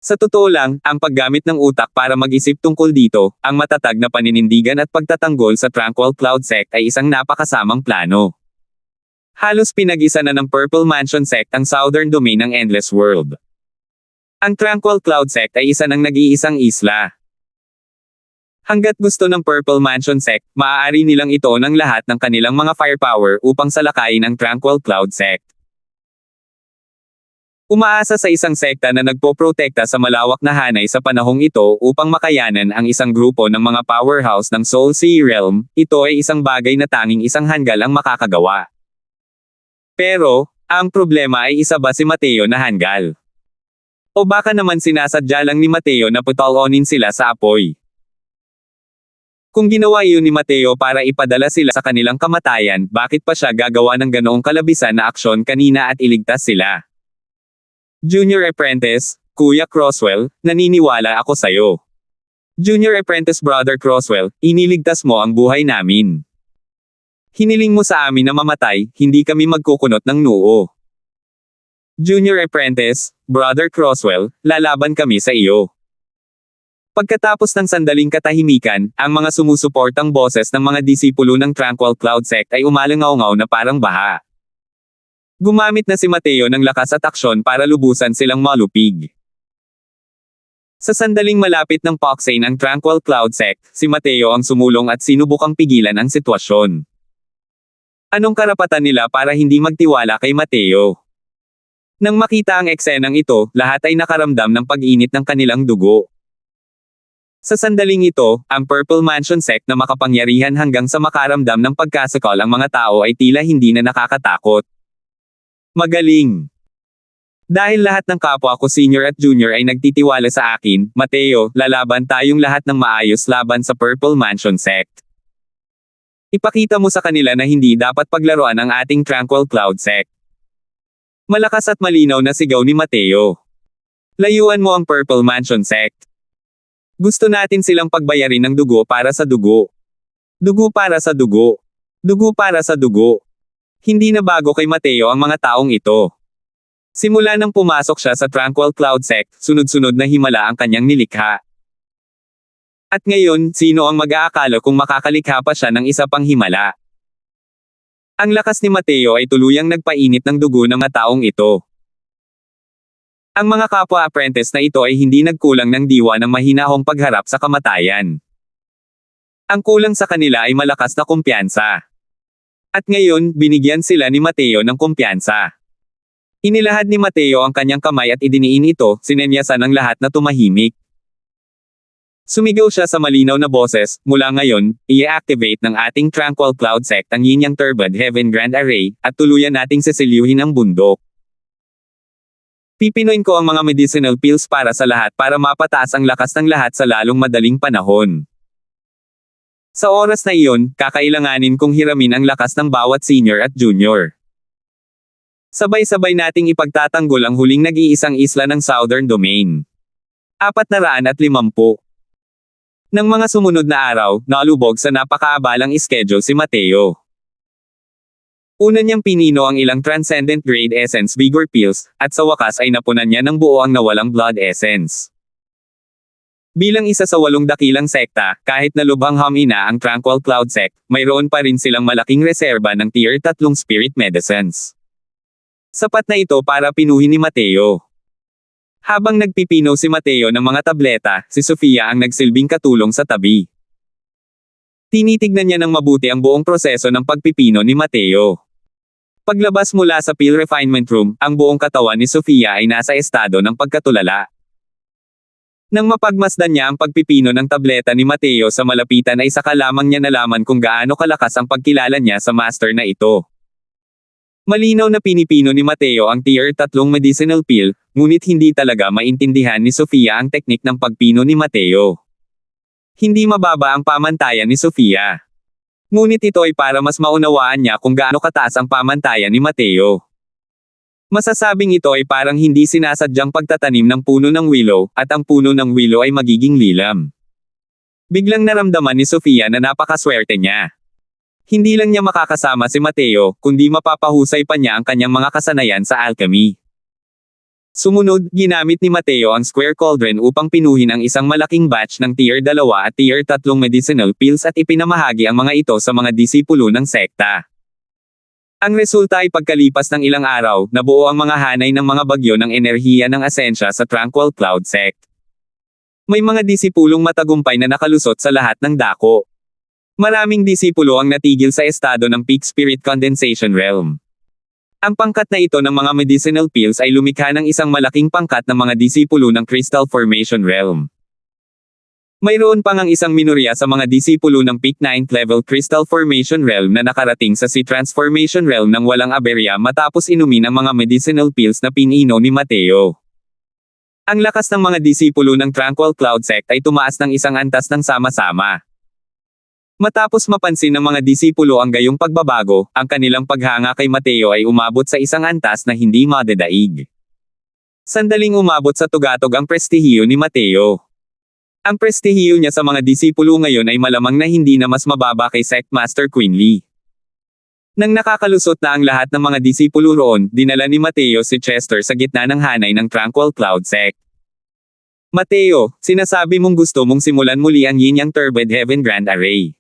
Sa totoo lang, ang paggamit ng utak para mag-isip tungkol dito, ang matatag na paninindigan at pagtatanggol sa Tranquil Cloud Sect ay isang napakasamang plano. Halos pinag-isa na ng Purple Mansion Sect ang Southern Domain ng Endless World. Ang Tranquil Cloud Sect ay isa ng nag-iisang isla. Hanggat gusto ng Purple Mansion Sect, maaari nilang ito ng lahat ng kanilang mga firepower upang salakayin ang Tranquil Cloud Sect. Umaasa sa isang sekta na nagpoprotekta sa malawak na hanay sa panahong ito upang makayanan ang isang grupo ng mga powerhouse ng Soul Sea Realm, ito ay isang bagay na tanging isang hanggal ang makakagawa. Pero, ang problema ay isa ba si Mateo na hanggal? O baka naman sinasadya lang ni Mateo na putalonin sila sa apoy? Kung ginawa iyon ni Mateo para ipadala sila sa kanilang kamatayan, bakit pa siya gagawa ng ganoong kalabisan na aksyon kanina at iligtas sila? Junior Apprentice, Kuya Crosswell, naniniwala ako sa'yo. Junior Apprentice Brother Crosswell, iniligtas mo ang buhay namin. Hiniling mo sa amin na mamatay, hindi kami magkukunot ng noo. Junior Apprentice, Brother Crosswell, lalaban kami sa iyo. Pagkatapos ng sandaling katahimikan, ang mga sumusuportang boses ng mga disipulo ng Tranquil Cloud Sect ay umalangaw-ngaw na parang baha. Gumamit na si Mateo ng lakas at aksyon para lubusan silang malupig. Sa sandaling malapit ng paksay ng Tranquil Cloud Sect, si Mateo ang sumulong at sinubukang pigilan ang sitwasyon. Anong karapatan nila para hindi magtiwala kay Mateo? Nang makita ang eksenang ito, lahat ay nakaramdam ng pag-init ng kanilang dugo. Sa sandaling ito, ang Purple Mansion Sect na makapangyarihan hanggang sa makaramdam ng pagkasakal ang mga tao ay tila hindi na nakakatakot. Magaling! Dahil lahat ng kapwa ko senior at junior ay nagtitiwala sa akin, Mateo, lalaban tayong lahat ng maayos laban sa Purple Mansion Sect. Ipakita mo sa kanila na hindi dapat paglaruan ang ating Tranquil Cloud Sect. Malakas at malinaw na sigaw ni Mateo. Layuan mo ang Purple Mansion Sect. Gusto natin silang pagbayarin ng dugo para sa dugo. Dugo para sa dugo. Dugo para sa dugo. Hindi na bago kay Mateo ang mga taong ito. Simula nang pumasok siya sa Tranquil Cloud Sect, sunod-sunod na himala ang kanyang nilikha. At ngayon, sino ang mag-aakala kung makakalikha pa siya ng isa pang himala? Ang lakas ni Mateo ay tuluyang nagpainit ng dugo ng mga taong ito. Ang mga kapwa-apprentice na ito ay hindi nagkulang ng diwa ng mahinahong pagharap sa kamatayan. Ang kulang sa kanila ay malakas na kumpiyansa. At ngayon, binigyan sila ni Mateo ng kumpiyansa. Inilahad ni Mateo ang kanyang kamay at idiniin ito, sinenyasan ng lahat na tumahimik. Sumigaw siya sa malinaw na boses, mula ngayon, i-activate ng ating Tranquil Cloud Sect ang Yin-Yang Turbid Heaven Grand Array, at tuluyan nating sisilyuhin ang bundok. Pipinoin ko ang mga medicinal pills para sa lahat para mapataas ang lakas ng lahat sa lalong madaling panahon. Sa oras na iyon, kakailanganin kong hiramin ang lakas ng bawat senior at junior. Sabay-sabay nating ipagtatanggol ang huling nag-iisang isla ng Southern Domain. 450. Nang mga sumunod na araw, nalubog sa napakaabalang schedule si Mateo. Una niyang pinino ang ilang Transcendent Grade Essence Vigor Pills, at sa wakas ay napunan niya ng buo ang nawalang Blood Essence. Bilang isa sa 8 dakilang sekta, kahit na lubhang hamina ang Tranquil Cloud Sect, mayroon pa rin silang malaking reserba ng Tier 3 Spirit Medicines. Sapat na ito para pinuhin ni Mateo. Habang nagpipino si Mateo ng mga tableta, si Sofia ang nagsilbing katulong sa tabi. Tinitignan niya ng mabuti ang buong proseso ng pagpipino ni Mateo. Paglabas mula sa pill refinement room, ang buong katawan ni Sofia ay nasa estado ng pagkatulala. Nang mapagmasdan niya ang pagpipino ng tableta ni Mateo sa malapitan ay saka lamang niya nalaman kung gaano kalakas ang pagkilala niya sa master na ito. Malinaw na pinipino ni Mateo ang Tier 3 medicinal pill, ngunit hindi talaga maintindihan ni Sofia ang teknik ng pagpino ni Mateo. Hindi mababa ang pamantayan ni Sofia. Ngunit ito ay para mas maunawaan niya kung gaano kataas ang pamantayan ni Mateo. Masasabing ito ay parang hindi sinasadyang pagtatanim ng puno ng willow, at ang puno ng willow ay magiging lilam. Biglang naramdaman ni Sofia na napakaswerte niya. Hindi lang niya makakasama si Mateo, kundi mapapahusay pa niya ang kanyang mga kasanayan sa alchemy. Sumunod, ginamit ni Mateo ang Square Cauldron upang pinuhin ang isang malaking batch ng Tier 2 at Tier 3 medicinal pills at ipinamahagi ang mga ito sa mga disipulo ng sekta. Ang resulta ay pagkalipas ng ilang araw, nabuo ang mga hanay ng mga bagyo ng enerhiya ng Asensya sa Tranquil Cloud Sect. May mga disipulong matagumpay na nakalusot sa lahat ng dako. Maraming disipulo ang natigil sa estado ng Peak Spirit Condensation Realm. Ang pangkat na ito ng mga medicinal pills ay lumikha ng isang malaking pangkat ng mga disipulo ng Crystal Formation Realm. Mayroon pang ang isang minorya sa mga disipulo ng Peak 9th Level Crystal Formation Realm na nakarating sa Sea Transformation Realm ng walang aberya matapos inumin ang mga medicinal pills na pinino ni Mateo. Ang lakas ng mga disipulo ng Tranquil Cloud Sect ay tumaas ng isang antas ng sama-sama. Matapos mapansin ng mga disipulo ang gayong pagbabago, ang kanilang paghanga kay Mateo ay umabot sa isang antas na hindi madadaig. Sandaling umabot sa tugatog ang prestihiyo ni Mateo. Ang prestihiyo niya sa mga disipulo ngayon ay malamang na hindi na mas mababa kay Sect Master Quinley. Nang nakakalusot na ang lahat ng mga disipulo roon, dinala ni Mateo si Chester sa gitna ng hanay ng Tranquil Cloud Sect. Mateo, sinasabi mong gusto mong simulan muli ang Yin Yang Turbid Heaven Grand Array.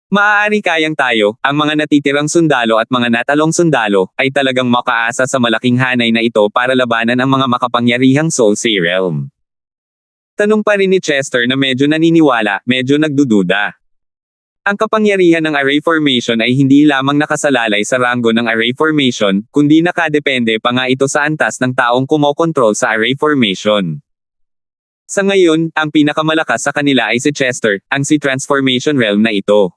Maaari kayang tayo, ang mga natitirang sundalo at mga natalong sundalo, ay talagang makaasa sa malaking hanay na ito para labanan ang mga makapangyarihang Soul Sea Realm. Tanong pa rin ni Chester na medyo naniniwala, medyo nagdududa. Ang kapangyarihan ng Array Formation ay hindi lamang nakasalalay sa ranggo ng Array Formation, kundi nakadepende pa nga ito sa antas ng taong kumokontrol sa Array Formation. Sa ngayon, ang pinakamalakas sa kanila ay si Chester, ang Sea Transformation Realm na ito.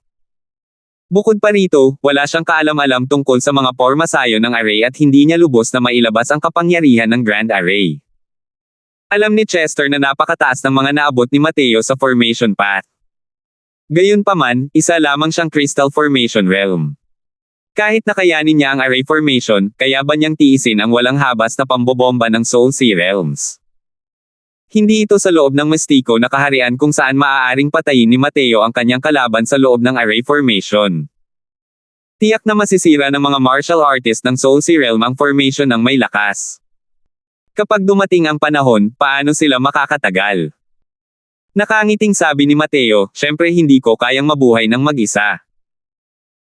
Bukod pa rito, wala siyang kaalam-alam tungkol sa mga pormasayo ng array at hindi niya lubos na mailabas ang kapangyarihan ng Grand Array. Alam ni Chester na napakataas ng mga naabot ni Mateo sa Formation Path. Gayunpaman, isa lamang siyang Crystal Formation Realm. Kahit nakayanin niya ang Array Formation, kaya ba niyang tiisin ang walang habas na pambobomba ng Soul Sea Realms? Hindi ito sa loob ng Mestico na kaharian kung saan maaaring patayin ni Mateo ang kanyang kalaban sa loob ng Array Formation. Tiyak na masisira ng mga martial artist ng Soul Sea Realm ang formation ng may lakas. Kapag dumating ang panahon, paano sila makakatagal? Nakangiting sabi ni Mateo, syempre hindi ko kayang mabuhay ng mag-isa.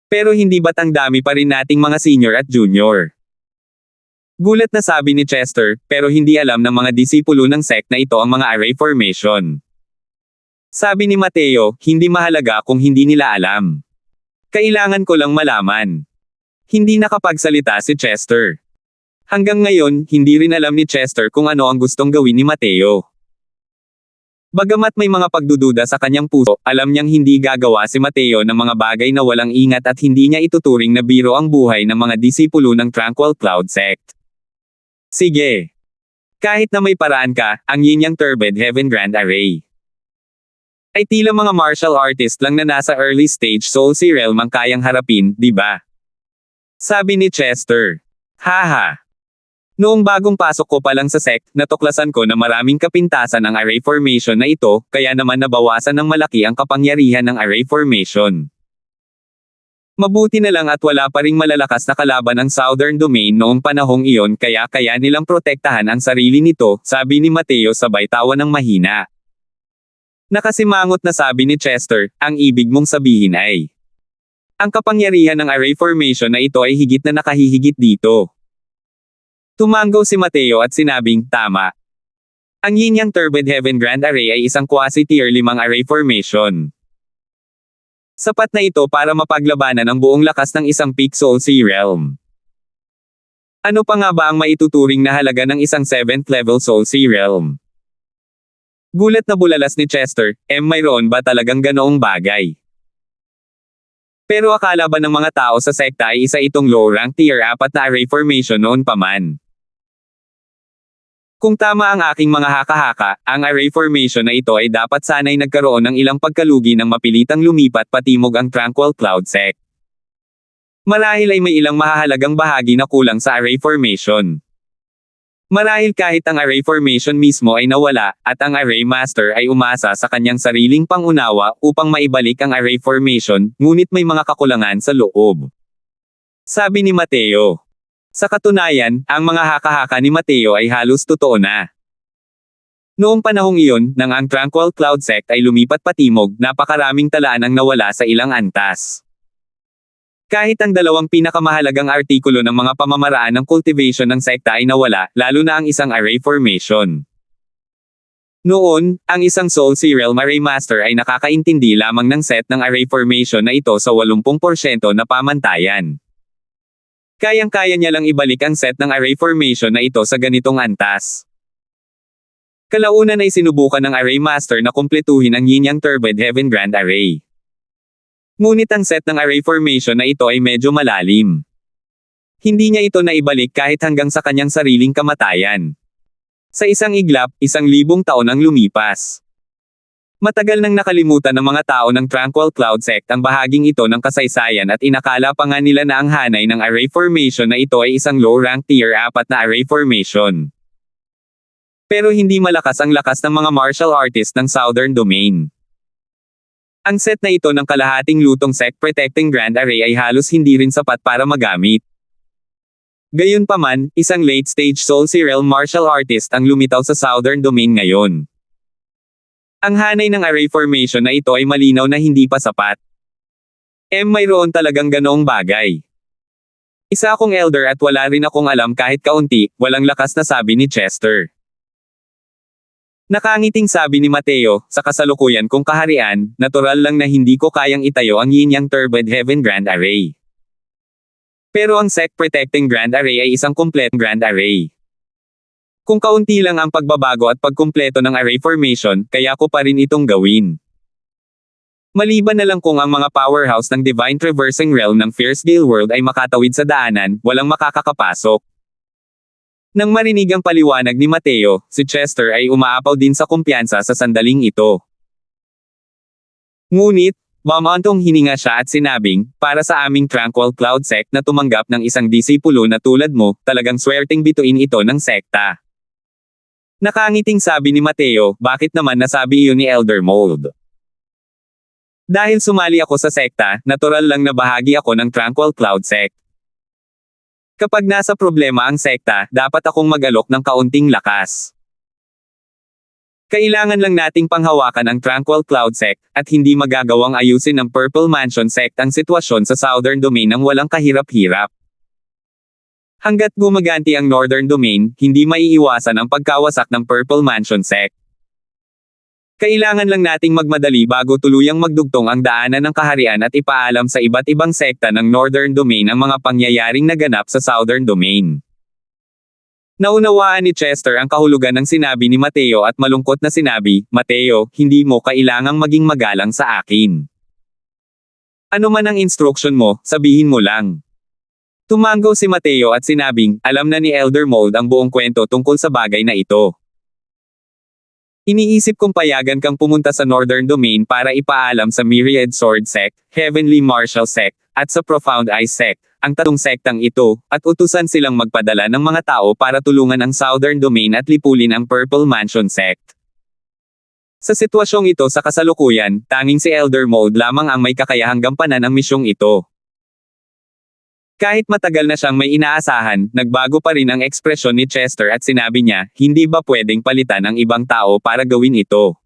Pero hindi ba't ang dami pa rin nating mga senior at junior? Gulat na sabi ni Chester, pero hindi alam ng mga disipulo ng sect na ito ang mga Array Formation. Sabi ni Mateo, hindi mahalaga kung hindi nila alam. Kailangan ko lang malaman. Hindi nakapagsalita si Chester. Hanggang ngayon, hindi rin alam ni Chester kung ano ang gustong gawin ni Mateo. Bagamat may mga pagdududa sa kanyang puso, alam niyang hindi gagawa si Mateo ng mga bagay na walang ingat at hindi niya ituturing na biro ang buhay ng mga disipulo ng Tranquil Cloud Sect. Sige. Kahit na may paraan ka, ang Yin Yang Turbid Heaven Grand Array ay tila mga martial artist lang na nasa early stage Soul Sea Realm ang kayang harapin, di ba? Sabi ni Chester. Haha. Noong bagong pasok ko pa lang sa sect, natuklasan ko na maraming kapintasan ang Array Formation na ito, kaya naman nabawasan ng malaki ang kapangyarihan ng Array Formation. Mabuti na lang at wala pa ring malalakas na kalaban ang Southern Domain noong panahong iyon kaya nilang protektahan ang sarili nito, sabi ni Mateo sabay tawa ng mahina. Nakasimangot na sabi ni Chester, ang ibig mong sabihin ay ang kapangyarihan ng Array Formation na ito ay higit na nakahihigit dito. Tumango si Mateo at sinabing, tama. Ang Yin Yang Turbid Heaven Grand Array ay isang quasi-tier 5 Array Formation. Sapat na ito para mapaglabanan ang buong lakas ng isang Peak Soul Sea Realm. Ano pa nga ba ang maituturing na halaga ng isang 7th level Soul Sea Realm? Gulat na bulalas ni Chester, mayroon ba talagang ganoong bagay? Pero akala ba ng mga tao sa sekta ay isa itong low rank tier 4 na Array Formation noon pa man? Kung tama ang aking mga haka-haka, ang Array Formation na ito ay dapat sanay nagkaroon ng ilang pagkalugi ng mapilitang lumipat patimog ang Tranquil Cloud Sect. Marahil ay may ilang mahahalagang bahagi na kulang sa Array Formation. Marahil kahit ang array formation mismo ay nawala, at ang array master ay umasa sa kanyang sariling pangunawa upang maibalik ang array formation, ngunit may mga kakulangan sa loob. Sabi ni Mateo. Sa katunayan, ang mga haka-haka ni Mateo ay halos totoo na. Noong panahong iyon, nang ang Tranquil Cloud Sect ay lumipat patimog, napakaraming talaan ang nawala sa ilang antas. Kahit ang dalawang pinakamahalagang artikulo ng mga pamamaraan ng cultivation ng sekta ay nawala, lalo na ang isang array formation. Noon, ang isang Soul Realm Array Master ay nakakaintindi lamang ng set ng array formation na ito sa 80% na pamantayan. Kayang-kaya niya lang ibalik ang set ng array formation na ito sa ganitong antas. Kalaunan ay sinubukan ng Array Master na kumpletuhin ang Yin Yang Turbid Heaven Grand Array. Ngunit ang set ng array formation na ito ay medyo malalim. Hindi niya ito naibalik kahit hanggang sa kanyang sariling kamatayan. Sa isang iglap, 1,000 taon ang lumipas. Matagal nang nakalimutan ng mga tao ng Tranquil Cloud Sect ang bahaging ito ng kasaysayan at inakala pa nga nila na ang hanay ng array formation na ito ay isang low-rank tier 4 na array formation. Pero hindi malakas ang lakas ng mga martial artists ng Southern Domain. Ang set na ito ng kalahating lutong Sect Protecting Grand Array ay halos hindi rin sapat para magamit. Gayunpaman, isang late-stage Soul Realm martial artist ang lumitaw sa Southern Domain ngayon. Ang hanay ng array formation na ito ay malinaw na hindi pa sapat. Mayroon talagang ganoong bagay. Isa akong elder at wala rin akong alam kahit kaunti, walang lakas na sabi ni Chester. Nakangiting sabi ni Mateo, sa kasalukuyan kong kaharian, natural lang na hindi ko kayang itayo ang Yin Yang Turbid Heaven Grand Array. Pero ang Sect Protecting Grand Array ay isang complete Grand Array. Kung kaunti lang ang pagbabago at pagkumpleto ng array formation, kaya ko pa rin itong gawin. Maliban na lang kung ang mga powerhouse ng Divine Traversing Realm ng Fierce Gale World ay makatawid sa daanan, walang makakakapasok. Nang marinig ang paliwanag ni Mateo, si Chester ay umaapaw din sa kumpiyansa sa sandaling ito. Ngunit, mamantong hininga siya at sinabing, para sa aming Tranquil Cloud Sect na tumanggap ng isang disipulo na tulad mo, talagang swerteng bituin ito ng sekta. Nakangiting sabi ni Mateo, bakit naman nasabi iyon ni Elder Mold? Dahil sumali ako sa sekta, natural lang na bahagi ako ng Tranquil Cloud Sect. Kapag nasa problema ang sekta, dapat akong mag-alok ng kaunting lakas. Kailangan lang nating panghawakan ang Tranquil Cloud Sect, at hindi magagawang ayusin ng Purple Mansion Sect ang sitwasyon sa Southern Domain ng walang kahirap-hirap. Hanggat gumaganti ang Northern Domain, hindi maiiwasan ang pagkawasak ng Purple Mansion Sect. Kailangan lang nating magmadali bago tuluyang magdugtong ang daanan ng kaharian at ipaalam sa iba't ibang sekta ng Northern Domain ang mga pangyayaring naganap sa Southern Domain. Naunawaan ni Chester ang kahulugan ng sinabi ni Mateo at malungkot na sinabi, Mateo, hindi mo kailangang maging magalang sa akin. Ano man ang instruction mo, sabihin mo lang. Tumango si Mateo at sinabing, alam na ni Elder Mold ang buong kwento tungkol sa bagay na ito. Iniisip kong payagan kang pumunta sa Northern Domain para ipaalam sa Myriad Sword Sect, Heavenly Martial Sect, at sa Profound Eye Sect, ang tatlong sektang ito, at utusan silang magpadala ng mga tao para tulungan ang Southern Domain at lipulin ang Purple Mansion Sect. Sa sitwasyong ito sa kasalukuyan, tanging si Elder Mold lamang ang may kakayahang gampanan ang misyong ito. Kahit matagal na siyang may inaasahan, nagbago pa rin ang ekspresyon ni Chester at sinabi niya, hindi ba pwedeng palitan ang ibang tao para gawin ito?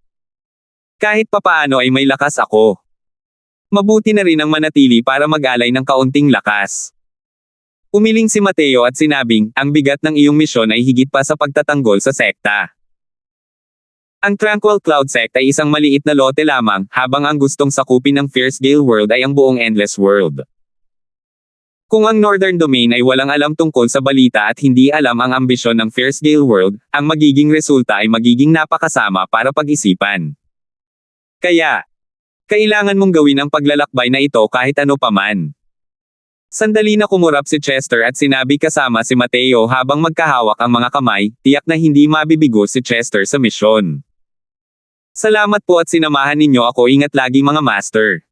Kahit papaano ay may lakas ako. Mabuti na rin ang manatili para mag-alay ng kaunting lakas. Umiling si Mateo at sinabing, ang bigat ng iyong misyon ay higit pa sa pagtatanggol sa sekta. Ang Tranquil Cloud Sect ay isang maliit na lote lamang, habang ang gustong sakupin ng Fierce Gale World ay ang buong Endless World. Kung ang Northern Domain ay walang alam tungkol sa balita at hindi alam ang ambisyon ng Fierce Gale World, ang magiging resulta ay magiging napakasama para pag-isipan. Kaya, kailangan mong gawin ang paglalakbay na ito kahit ano paman. Sandali na kumurap si Chester at sinabi kasama si Mateo habang magkahawak ang mga kamay, tiyak na hindi mabibigo si Chester sa misyon. Salamat po at sinamahan ninyo ako, ingat lagi mga master.